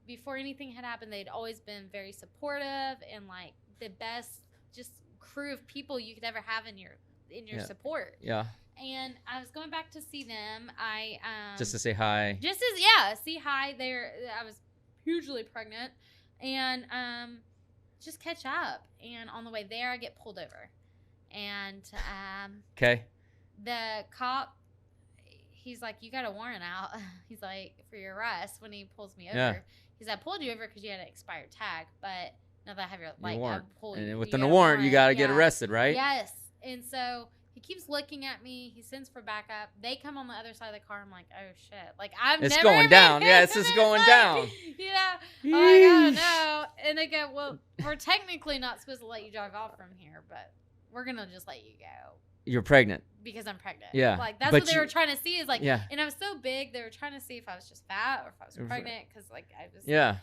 Before anything had happened, they'd always been very supportive and like the best just crew of people you could ever have in your support. Yeah. And I was going back to see them. Just to say hi. See hi. I was hugely pregnant, and just catch up. And on the way there, I get pulled over. And okay. The cop, he's like, "You got a warrant out." He's like, "For your arrest." When he pulls me over, he's like, "I pulled you over because you had an expired tag, but now that I have your warrant, and within the the warrant, you got to get arrested, right?" Yes. And so he keeps looking at me. He sends for backup. They come on the other side of the car. I'm like, "Oh shit!" Like it's going down. Yeah, it's just going down. You know, oh my god, no. And they go, "Well, we're technically not supposed to let you drive off from here, but we're gonna just let you go." You're pregnant. Because I'm pregnant. Yeah. Like, that's what they were trying to see is like, yeah. And I was so big, they were trying to see if I was just fat or if I was pregnant. Because, like, I was. Yeah.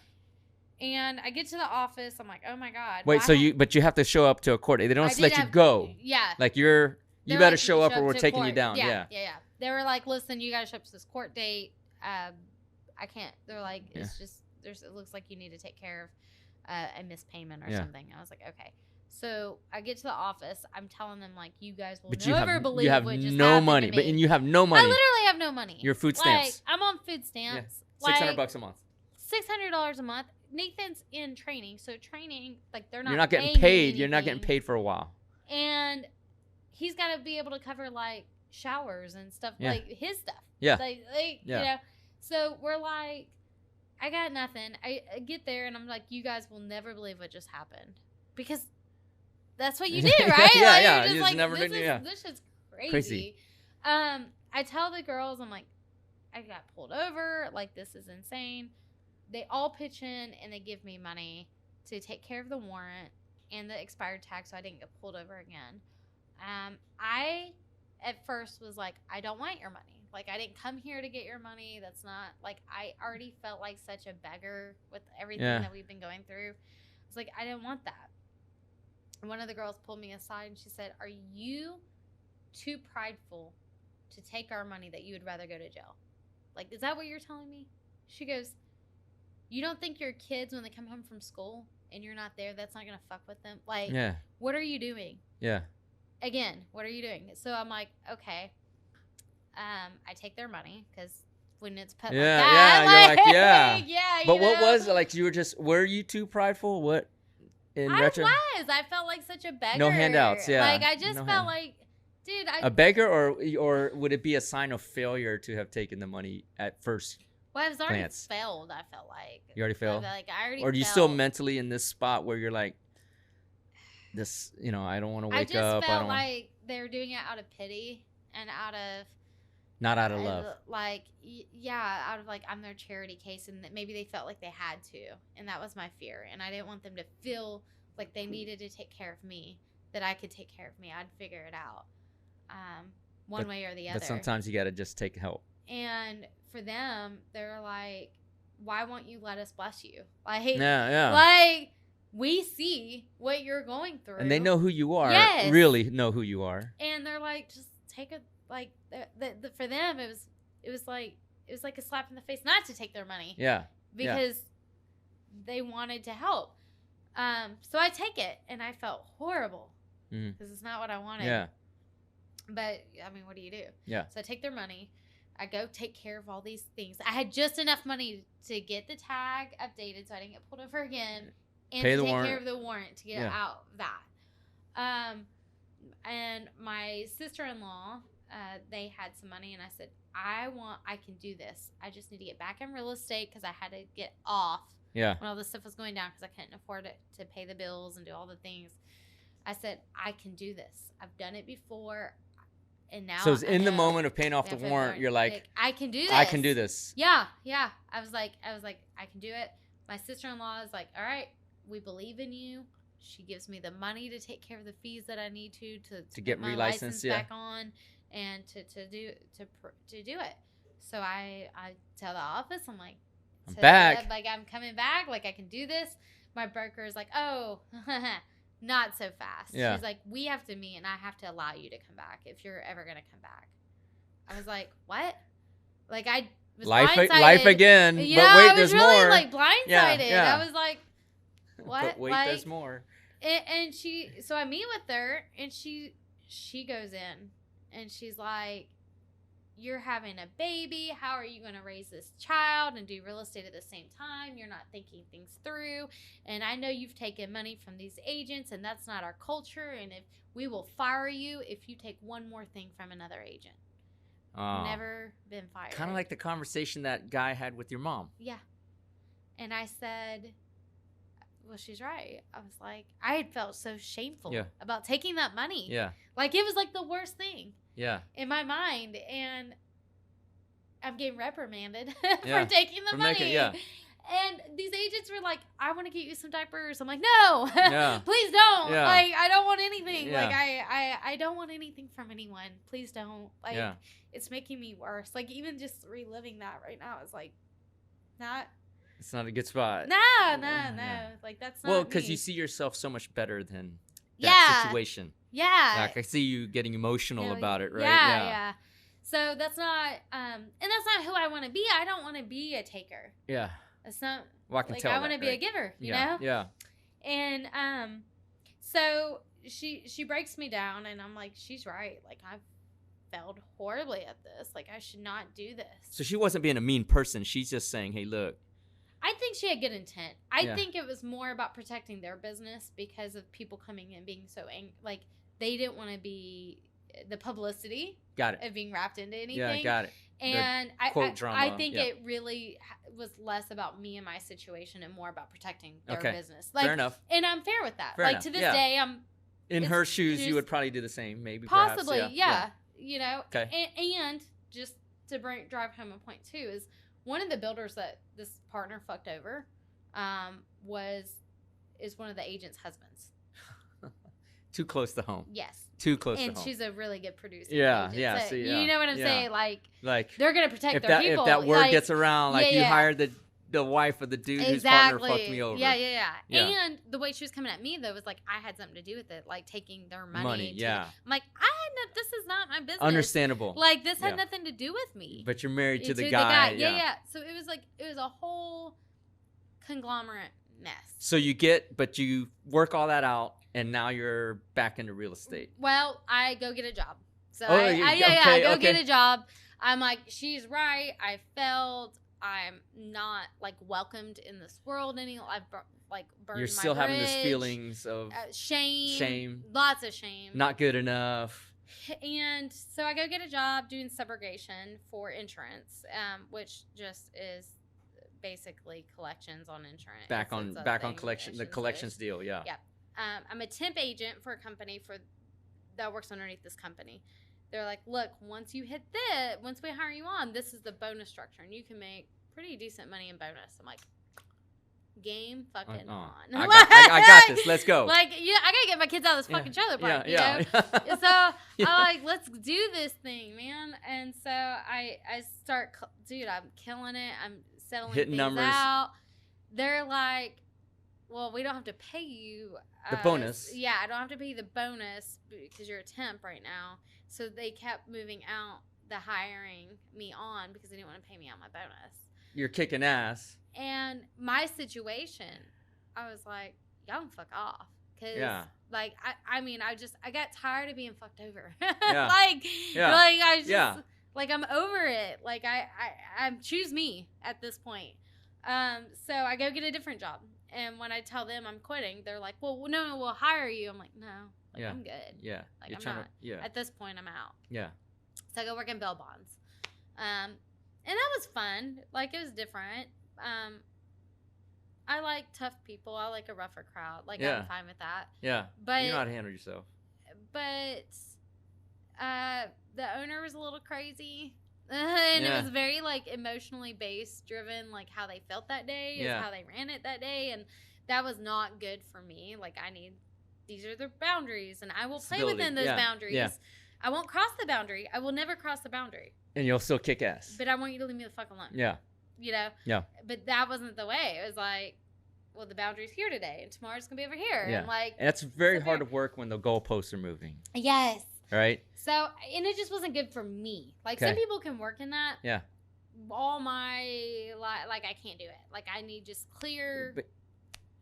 And I get to the office. I'm like, oh my God. Wait, but you have to show up to a court date. They don't just let you go. Yeah. Like, you better show up or we're taking you down. Yeah. They were like, listen, you got to show up to this court date. I can't. They're like, it's just, it looks like you need to take care of a missed payment or something. I was like, okay. So I get to the office. I'm telling them like, you guys will never believe what just happened to me. And you have no money. I literally have no money. Your food stamps. Like, I'm on food stamps. Yeah. $600 a month. $600 a month. Nathan's in training, so training like they're not. You're not getting paid. You're not getting paid for a while. And he's got to be able to cover like showers and stuff like his stuff. Yeah. Like you know. So we're like, I got nothing. I get there and I'm like, you guys will never believe what just happened because. That's what you do, right? Yeah. You're just like, never this is crazy. I tell the girls, I'm like, I got pulled over. Like, this is insane. They all pitch in and they give me money to take care of the warrant and the expired tag so I didn't get pulled over again. I, at first, was like, I don't want your money. Like, I didn't come here to get your money. That's not, like, I already felt like such a beggar with everything that we've been going through. I was like, I didn't want that. One of the girls pulled me aside and she said, are you too prideful to take our money that you would rather go to jail? Like, is that what you're telling me? She goes, you don't think your kids, when they come home from school and you're not there, that's not going to fuck with them? Like, what are you doing? Yeah. Again, what are you doing? So I'm like, okay. I take their money because when it's put like that. You're like, yeah. But what was it? Like, were you too prideful? What? I felt like such a beggar. No handouts, Like, I just felt like, dude. A beggar, or would it be a sign of failure to have taken the money at first? Well, I was already failed, I felt like. You already failed? I already Or are you still mentally in this spot where you're like, this, I don't want to wake up. I just felt like they were doing it out of pity and out of... Not out of love. Like, out of like, I'm their charity case, and that maybe they felt like they had to, and that was my fear. And I didn't want them to feel like they needed to take care of me, that I could take care of me. I'd figure it out, one way or the other. But sometimes you got to just take help. And for them, they're like, why won't you let us bless you? Like, like, we see what you're going through. And they know who you are. Yes. Really know who you are. And they're like, just take a... Like for them, it was like a slap in the face not to take their money. Yeah. Because they wanted to help. So I take it, and I felt horrible because it's not what I wanted. Yeah. But I mean, what do you do? Yeah. So I take their money. I go take care of all these things. I had just enough money to get the tag updated, so I didn't get pulled over again, and to take care of the warrant to get out of that. And my sister-in-law. They had some money, and I said, I can do this. I just need to get back in real estate because I had to get off when all this stuff was going down because I couldn't afford it to pay the bills and do all the things. I said, I can do this. I've done it before. And now So it's I in the know. moment of paying off the warrant, you're like, I can do this. I can do this. Yeah. I was like, I can do it. My sister-in-law is like, all right, we believe in you. She gives me the money to take care of the fees that I need to get my relicensed, license back on and to do it. So I tell the office, I'm like, I'm back. Like, I'm coming back. Like, I can do this. My broker is like, oh, not so fast. Yeah. She's like, we have to meet and I have to allow you to come back if you're ever going to come back. I was like, what? Like, I was blindsided. Life again. You but know, wait, I was there's really more. like blindsided. Yeah. I was like, what? But wait, like, there's more. And so I meet with her and she goes in and she's like, you're having a baby. How are you going to raise this child and do real estate at the same time? You're not thinking things through. And I know you've taken money from these agents and that's not our culture. And if we will fire you if you take one more thing from another agent. Never been fired. Kind of like the conversation that guy had with your mom. Yeah. And I said, well, she's right. I was like, I had felt so shameful about taking that money. Yeah. Like, it was like the worst thing. Yeah. In my mind. And I'm getting reprimanded for taking the money. And these agents were like, I want to get you some diapers. I'm like, no, please don't. Yeah. Like, I don't want anything. Yeah. Like, I don't want anything from anyone. Please don't. Like, it's making me worse. Like, even just reliving that right now is like, it's not a good spot. No. Like, that's not well, because me. you see yourself so much better than that situation. Yeah. Like, I see you getting emotional about it, right? Yeah. So that's not, and that's not who I want to be. I don't want to be a taker. Yeah. That's not. Well, I can tell. I want to be a giver. You know. Yeah. And so she breaks me down, and I'm like, she's right. Like, I've failed horribly at this. Like, I should not do this. So she wasn't being a mean person. She's just saying, hey, look. I think she had good intent. I think it was more about protecting their business because of people coming in being so angry. Like, they didn't want to be the publicity. Got it. Of being wrapped into anything. Yeah, got it. And drama, I think it really was less about me and my situation and more about protecting their business. Like, fair enough. And I'm fair with that. Fair like, enough. To this day, I'm... In her shoes, you would probably do the same, maybe, possibly, perhaps. yeah. You know? Okay. And just to drive home a point, too, is one of the builders that this partner fucked over is one of the agent's husbands. Too close to home. Yes. Too close to home. And she's a really good producer. Yeah. So, you know what I'm saying? Like, they're going to protect their people. If that word gets around, like, you hired the wife of the dude whose partner fucked me over. Yeah. And the way she was coming at me, though, was like, I had something to do with it. Like, taking their money. I'm like, this is not my business. Understandable. Like, this had nothing to do with me. But you're married to the guy. Yeah. So it was a whole conglomerate mess. So you work all that out. And now you're back into real estate. Well, I go get a job. So I go get a job. I'm like, she's right. I failed. I'm not like welcomed in this world any. I've like burned You're still having these feelings of shame, lots of shame, not good enough. And so I go get a job doing subrogation for insurance, which just is basically collections on insurance. Back on collection, the collections deal. Yeah. I'm a temp agent for a company that works underneath this company. They're like, look, once we hire you on, this is the bonus structure, and you can make pretty decent money in bonus. I'm like, game fucking on. I got this. Let's go. Like, I gotta get my kids out of this fucking trailer park. You know? So I'm like, let's do this thing, man. And so I start, dude, I'm killing it. I'm settling hitting things numbers out. They're like, well, we don't have to pay you the bonus. Yeah, I don't have to pay you the bonus because you're a temp right now. So they kept moving out the hiring me on because they didn't want to pay me out my bonus. You're kicking ass. And my situation, I was like, y'all can fuck off. Cause like, I got tired of being fucked over. Like I'm over it. Like I choose me at this point. So I go get a different job. And when I tell them I'm quitting, they're like, well, no, we'll hire you. I'm like, no, I'm good. Yeah. Like, I'm not. At this point, I'm out. Yeah. So I go work in bail bonds. And that was fun. Like, it was different. I like tough people. I like a rougher crowd. Like, Yeah. I'm fine with that. Yeah. But You know how to handle yourself. But the owner was a little crazy. And Yeah. it was very, like, emotionally based, driven, like, how they felt that day is how they ran it that day. And that was not good for me. Like, these are the boundaries, and I will play Stability. within those boundaries. Yeah. I won't cross the boundary. I will never cross the boundary. And you'll still kick ass. But I want you to leave me the fuck alone. Yeah. You know? Yeah. But that wasn't the way. It was like, well, the boundary's here today, and tomorrow's going to be over here. Yeah. And, like, and it's very hard to work when the goalposts are moving. Yes. Right? So, and it just wasn't good for me. Like, Okay. some people can work in that. Yeah. All my, like, I can't do it. Like, I need just clear,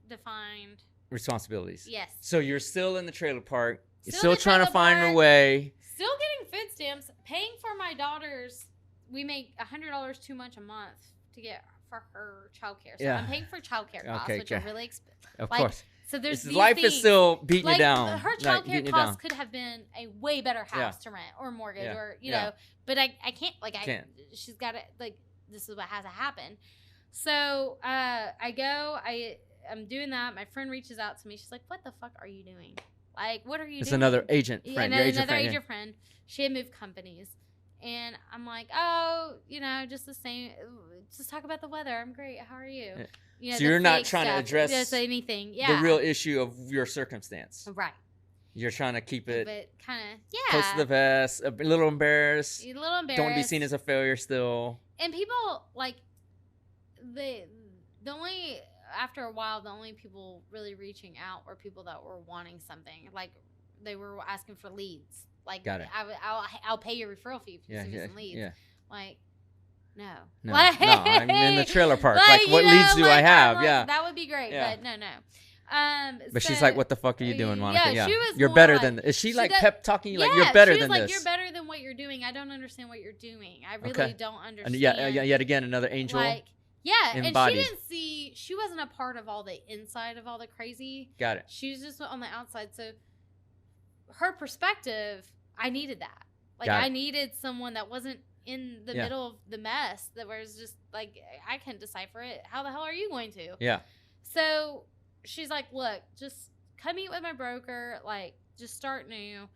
defined responsibilities. Yes. So you're still in the trailer park. You're Still in still the trying to trailer find park. your way. Still getting food stamps, paying for my daughters. We make $100 too much a month to get for her childcare. So I'm paying for childcare costs, which are really expensive. Of course. So there's these life things, is still beating like, you down. Her childcare costs could have been a way better house to rent or mortgage or you know. But I can't. Like, can't. She's got to, like, this is what has to happen. So I go. I'm doing that. My friend reaches out to me. She's like, "What the fuck are you doing? Like, what are you doing?" It's another agent friend. Your Another agent friend. She had moved companies. And I'm like, oh, you know, just the same. Just talk about the weather. I'm great. How are you? Yeah. You know, so you're not trying to address just anything. the real issue of your circumstance. Right. You're trying to keep it kind of, close to the vest, a little embarrassed. A little embarrassed. Don't want to be seen as a failure still. And people, like, the only, after a while, the only people really reaching out were people that were wanting something. Like, they were asking for leads. Like, got it. I'll pay your referral fee if you send me some leads. Yeah. Like, no. No, like, no, I'm in the trailer park. Like what leads do I have? Like, that would be great, but no. But she's like, what the fuck are you doing, Monica? Yeah, she was you're better than this. Is she like pep talking you? Like, you're better than this. She was like, you're better than what you're doing. I don't understand what you're doing. I really don't understand. And yet again, another angel. Like, embodied. And she wasn't a part of all the inside of all the crazy. Got it. She was just on the outside. So her perspective, I needed that. Like, I needed someone that wasn't in the middle of the mess, that was just like, I can't decipher it. How the hell are you going to? Yeah. So she's like, look, just come meet with my broker. Like, just start new.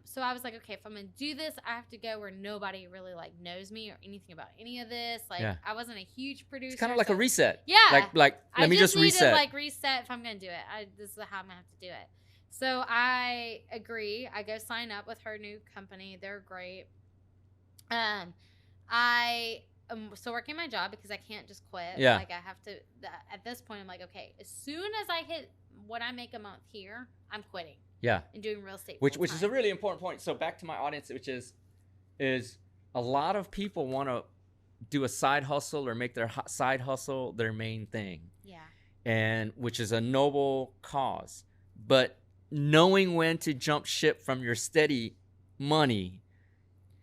So I was like, okay, if I'm going to do this, I have to go where nobody really, like, knows me or anything about any of this. Like, I wasn't a huge producer. It's kind of like a reset. Yeah. Like let me just reset. I just need to, like, reset if I'm going to do it. This is how I'm going to have to do it. So I agree. I go sign up with her new company. They're great. I am still working my job because I can't just quit. Yeah. Like, I have to, at this point, I'm like, okay, as soon as I hit what I make a month here, I'm quitting. Yeah. And doing real estate Which is a really important point. So back to my audience, which is a lot of people want to do a side hustle or make their side hustle their main thing. Yeah. And which is a noble cause. But knowing when to jump ship from your steady money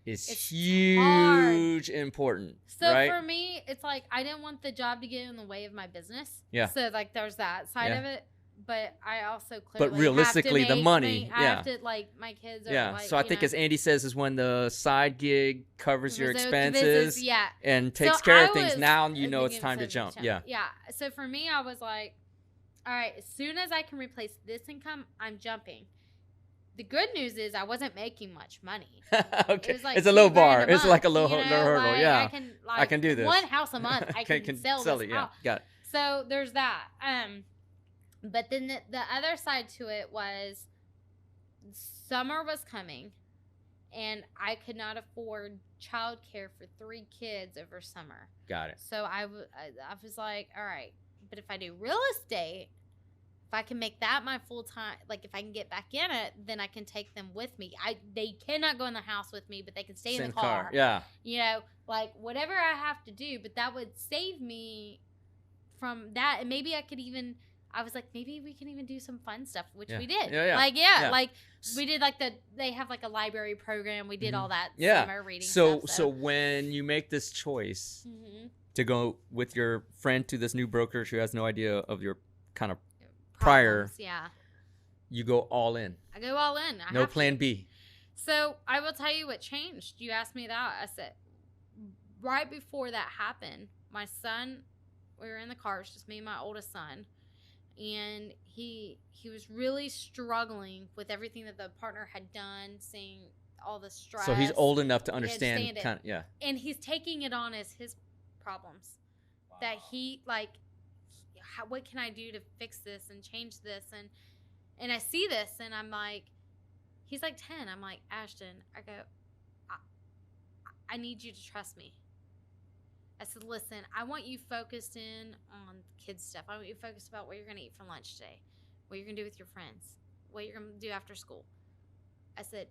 is huge important. So right? for me, it's like, I didn't want the job to get in the way of my business. Yeah. So, like, there's that side of it. But I also clearly but realistically, have to the money, I have to, like, my kids are like, so I think as Andy says, is when the side gig covers your expenses and takes care of things. Now you know it's time to jump. Yeah. So for me, I was like, all right, as soon as I can replace this income, I'm jumping. The good news is I wasn't making much money. Okay. It was like it's a low bar. $2,000 It's like a low, you know, low hurdle. Like, I can do this. One house a month. I can sell this it. Yeah. house. Got it. So there's that. But then the other side to it was summer was coming, and I could not afford childcare for 3 kids over summer. Got it. So I was like, all right, but if I do real estate, if I can make that my full time, like if I can get back in it, then I can take them with me. They cannot go in the house with me, but they can stay in the car. Yeah. You know, like whatever I have to do, but that would save me from that. And maybe I could even, I was like, maybe we can even do some fun stuff, which we did. Like, like we did like they have like a library program. We did all that summer reading stuff. So when you make this choice to go with your friend to this new broker who has no idea of your kind of prior, you go all in. I go all in. No plan B. So I will tell you what changed. You asked me that. I said, right before that happened, my son We were in the car. It was just me and my oldest son. And he was really struggling with everything that the partner had done, seeing all the stress. So he's old enough to understand it. yeah. And he's taking it on as his problems. Wow. That he, like, what can I do to fix this and change this? And I see this, and I'm like, he's like 10. I'm like, Ashton, I go, I need you to trust me. I said, listen, I want you focused in on kids stuff. I want you focused about what you're going to eat for lunch today, what you're going to do with your friends, what you're going to do after school. I said,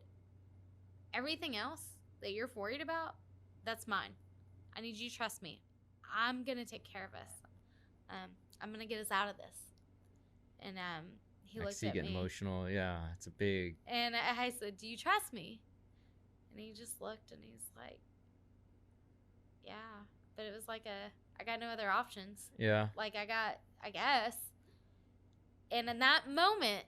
everything else that you're worried about, that's mine. I need you to trust me. I'm going to take care of us. I'm going to get us out of this. And he looked at me. Getting emotional. Yeah, it's a big. And I said, do you trust me? And he just looked, and he's like, yeah. But it was like I got no other options. Yeah. Like I guess. And in that moment,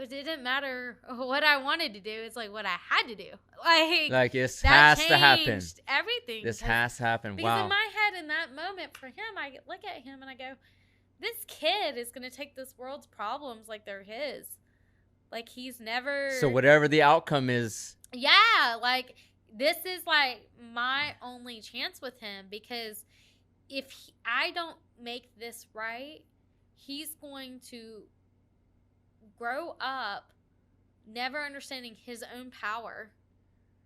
it didn't matter what I wanted to do. It's like what I had to do. Like this has to happen. Everything. This has to happen. Because in my head, in that moment, for him, I look at him and I go, this kid is going to take this world's problems like they're his. Like he's never. So whatever the outcome is. Yeah. Like this is like my only chance with him, because if I don't make this right, he's going to grow up never understanding his own power.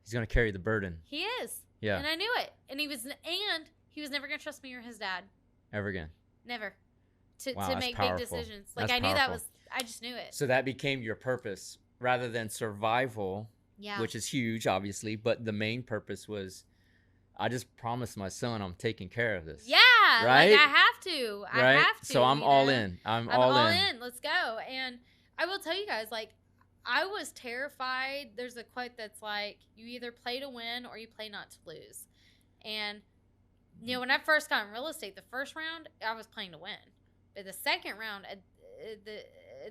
He's going to carry the burden. He is. Yeah. And I knew it. And he was never going to trust me or his dad. Ever again. Never. To make powerful. Big decisions. Like that's I knew powerful. I just knew it. So that became your purpose rather than survival. Yeah. Which is huge, obviously, but the main purpose was, I just promised my son I'm taking care of this. Yeah, right. Like I have to. I have to. So I'm all in. I'm all in. Let's go. And I will tell you guys, like, I was terrified. There's a quote that's like, "You either play to win or you play not to lose." And you know, when I first got in real estate, the first round I was playing to win, but the second round, at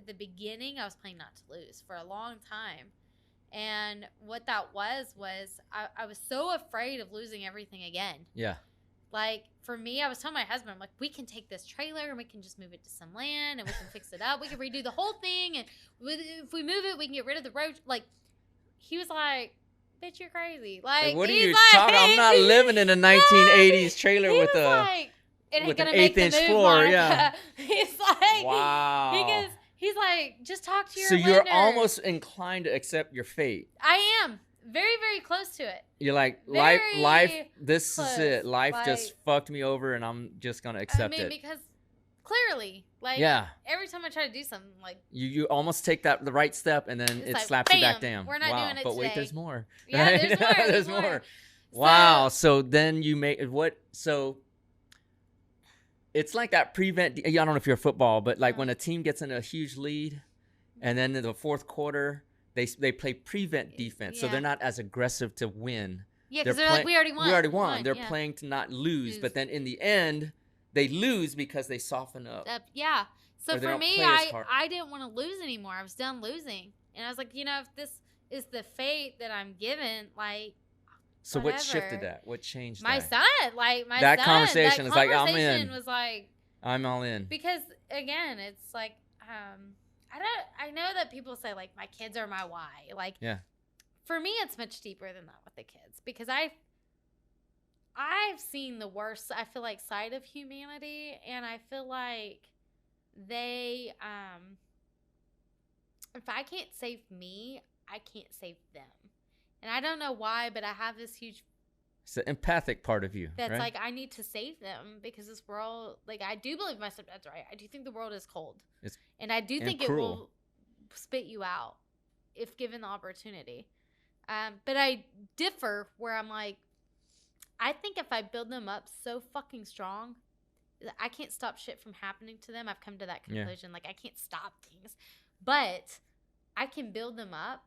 the beginning, I was playing not to lose for a long time. And what that was I was so afraid of losing everything again. Yeah. Like, for me, I was telling my husband, I'm like, we can take this trailer and we can just move it to some land and we can fix it up. We can redo the whole thing. And if we move it, we can get rid of the road. Like, he was like, bitch, you're crazy. Like, what are you like, talking? I'm not living in a 1980s trailer with a like, it ain't with gonna an make the 8-inch move, floor. Monica. Yeah. He's like, wow. He's like, just talk to your So lender. you're almost inclined to accept your fate. I am. Very, very close to it. You're like, Very life, this close. is it. Life Like, just fucked me over and I'm just going to accept it. Because clearly, like, yeah. every time I try to do something, like, you almost take the right step and then it like, slaps bam, you back down. we're not doing it But wait, today. there's more. Yeah, Right? there's more. There's more. Wow. So then you make what? So it's like that prevent. I don't know if you're football, but like when a team gets in a huge lead and then in the fourth quarter, they play prevent defense. So they're not as aggressive to win. Yeah, because they're like, we already won. We already won. They're yeah. playing to not lose. But then in the end, they lose because they soften up. Yeah. So Or they for don't me, play as hard. I didn't want to lose anymore. I was done losing. And I was like, you know, if this is the fate that I'm given, like, So whatever. what shifted that? What changed my that? son, like, my That son. conversation that is like, I'm conversation in. was like, I'm all in. because, again, it's like, I know that people say, like, my kids are my why. Like, Yeah. For me, it's much deeper than that with the kids, because I've seen the worst, I feel like, side of humanity, and I feel like they, if I can't save me, I can't save them. And I don't know why, but I have this huge, It's the empathic part of you. that's right? like, I need to save them, because this world, like, I do believe my stepdad's right. I do think the world is cold. And I do think cruel. it will spit you out if given the opportunity. But I differ where I'm like, I think if I build them up so fucking strong, I can't stop shit from happening to them. I've come to that conclusion. Yeah. Like, I can't stop things. But I can build them up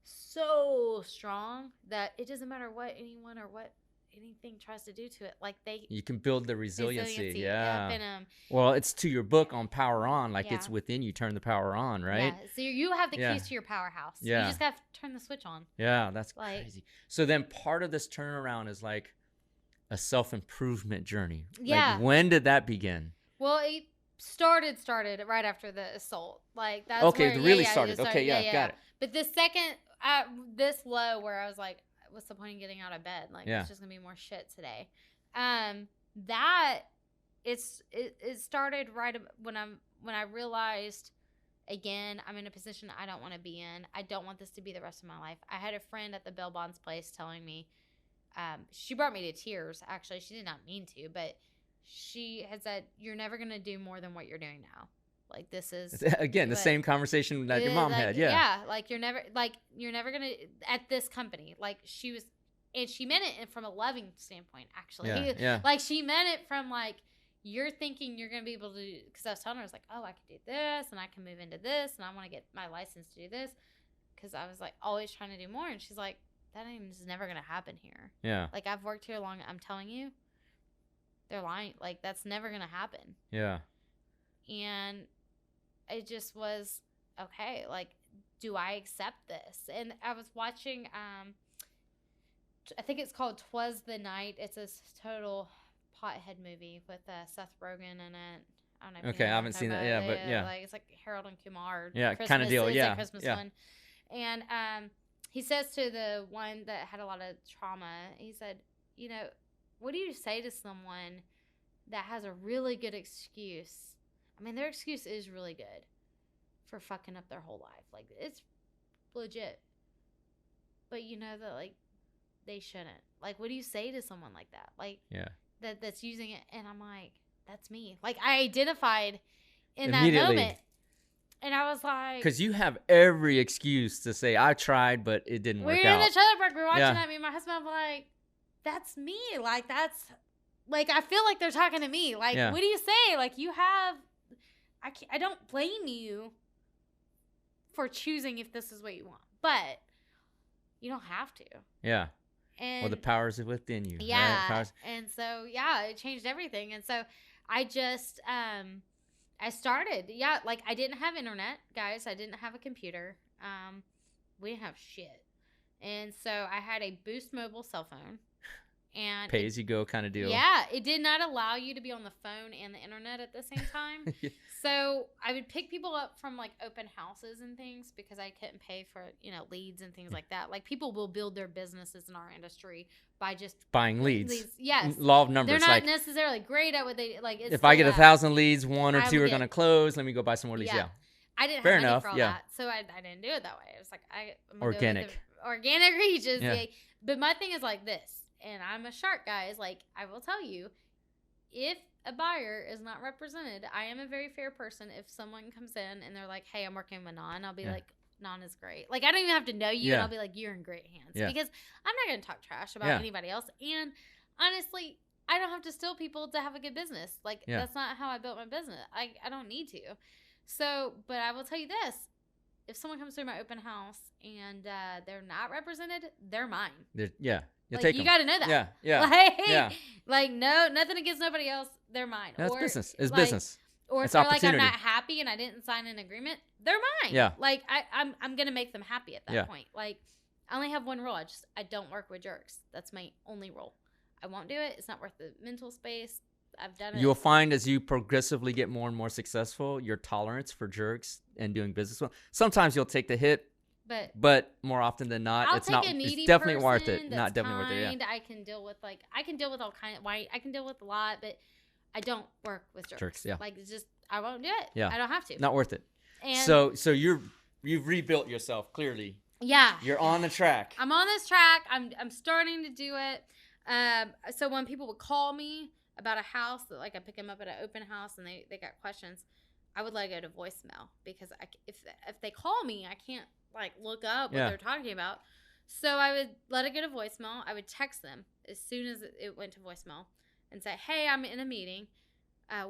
so strong that it doesn't matter what anyone or what anything tries to do to it. Like, you can build the resiliency. Yeah. And, well, it's to your book on PowerOn. Like, yeah. it's within you. Turn the power on, right? Yeah. So you have the keys to your powerhouse. Yeah. You just got to turn the switch on. Yeah, that's like, crazy. So then part of this turnaround is like A self-improvement journey. Yeah. Like, when did that begin? Well, it started right after the assault. Like, that's Okay, where, it really it started. Okay, yeah, got it. But the second, this low where I was like, what's the point in getting out of bed? Like, it's just gonna be more shit today. That it started right when I realized, again, I'm in a position I don't want to be in. I don't want this to be the rest of my life. I had a friend at the bail bonds place telling me, she brought me to tears. Actually, she did not mean to, but she had said, "You're never gonna do more than what you're doing now. Like, this is again the same conversation that your mom had." Yeah, like you're never gonna at this company. Like, she was, and she meant it from a loving standpoint. Actually, yeah. Like, she meant it from like, you're thinking you're gonna be able to. Because I was telling her, I was like, oh, I could do this, and I can move into this, and I want to get my license to do this. Because I was like always trying to do more, and she's like, that is never gonna happen here. Yeah. Like, I've worked here long. I'm telling you, they're lying. Like, that's never gonna happen. Yeah. And it just was, okay, like, do I accept this? And I was watching, I think it's called 'Twas the Night. It's a total pothead movie with Seth Rogen in it. I don't know. Okay, I haven't seen that. Yeah, but yeah, like, it's like Harold and Kumar. Yeah, kind of deal. It's Yeah, a Christmas yeah. one. And he says to the one that had a lot of trauma, he said, you know, what do you say to someone that has a really good excuse? I mean, their excuse is really good for fucking up their whole life. Like, it's legit. But you know that, like, they shouldn't. Like, what do you say to someone like that? Like, yeah, that's using it. And I'm like, that's me. Like, I identified in that immediately. moment. And I was like, because you have every excuse to say, I tried, but it didn't work out. we're in the trailer park. We're watching Yeah. that. Me and my husband, I'm like, that's me. Like, that's, like, I feel like they're talking to me. Like, Yeah. what do you say? Like, you have, I don't blame you for choosing if this is what you want. But you don't have to. Yeah. And Well, the powers are within you. yeah. Right? And so, yeah, it changed everything. And so I just, I started, like, I didn't have internet, guys. I didn't have a computer. We didn't have shit. And so I had a Boost Mobile cell phone. And Pay as you go kind of deal. Yeah, it did not allow you to be on the phone and the internet at the same time. Yeah. So I would pick people up from, like, open houses and things because I couldn't pay for, leads and things like that. Like, people will build their businesses in our industry by just Buying leads. Yes. Law of numbers. They're not like, necessarily great at what they, like, it's if I get that. 1,000 leads, one or I two would are going to close. Let me go buy some more leads. Yeah. I didn't Fair have money enough, for all yeah. that. So I didn't do it that way. It was like, I'm gonna Organic. do it with the organic reaches. Yeah. Yeah. But my thing is like this, and I'm a shark, guys. Like, I will tell you, if a buyer is not represented, I am a very fair person. If someone comes in and they're like, hey, I'm working with Non, I'll be like, Non is great. Like, I don't even have to know you, and I'll be like, you're in great hands. Yeah. Because I'm not going to talk trash about anybody else. And honestly, I don't have to steal people to have a good business. Like, that's not how I built my business. I don't need to. So, but I will tell you this. If someone comes through my open house and they're not represented, they're mine. You Like, take you them. got to know that. Yeah. Like, no, nothing against nobody else. They're mine. That's or, business. It's like, business. Or it's if they're like, I'm opportunity. not happy and I didn't sign an agreement, they're mine. Yeah. Like, I'm going to make them happy at that point. Like, I only have one rule. I don't work with jerks. That's my only rule. I won't do it. It's not worth the mental space. I've done it. You'll find as you progressively get more and more successful, your tolerance for jerks and doing business well. Sometimes you'll take the hit, but more often than not, I'll it's take not. a needy It's definitely person worth it. that's Not definitely worth it. Yeah. I can deal with all kind of I can deal with a lot, but I don't work with jerks. Yeah. Like, it's just, I won't do it. Yeah. I don't have to. Not worth it. And so you've rebuilt yourself clearly. Yeah. You're on the track. I'm on this track. I'm starting to do it. So when people would call me about a house, that, like, I pick them up at an open house and they got questions, I would let it go to voicemail because if they call me, I can't, like, look up what they're talking about. So I would let it go to voicemail. I would text them as soon as it went to voicemail and say, hey, I'm in a meeting.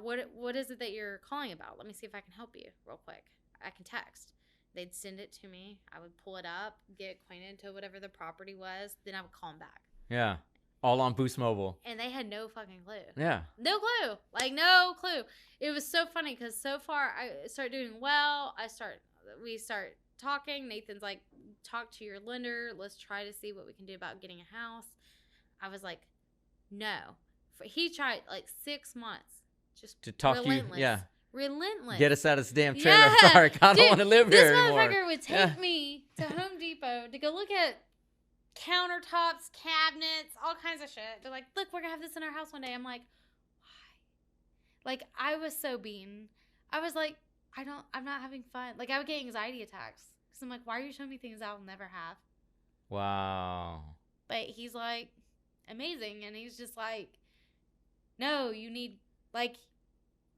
What is it that you're calling about? Let me see if I can help you real quick. I can text. They'd send it to me. I would pull it up, get acquainted to whatever the property was. Then I would call them back. Yeah. All on Boost Mobile. And they had no fucking clue. Yeah. No clue. Like, no clue. It was so funny because so far I start doing well. We start talking. Nathan's like, talk to your lender. Let's try to see what we can do about getting a house. I was like, No. He tried like 6 months. Just to talk relentless. you. Yeah. Relentless. Get us out of this damn trailer park. I don't want to live here anymore. This motherfucker would take me to Home Depot to go look at countertops, cabinets, all kinds of shit. They're like, look, we're going to have this in our house one day. I'm like, why? Like, I was so beaten. I was like, I'm not having fun. Like, I would get anxiety attacks. Because I'm like, why are you showing me things I'll never have? Wow. But he's like, amazing. And he's just like, no, you need, like,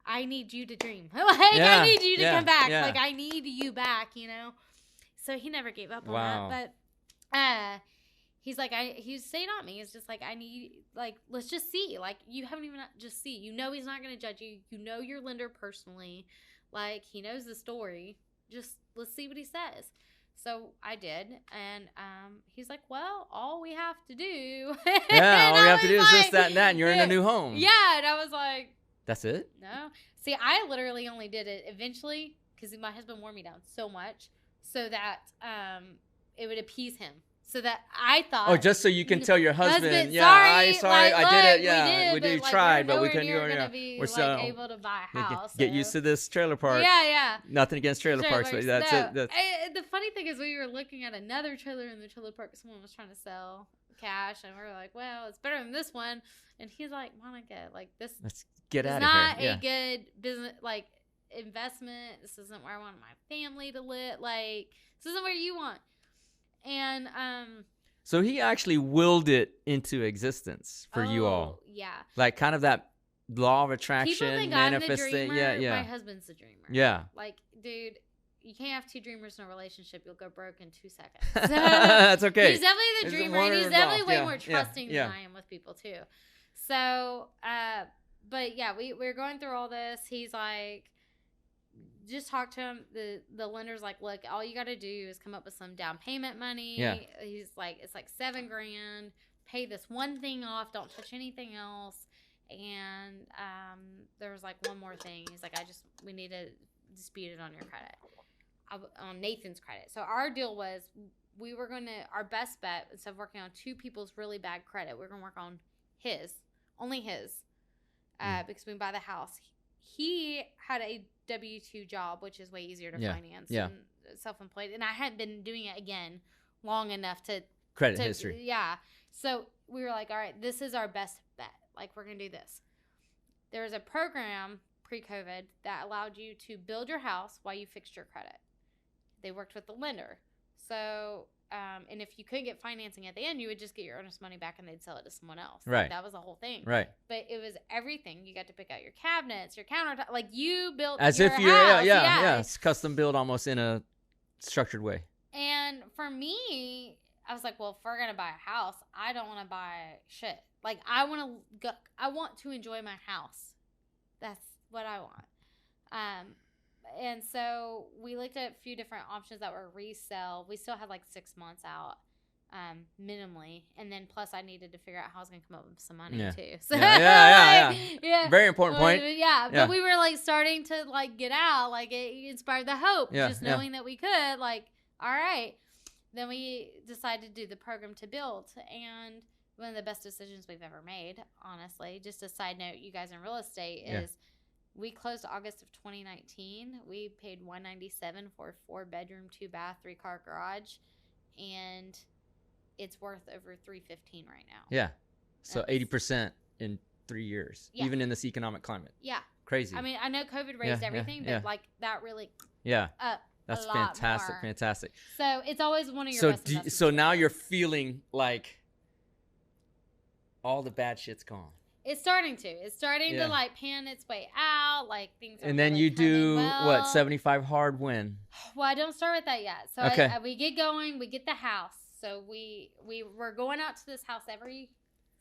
I need you to dream. Like, I need you to come back. Yeah. Like, I need you back, you know? So he never gave up on that. But he's like, he stayed on me. It's just like, I need, like, let's just see. Like, you haven't even just see. You know he's not going to judge you. You know your lender personally. Like, he knows the story. Just, let's see what he says. So I did. And he's like, well, all we have to do. Yeah, all we have to do is this, that, and that. And you're in a new home. Yeah. And I was like, that's it? no. See, I literally only did it eventually because my husband wore me down so much so that it would appease him. So that I thought. Oh, just so you can tell your husband, yeah, sorry, like, I did it. Yeah, we did, we tried, but we couldn't. We're still able to buy a house. Get used to this trailer park. Yeah. Nothing against trailer parks, but that's it. The funny thing is, we were looking at another trailer in the trailer park. Someone was trying to sell cash, and we were like, "Well, it's better than this one." And he's like, "Monica, like this, let's get out of here. Not a good business, like investment. This isn't where I want my family to live. Like this isn't where you want." And so he actually willed it into existence for you all. Yeah. Like kind of that law of attraction, people think manifesting. I'm the dreamer. Yeah. My husband's the dreamer. Yeah. Like, dude, you can't have two dreamers in a relationship. You'll go broke in 2 seconds. So, that's okay. He's definitely the dreamer, and he's definitely way more trusting than I am with people too. So, but yeah, we're going through all this. He's like, just talk to him. The lender's like, look, all you got to do is come up with some down payment money. Yeah. He's like, it's like $7,000. Pay this one thing off. Don't touch anything else. And there was like one more thing. He's like, we need to dispute it on your credit, on Nathan's credit. So our deal was our best bet, instead of working on two people's really bad credit, we're going to work on only his, because we buy the house. He had a W-2 job, which is way easier to finance and self-employed. And I hadn't been doing it again long enough to credit history. Yeah. So we were like, all right, this is our best bet. Like, we're going to do this. There was a program pre-COVID that allowed you to build your house while you fixed your credit. They worked with the lender. So, and if you couldn't get financing at the end, you would just get your earnest money back and they'd sell it to someone else. Right. Like, that was the whole thing. Right. But it was everything. You got to pick out your cabinets, your countertop. Like, you built as your if you're house. Yeah. It's custom built almost in a structured way. And for me, I was like, well, if we're going to buy a house, I don't want to buy shit. Like, I want to enjoy my house. That's what I want. And so we looked at a few different options that were resell. We still had like 6 months out, minimally. And then plus I needed to figure out how I was going to come up with some money too. So yeah. Very important point. Yeah. But we were like starting to like get out. Like it inspired the hope. Just knowing that we could, like, all right. Then we decided to do the program to build. And one of the best decisions we've ever made, honestly. Just a side note, you guys in real estate, is we closed August of 2019. We paid $197 for a 4-bedroom, 2-bath, 3-car garage, and it's worth over $315 right now. Yeah, so 80% in 3 years, even in this economic climate. Yeah, crazy. I mean, I know COVID raised everything, but like that really up. That's a lot fantastic, more. fantastic. So it's always one of your best investments. So now you're feeling like all the bad shit's gone. It's starting to. It's starting to like pan its way out. Like things are and then really you do well. 75 hard win. Well, I don't start with that yet. So we get going. We get the house. So we're going out to this house every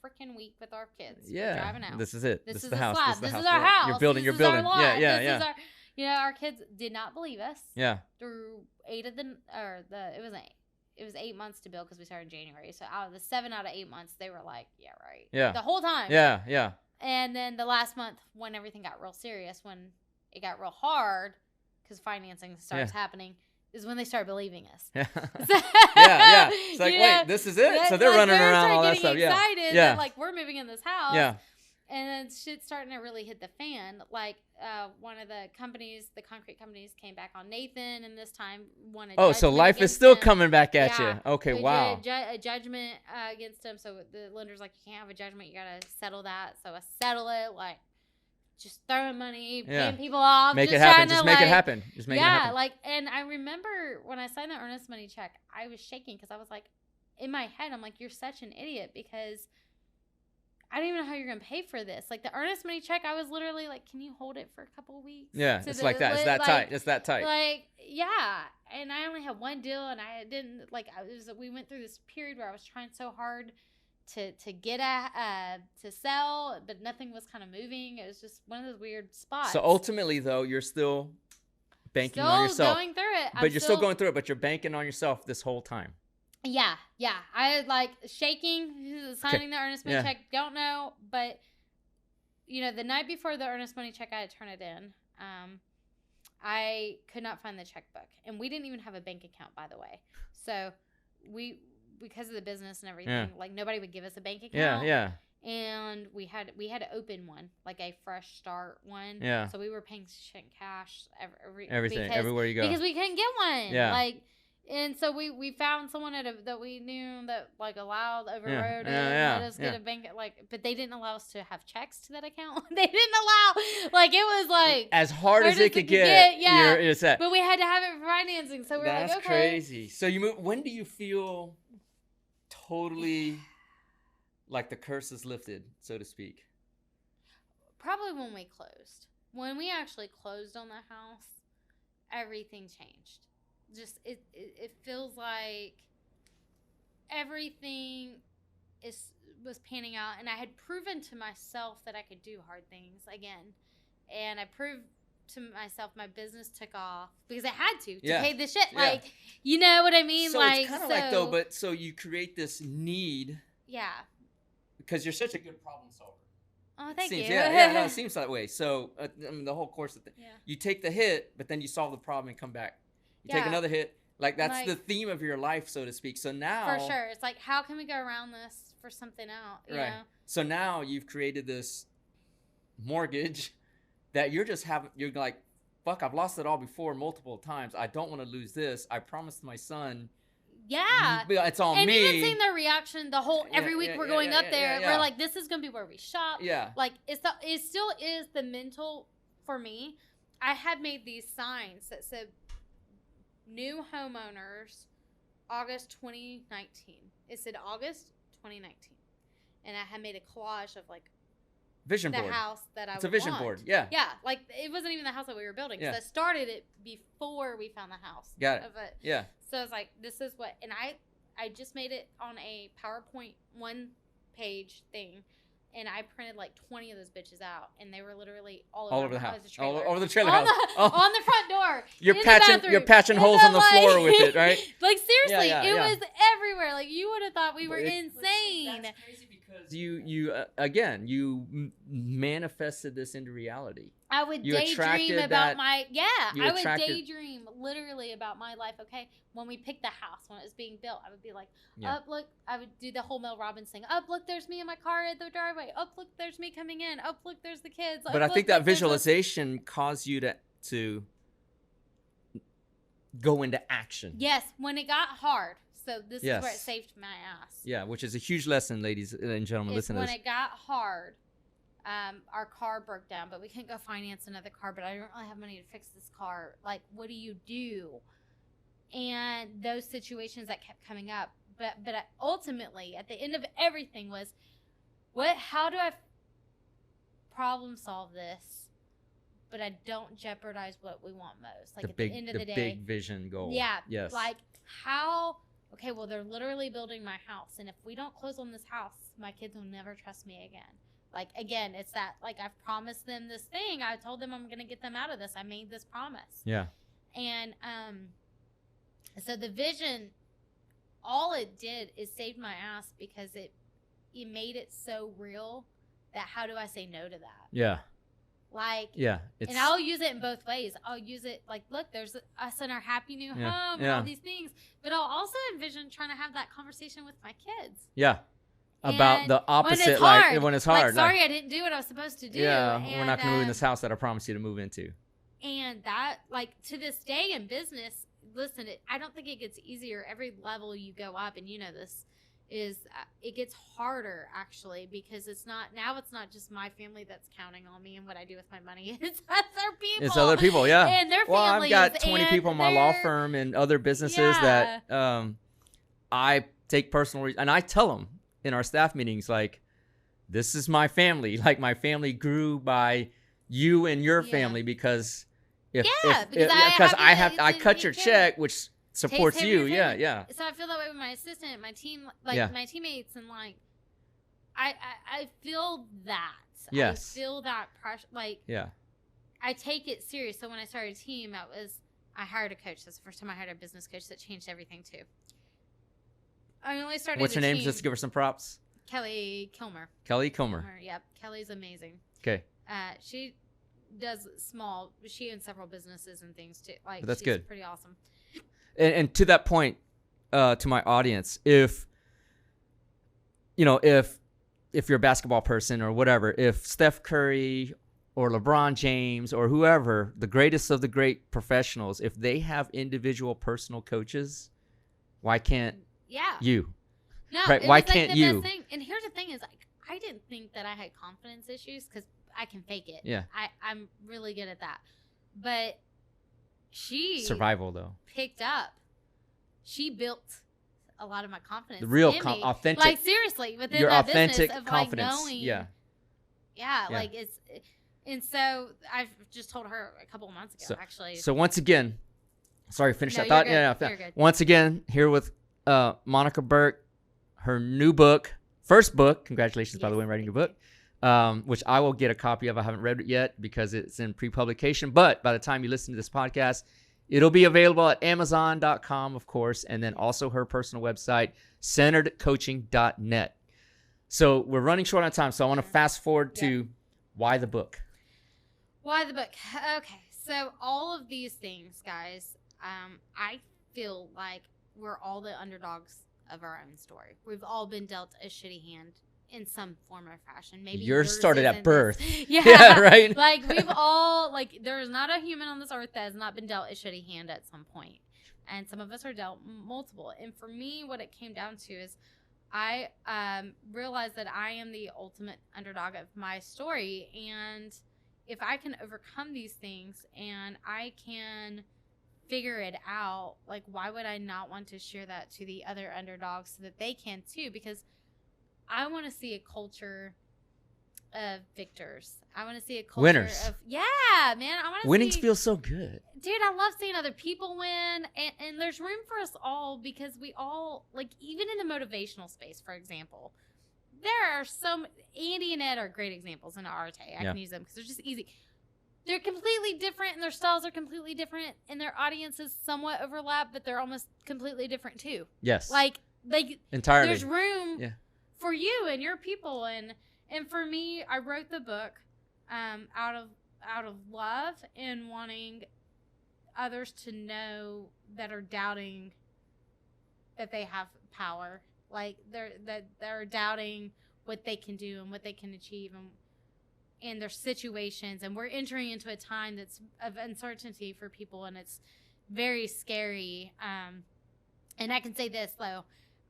freaking week with our kids. Yeah, we're driving out. This is it. This is the house. This is our house. You're building. This You're is building. Our lot. Yeah. Our kids did not believe us. Yeah. Through it was 8 months to build because we started in January. So out of the 7 out of 8 months, they were like, yeah, right. Yeah. The whole time. Yeah. And then the last month, when everything got real serious, when it got real hard, because financing starts happening, is when they start believing us. Yeah. So, Yeah. It's like, you wait, know, this is it? that- So they're like, running they're around all that getting stuff. excited Yeah. that, like, we're moving in this house. Yeah. And then shit's starting to really hit the fan. Like, one of the companies, the concrete companies, came back on Nathan, and this time won a Oh, so judgment life is against still him. coming back at Yeah. you. Okay, We wow. did a judgment against him. So the lender's like, you can't have a judgment. You got to settle that. So I settle it, like, just throwing money, Yeah. paying people off. Make just it happen. trying Just to, make it like, happen. Just make it yeah, happen. like, and I remember when I signed the earnest money check, I was shaking because I was like, in my head, I'm like, you're such an idiot because I don't even know how you're going to pay for this. Like, the earnest money check, I was literally like, can you hold it for a couple of weeks? Yeah, it's like that. It's that tight. It's that tight. Like, yeah. And I only had one deal, and I didn't, like, we went through this period where I was trying so hard to get to sell, but nothing was kind of moving. It was just one of those weird spots. So ultimately, though, you're still banking still on yourself. going through it. But you're still going through it, but you're banking on yourself this whole time. Yeah. I like shaking, signing the earnest money check. Don't know, but you know, the night before the earnest money check, I had to turn it in. I could not find the checkbook, and we didn't even have a bank account, by the way. So because of the business and everything, like, nobody would give us a bank account. Yeah. And we had to open one, like a fresh start one. Yeah. So we were paying shit in cash Everything, everywhere you go. because we couldn't get one. Yeah. Like, and so we found someone that we knew that, like, allowed, overrode it, Yeah. let us get a bank, like, but they didn't allow us to have checks to that account. They didn't allow, like, it was like as hard as it could get. Yeah. You're set. But we had to have it for financing, so we're like, okay. That's crazy. So you move. When do you feel totally like the curse is lifted, so to speak? Probably when we closed. When we actually closed on the house, everything changed. Just it feels like everything was panning out, and I had proven to myself that I could do hard things again, and I proved to myself my business took off because I had to pay the shit. Like, you know what I mean? So like, it's kind of like, though, but so you create this need. Yeah. Because you're such a good problem solver. Oh, thank you. Yeah, no, it seems that way. So, I mean, the whole course of the thing. Yeah. You take the hit, but then you solve the problem and come back. You take another hit. Like, that's the theme of your life, so to speak. So now... For sure. It's like, how can we go around this for something else? You know? So now you've created this mortgage that you're like, fuck, I've lost it all before multiple times. I don't want to lose this. I promised my son... Yeah. It's on and me. And even seeing their reaction, every week we're going up there. We're like, this is going to be where we shop. Yeah. Like, it still is the mental, for me. I had made these signs that said, new homeowners, August 2019. It said August 2019. And I had made a collage of, like, vision the board. house that I would It's a vision want. board, yeah. Yeah, like, it wasn't even the house that we were building. Because I started it before we found the house. Got it. Yeah. So I was like, this is what, and I just made it on a PowerPoint 1-page thing, and I printed like 20 of those bitches out, and they were literally all over the house. All over the trailer house. On the front door. You're patching holes on the floor with it, right? Like, seriously, it was everywhere. Like, you would have thought we were insane. That's crazy because you manifested this into reality. I would daydream about I would daydream literally about my life. Okay, when we picked the house, when it was being built, I would be like, up, look, I would do the whole Mel Robbins thing. Up, look, there's me in my car at the driveway. Up, look, there's me coming in. Up, look, there's the kids. But I think that visualization caused you to go into action. Yes, when it got hard. So this is where it saved my ass. Yeah, which is a huge lesson, ladies and gentlemen. Listen to this. When it got hard, our car broke down, but we couldn't go finance another car. But I don't really have money to fix this car. Like, what do you do? And those situations that kept coming up. But ultimately, at the end of everything was, how do I problem solve this? But I don't jeopardize what we want most. Like, at the end of the day. The big vision goal. Yeah. Yes. Like, how... Okay, well, they're literally building my house. And if we don't close on this house, my kids will never trust me again. Like, again, it's that, like, I've promised them this thing. I told them I'm going to get them out of this. I made this promise. Yeah. And so the vision, all it did is saved my ass because it made it so real that how do I say no to that? Yeah. Like, Yeah. and I'll use it in both ways. I'll use it like, look, there's us in our happy new home and all these things. But I'll also envision trying to have that conversation with my kids. Yeah. About And the opposite, when it's hard. Like, sorry, I didn't do what I was supposed to do. Yeah, and, we're not going to move in this house that I promised you to move into. And that, like, to this day in business, listen, I don't think it gets easier. Every level you go up, and you know this, is it gets harder, actually, because it's not just my family that's counting on me and what I do with my money. It's other people. It's other people, yeah. And their families. Well, I've got 20 people in my law firm and other businesses that I take personal and I tell them in our staff meetings, like, this is my family. Like, my family grew by you and your family because I cut your check, which supports you. Yeah. So I feel that way with my assistant, my team, like my teammates, and like I feel that. Yes. I feel that pressure. Like, yeah. I take it serious. So when I started a team, I hired a coach. That's the first time I hired a business coach that changed everything too. I only started. What's her name? Just to give her some props. Kelly Kilmer. Kelly Kilmer. Yep. Kelly's amazing. Okay. She does she owns several businesses and things too. Like, but that's she's good. Pretty awesome. And to that point, to my audience, if you're a basketball person or whatever, if Steph Curry or LeBron James or whoever, the greatest of the great professionals, if they have individual personal coaches, why can't you? No, right? Why can't you? Best thing. And here's the thing: is like, I didn't think that I had confidence issues because I can fake it. Yeah, I'm really good at that. But she survival though picked up. She built a lot of my confidence. The real authentic, like, seriously, within your that authentic business of confidence. Like knowing, yeah, like it's. And so I've just told her a couple of months ago, actually. So once again, sorry, finish that thought. You're good. Once again, here with Monica Burke, her new book, first book. Congratulations, by the way, on writing your book, which I will get a copy of. I haven't read it yet because it's in pre-publication. But by the time you listen to this podcast, it'll be available at Amazon.com, of course, and then also her personal website, centeredcoaching.net. So we're running short on time, so I want to fast forward to why the book. Why the book? Okay, so all of these things, guys, I feel like we're all the underdogs of our own story. We've all been dealt a shitty hand in some form or fashion. Maybe yours started at birth. Yeah, right? Like, we've all, like, there's not a human on this earth that has not been dealt a shitty hand at some point. And some of us are dealt multiple. And for me, what it came down to is I realized that I am the ultimate underdog of my story. And if I can overcome these things and I can figure it out, like, why would I not want to share that to the other underdogs so that they can too? Because I want to see a culture of victors. I want to see a culture winners. Of man. I want to winnings feel so good, dude. I love seeing other people win, and there's room for us all because we all, like, even in the motivational space, for example, there are some. Andy and Ed are great examples in Arte. I can use them because they're just easy. They're completely different, and their styles are completely different, and their audiences somewhat overlap, but they're almost completely different too. Yes, like entirely. There's room for you and your people, and for me, I wrote the book out of love and wanting others to know that are doubting that they have power, like they're doubting what they can do and what they can achieve and their situations. And we're entering into a time that's of uncertainty for people, and it's very scary. And I can say this though,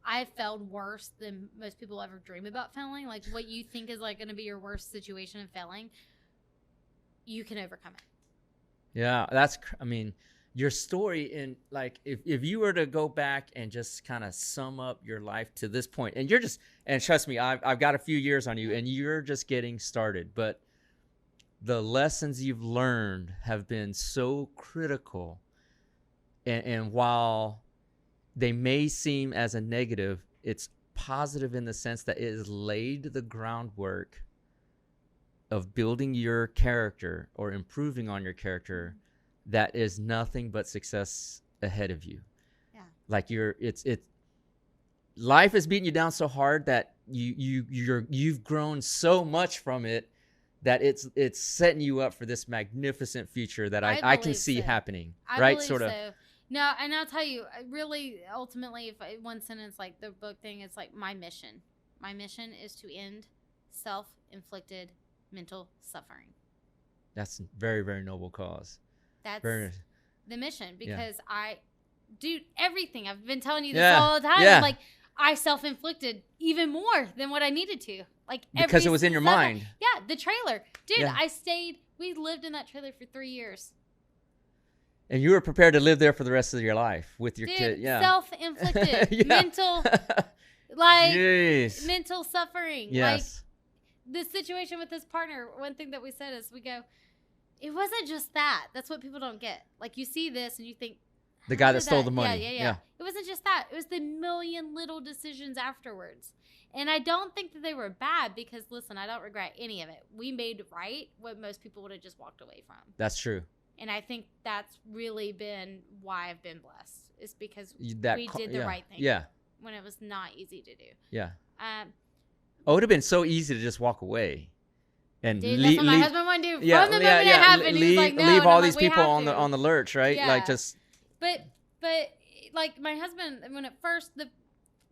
I failed worse than most people ever dream about failing. Like, what you think is like going to be your worst situation of failing, you can overcome it. Yeah, your story, in, like, if you were to go back and just kind of sum up your life to this point, and and trust me, I've got a few years on you, and you're just getting started, but the lessons you've learned have been so critical, and while they may seem as a negative, it's positive in the sense that it has laid the groundwork of building your character or improving on your character that is nothing but success ahead of you. Yeah. Like, life is beating you down so hard that you've grown so much from it that it's setting you up for this magnificent future that I can see happening, I right? believe Sort of. so. No, and I'll tell you, really, ultimately, if one sentence, like the book thing, it's like my mission. My mission is to end self-inflicted mental suffering. That's a very, very noble cause. That's very, the mission, because I do everything. I've been telling you this all the time. Yeah. Like, I self-inflicted even more than what I needed to. Like, because it was in your mind. Yeah, the trailer. Dude, I stayed, we lived in that trailer for 3 years. And you were prepared to live there for the rest of your life with your kid. Yeah. Self-inflicted mental, mental suffering. Yes. Like, the situation with this partner, one thing that we said is we go, it wasn't just that. That's what people don't get. Like, you see this and you think, the guy that stole the money. Yeah. It wasn't just that. It was the million little decisions afterwards. And I don't think that they were bad because, listen, I don't regret any of it. We made right what most people would have just walked away from. That's true. And I think that's really been why I've been blessed. Is because we did the right thing. Yeah. When it was not easy to do. Yeah. It would have been so easy to just walk away. And that's what my husband wanted to do. From the moment it happened, he was like, no. Leave all these people on the lurch, right? Yeah. Like just. But like my husband, when the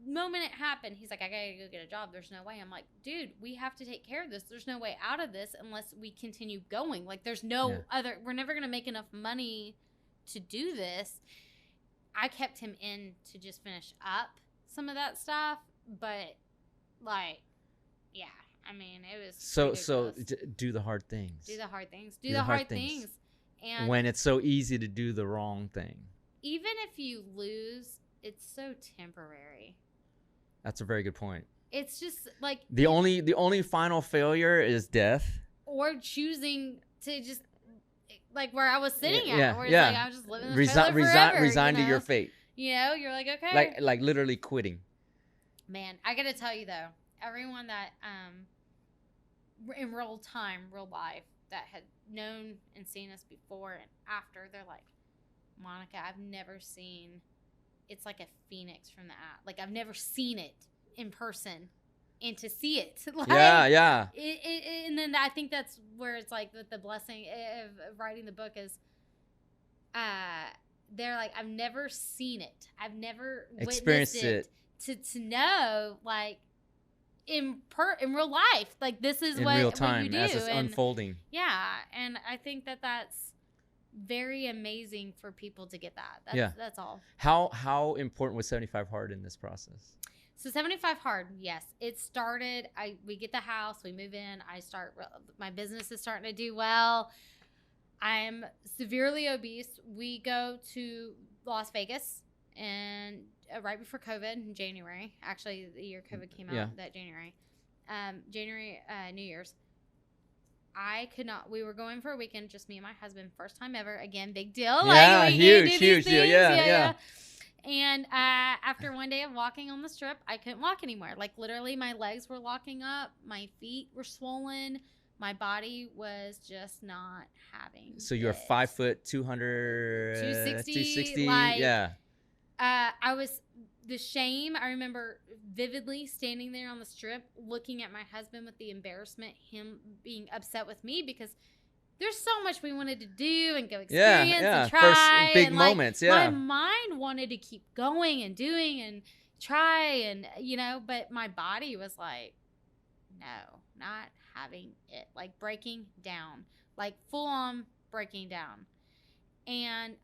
moment it happened, he's like, I gotta go get a job. There's no way. I'm like, dude, we have to take care of this. There's no way out of this unless we continue going. Like, there's no other. We're never gonna make enough money to do this. I kept him in to just finish up some of that stuff, but like, yeah. I mean, it was so do the hard things. Do the hard things. Do the hard things. And when it's so easy to do the wrong thing. Even if you lose, it's so temporary. That's a very good point. It's just like the only final failure is death, or choosing to just like where I was sitting at, where it's like I was just living in this resign to your fate. You know, you're like, okay, like literally quitting. Man, I gotta tell you though, everyone that in real life that had known and seen us before and after, they're like, Monica, I've never seen. It's like a phoenix from the app. Like, I've never seen it in person, and to see it, like, and then I think that's where it's like the blessing of writing the book is, they're like, I've never seen it, I've never experienced it. To know, like, in real life, like, this is in what real time what you do, as it's unfolding. Yeah, and I think that's very amazing for people to get that. That's all. How important was 75 Hard in this process? So 75 Hard, yes. It started, we get the house, we move in, my business is starting to do well. I'm severely obese. We go to Las Vegas and right before COVID in January. Actually, the year COVID came out, that January. New Year's. I could not. We were going for a weekend, just me and my husband. First time ever. Again, big deal. Yeah, like, huge deal. Yeah. And after one day of walking on the strip, I couldn't walk anymore. Like, literally, my legs were locking up. My feet were swollen. My body was just not having So you're 5 foot, 260. Like, I was... The shame, I remember vividly standing there on the strip looking at my husband with the embarrassment, him being upset with me because there's so much we wanted to do and go experience and try. First big and moments, my mind wanted to keep going and doing and try and, but my body was like, no, not having it. Like, breaking down, like full on breaking down. And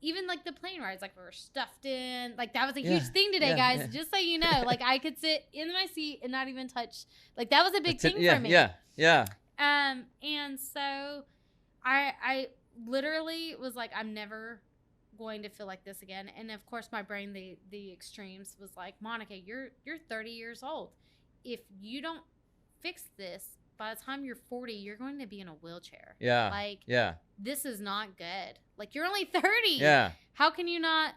even like the plane rides, like, we were stuffed in, like, that was a huge thing today, guys. Just so you know, like, I could sit in my seat and not even touch, like, that was a big thing for me. And so I literally was like, I'm never going to feel like this again. And of course my brain, the extremes was like, Monica, you're 30 years old. If you don't fix this, by the time you're 40, you're going to be in a wheelchair. This is not good. Like, you're only 30. How can you not?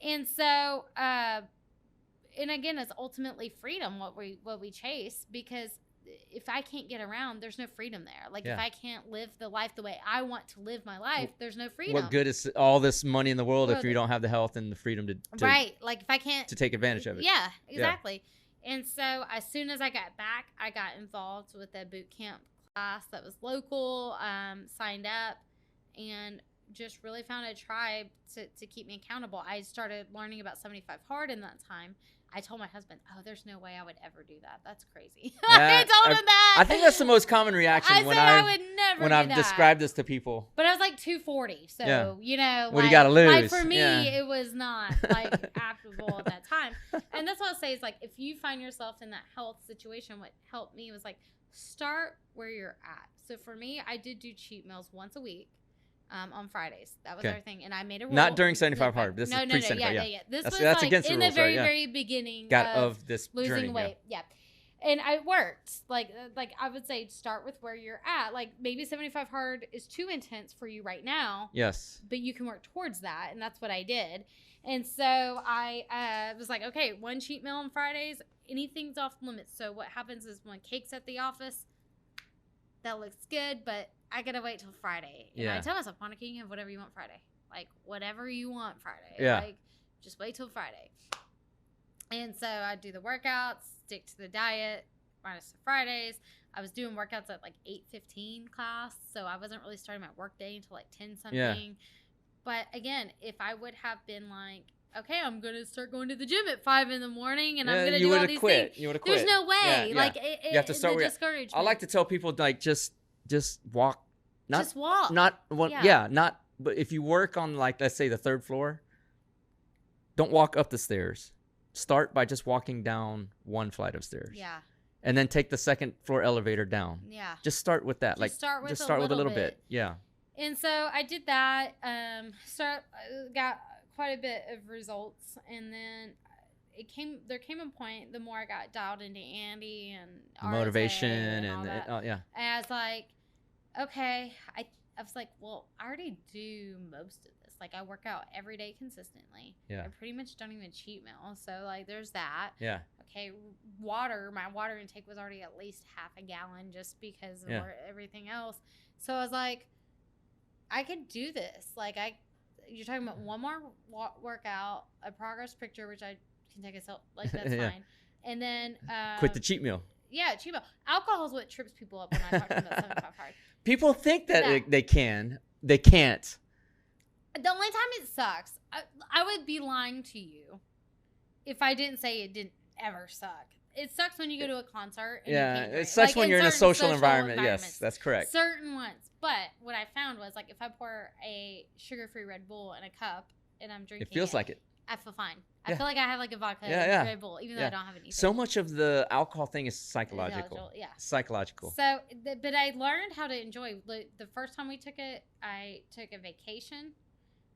And so, and again, it's ultimately freedom, what we chase, because if I can't get around, there's no freedom there. Like, if I can't live the life the way I want to live my life, there's no freedom. What good is all this money in the world if you don't have the health and the freedom to right. Like, if I can't to take advantage of it. Yeah, exactly. And so as soon as I got back, I got involved with a boot camp class that was local, signed up, and just really found a tribe to keep me accountable. I started learning about 75 hard in that time. I told my husband, "Oh, there's no way I would ever do that. That's crazy." I told him that. I think that's the most common reaction I would never when I've described this to people. But I was like 240, so you know, what do you got to lose? Like for me, it was not like applicable at that time. And that's what I'll say is like if you find yourself in that health situation, what helped me was like start where you're at. So for me, I did do cheat meals once a week. On Fridays. That was our thing. And I made a rule. Not during 75 hard. This is pre-75. Yeah. This was that's like against the in rules, the very, right? very beginning of this losing journey, weight. Yeah. And I worked. Like I would say start with where you're at. Like maybe 75 hard is too intense for you right now. Yes. But you can work towards that. And that's what I did. And so I was like, okay, one cheat meal on Fridays. Anything's off limits. So what happens is when cake's at the office, that looks good, but I gotta wait till Friday. And I tell myself, Monica, you can have whatever you want Friday. Like, whatever you want Friday. Yeah. Like, just wait till Friday. And so I do the workouts, stick to the diet, minus the Fridays. I was doing workouts at like 8:15 class, so I wasn't really starting my work day until like 10-something. Yeah. But again, if I would have been like, okay, I'm going to start going to the gym at 5 in the morning and I'm going to do all these things. You would have quit. There's no way. Yeah. Like, you have to start with discouragement. I like to tell people, like, just walk. Just walk. But if you work on, like, let's say the 3rd floor, don't walk up the stairs. Start by just walking down one flight of stairs. Yeah. And then take the 2nd floor elevator down. Yeah. Just start with that. Just start with a little bit. Yeah. And so I did that. Got quite a bit of results, and then there came a point the more I got dialed into Andy and motivation and that, and I was like, okay, I was like, well, I already do most of this. Like I work out every day consistently. Yeah. I pretty much don't even cheat meal. So like there's that. Yeah. Okay. My water intake was already at least half a gallon just because of everything else. So I was like, I could do this. Like you're talking about one more workout, a progress picture, which I can take a self, like that's fine. And then quit the cheat meal. Yeah, cheat meal. Alcohol is what trips people up when I talk about 75 hard. People think that they can. They can't. The only time it sucks, I would be lying to you if I didn't say it didn't ever suck. It sucks when you go to a concert. And you can't drink. It sucks when you're in a social environment. Yes, that's correct. Certain ones. But what I found was, like, if I pour a sugar-free Red Bull in a cup and I'm drinking it, feels like it. I feel fine. I feel like I have, like, a vodka Red Bull, even though I don't have anything. So much of the alcohol thing is psychological. Yeah. Psychological. So, but I learned how to enjoy. The first time we took it, I took a vacation.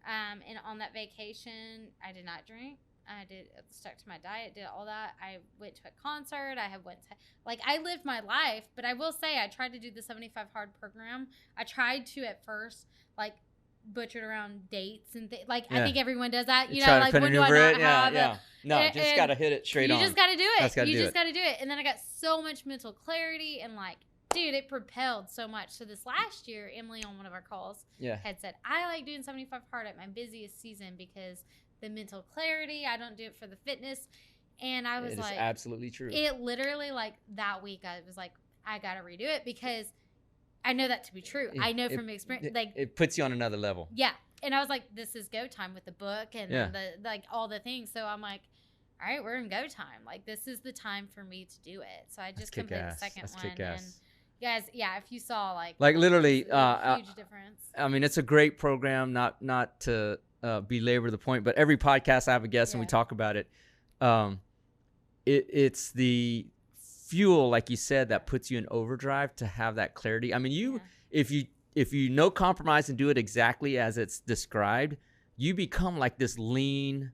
And on that vacation, I did not drink. I stuck to my diet, did all that. I went to a concert. I lived my life, but I will say I tried to do the 75 hard program. I tried to at first, like, butchered around dates and things. Like, I think everyone does that. You know, like, when do I not have No, just got to hit it straight on. You just got to do it. You just got to do it. And then I got so much mental clarity and, like, dude, it propelled so much. So this last year, Emily on one of our calls had said, I like doing 75 hard at my busiest season because the mental clarity, I don't do it for the fitness. And I was like, absolutely true. It literally, like, that week, I was like, I got to redo it because I know that to be true. I know from experience. Like, it puts you on another level. Yeah. And I was like, this is go time with the book and all the things. So I'm like, all right, we're in go time. Like, this is the time for me to do it. So I just completed the second one. And guys, if you saw, like literally, huge difference. I mean, it's a great program, not to belabor the point, but every podcast I have a guest and we talk about it. It's the fuel, like you said, that puts you in overdrive to have that clarity. I mean, if you no compromise and do it exactly as it's described, you become like this lean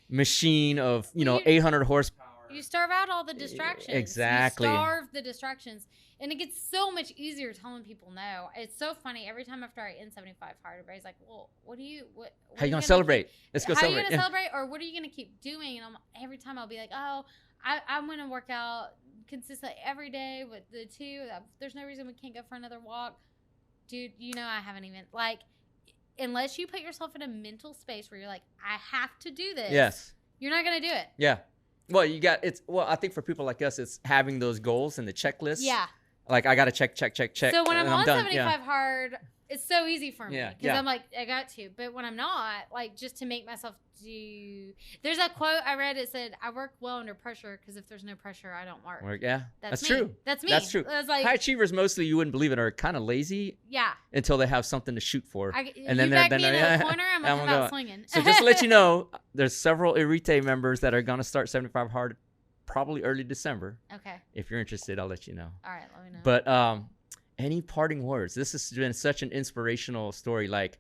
machine of 800 horsepower. You starve out all the distractions. Exactly. You starve the distractions. And it gets so much easier telling people no. It's so funny. Every time after I end 75 hard, everybody's like, well, how are you going to celebrate? Let's go celebrate. How are you going to celebrate? Or what are you going to keep doing? And every time I'll be like, oh, I'm going to work out consistently every day with the two. There's no reason we can't go for another walk. Dude, I haven't even, like, unless you put yourself in a mental space where you're like, I have to do this. Yes. You're not going to do it. Yeah. Well, I think for people like us, it's having those goals and the checklist. Yeah. Like I gotta check. So when I'm and on done. 75 hard, it's so easy for me Yeah, because yeah. I'm like, I got to. But when I'm not, like, just to make myself do. There's a quote I read. It said, "I work well under pressure because if there's no pressure, I don't work." Yeah, that's me. true. That's me. That's true. It's like, high achievers mostly, you wouldn't believe it, are kind of lazy. Yeah. Until they have something to shoot for, and then they're in the corner. I'm gonna about swinging. So just to let you know, there's several Irite members that are gonna start 75 hard, probably early December. Okay. If you're interested, I'll let you know. All right, let me know. But any parting words? This has been such an inspirational story. Like,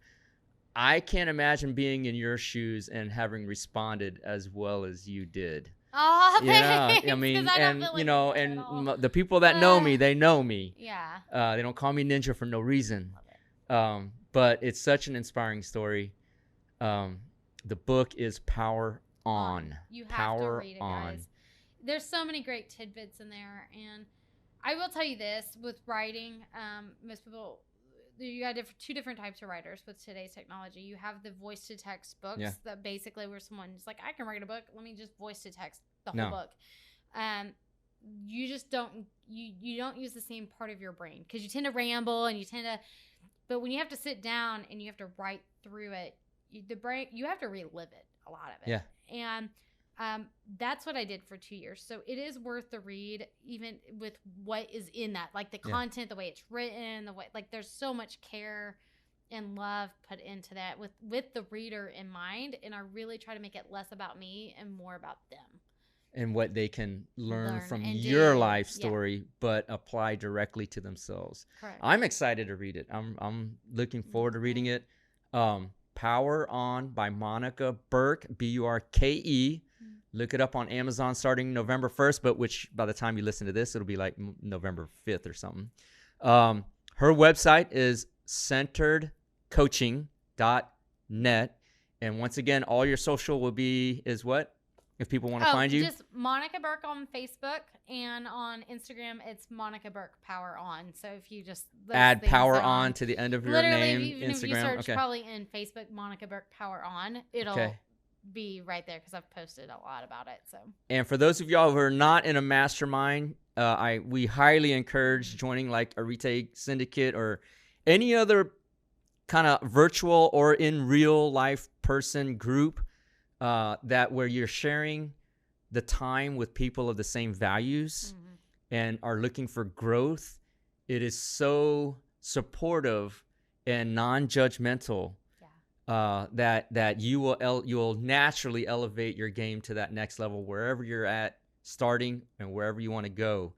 I can't imagine being in your shoes and having responded as well as you did. Oh, thanks. I mean, and like you know, and the people that know me, they know me. Yeah. They don't call me Ninja for no reason. But it's such an inspiring story. The book is PowerOn. You have to read it, guys. There's so many great tidbits in there, and I will tell you this: with writing, most people, you got two different types of writers with today's technology. You have the voice to text books that basically where someone's like, I can write a book. Let me just voice to text the whole book. You just don't you don't use the same part of your brain because you tend to ramble and you tend to. But when you have to sit down and you have to write through it, you have to relive it, a lot of it. Yeah. And that's what I did for 2 years. So it is worth the read, even with what is in that, like the content, the way it's written, the way, like there's so much care and love put into that with the reader in mind. And I really try to make it less about me and more about them. And what they can learn from and your do. life story, but apply directly to themselves. Correct. I'm excited to read it. I'm looking forward to reading it. PowerOn by Monica Burke, Burke. Look it up on Amazon starting November 1st, but which by the time you listen to this, it'll be like November 5th or something. Her website is centeredcoaching.net. And once again, all your social is what? If people want to find you? Just Monica Burke on Facebook, and on Instagram, it's Monica Burke PowerOn. So if you just add PowerOn to the end of your name, even Instagram. If you search probably in Facebook, Monica Burke PowerOn, it'll be right there because I've posted a lot about it. So. And for those of y'all who are not in a mastermind, we highly encourage joining like a Rite Syndicate or any other kind of virtual or in real life person group. That where you're sharing the time with people of the same values and are looking for growth. It is so supportive and non-judgmental that you'll naturally elevate your game to that next level wherever you're at starting and wherever you want to go.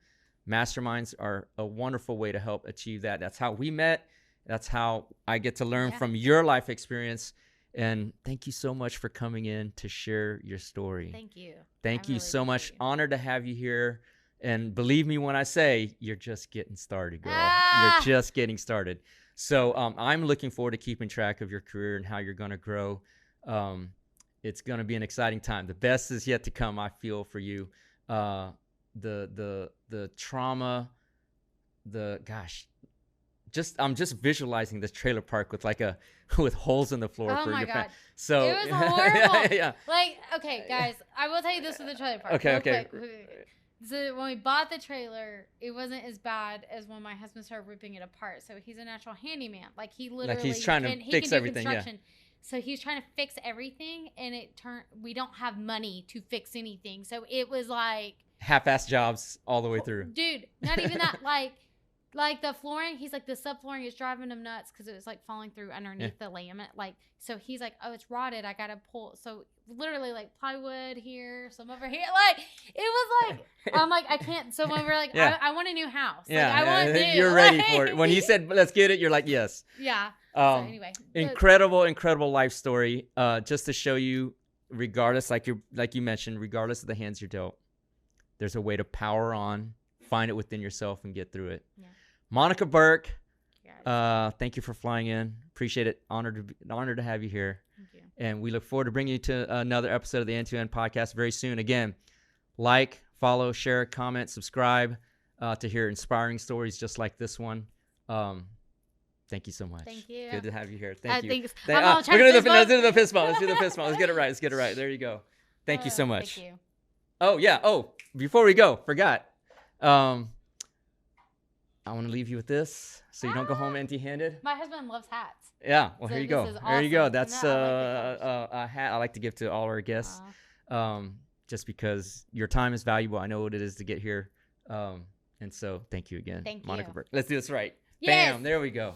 Masterminds are a wonderful way to help achieve that. That's how we met. That's how I get to learn from your life experience. And thank you so much for coming in to share your story. Thank you. Thank you so much. Honored to have you here. And believe me when I say you're just getting started, girl. You're just getting started. So I'm looking forward to keeping track of your career and how you're going to grow. It's going to be an exciting time. The best is yet to come, I feel, for you. The trauma, I'm just visualizing this trailer park with holes in the floor for your family. So it was horrible. Yeah. Like, okay, guys, I will tell you this with the trailer park. Okay. Quick. So when we bought the trailer, it wasn't as bad as when my husband started ripping it apart. So he's a natural handyman. Like he literally he's trying to fix everything. Yeah. So he's trying to fix everything, and we don't have money to fix anything. So it was like half-ass jobs all the way through. Dude, not even that. Like the flooring, he's like the subflooring is driving him nuts because it was like falling through underneath the laminate. Like, so he's like, oh, it's rotted. I gotta pull. So literally like plywood here, some over here. Like it was like I'm like I can't. So when we're like, I want a new house. Like, I want new. You're ready for it. When he said let's get it, you're like yes. Yeah. So anyway, incredible life story. Just to show you, regardless, like you mentioned, regardless of the hands you're dealt, there's a way to power on, find it within yourself, and get through it. Yeah. Monica Burke, thank you for flying in. Appreciate it. Honored to have you here. Thank you. And we look forward to bringing you to another episode of the End to End podcast very soon. Again, like, follow, share, comment, subscribe to hear inspiring stories just like this one. Thank you so much. Thank you. Good to have you here. Thank you. Thanks. Let's do the fist bump. Let's do the fist bump. Let's get it right. There you go. Thank you so much. Thank you. Oh, yeah. Oh, before we go, forgot. I want to leave you with this so you don't go home empty-handed. My husband loves hats. Yeah, well, So here you this go. is There you go. awesome. That's No, I like the a hat I like to give to all our guests, Aw. just because your time is valuable. I know what it is to get here. And so thank you again, Thank Monica you. Burke. Let's do this right. Yes. Bam, there we go.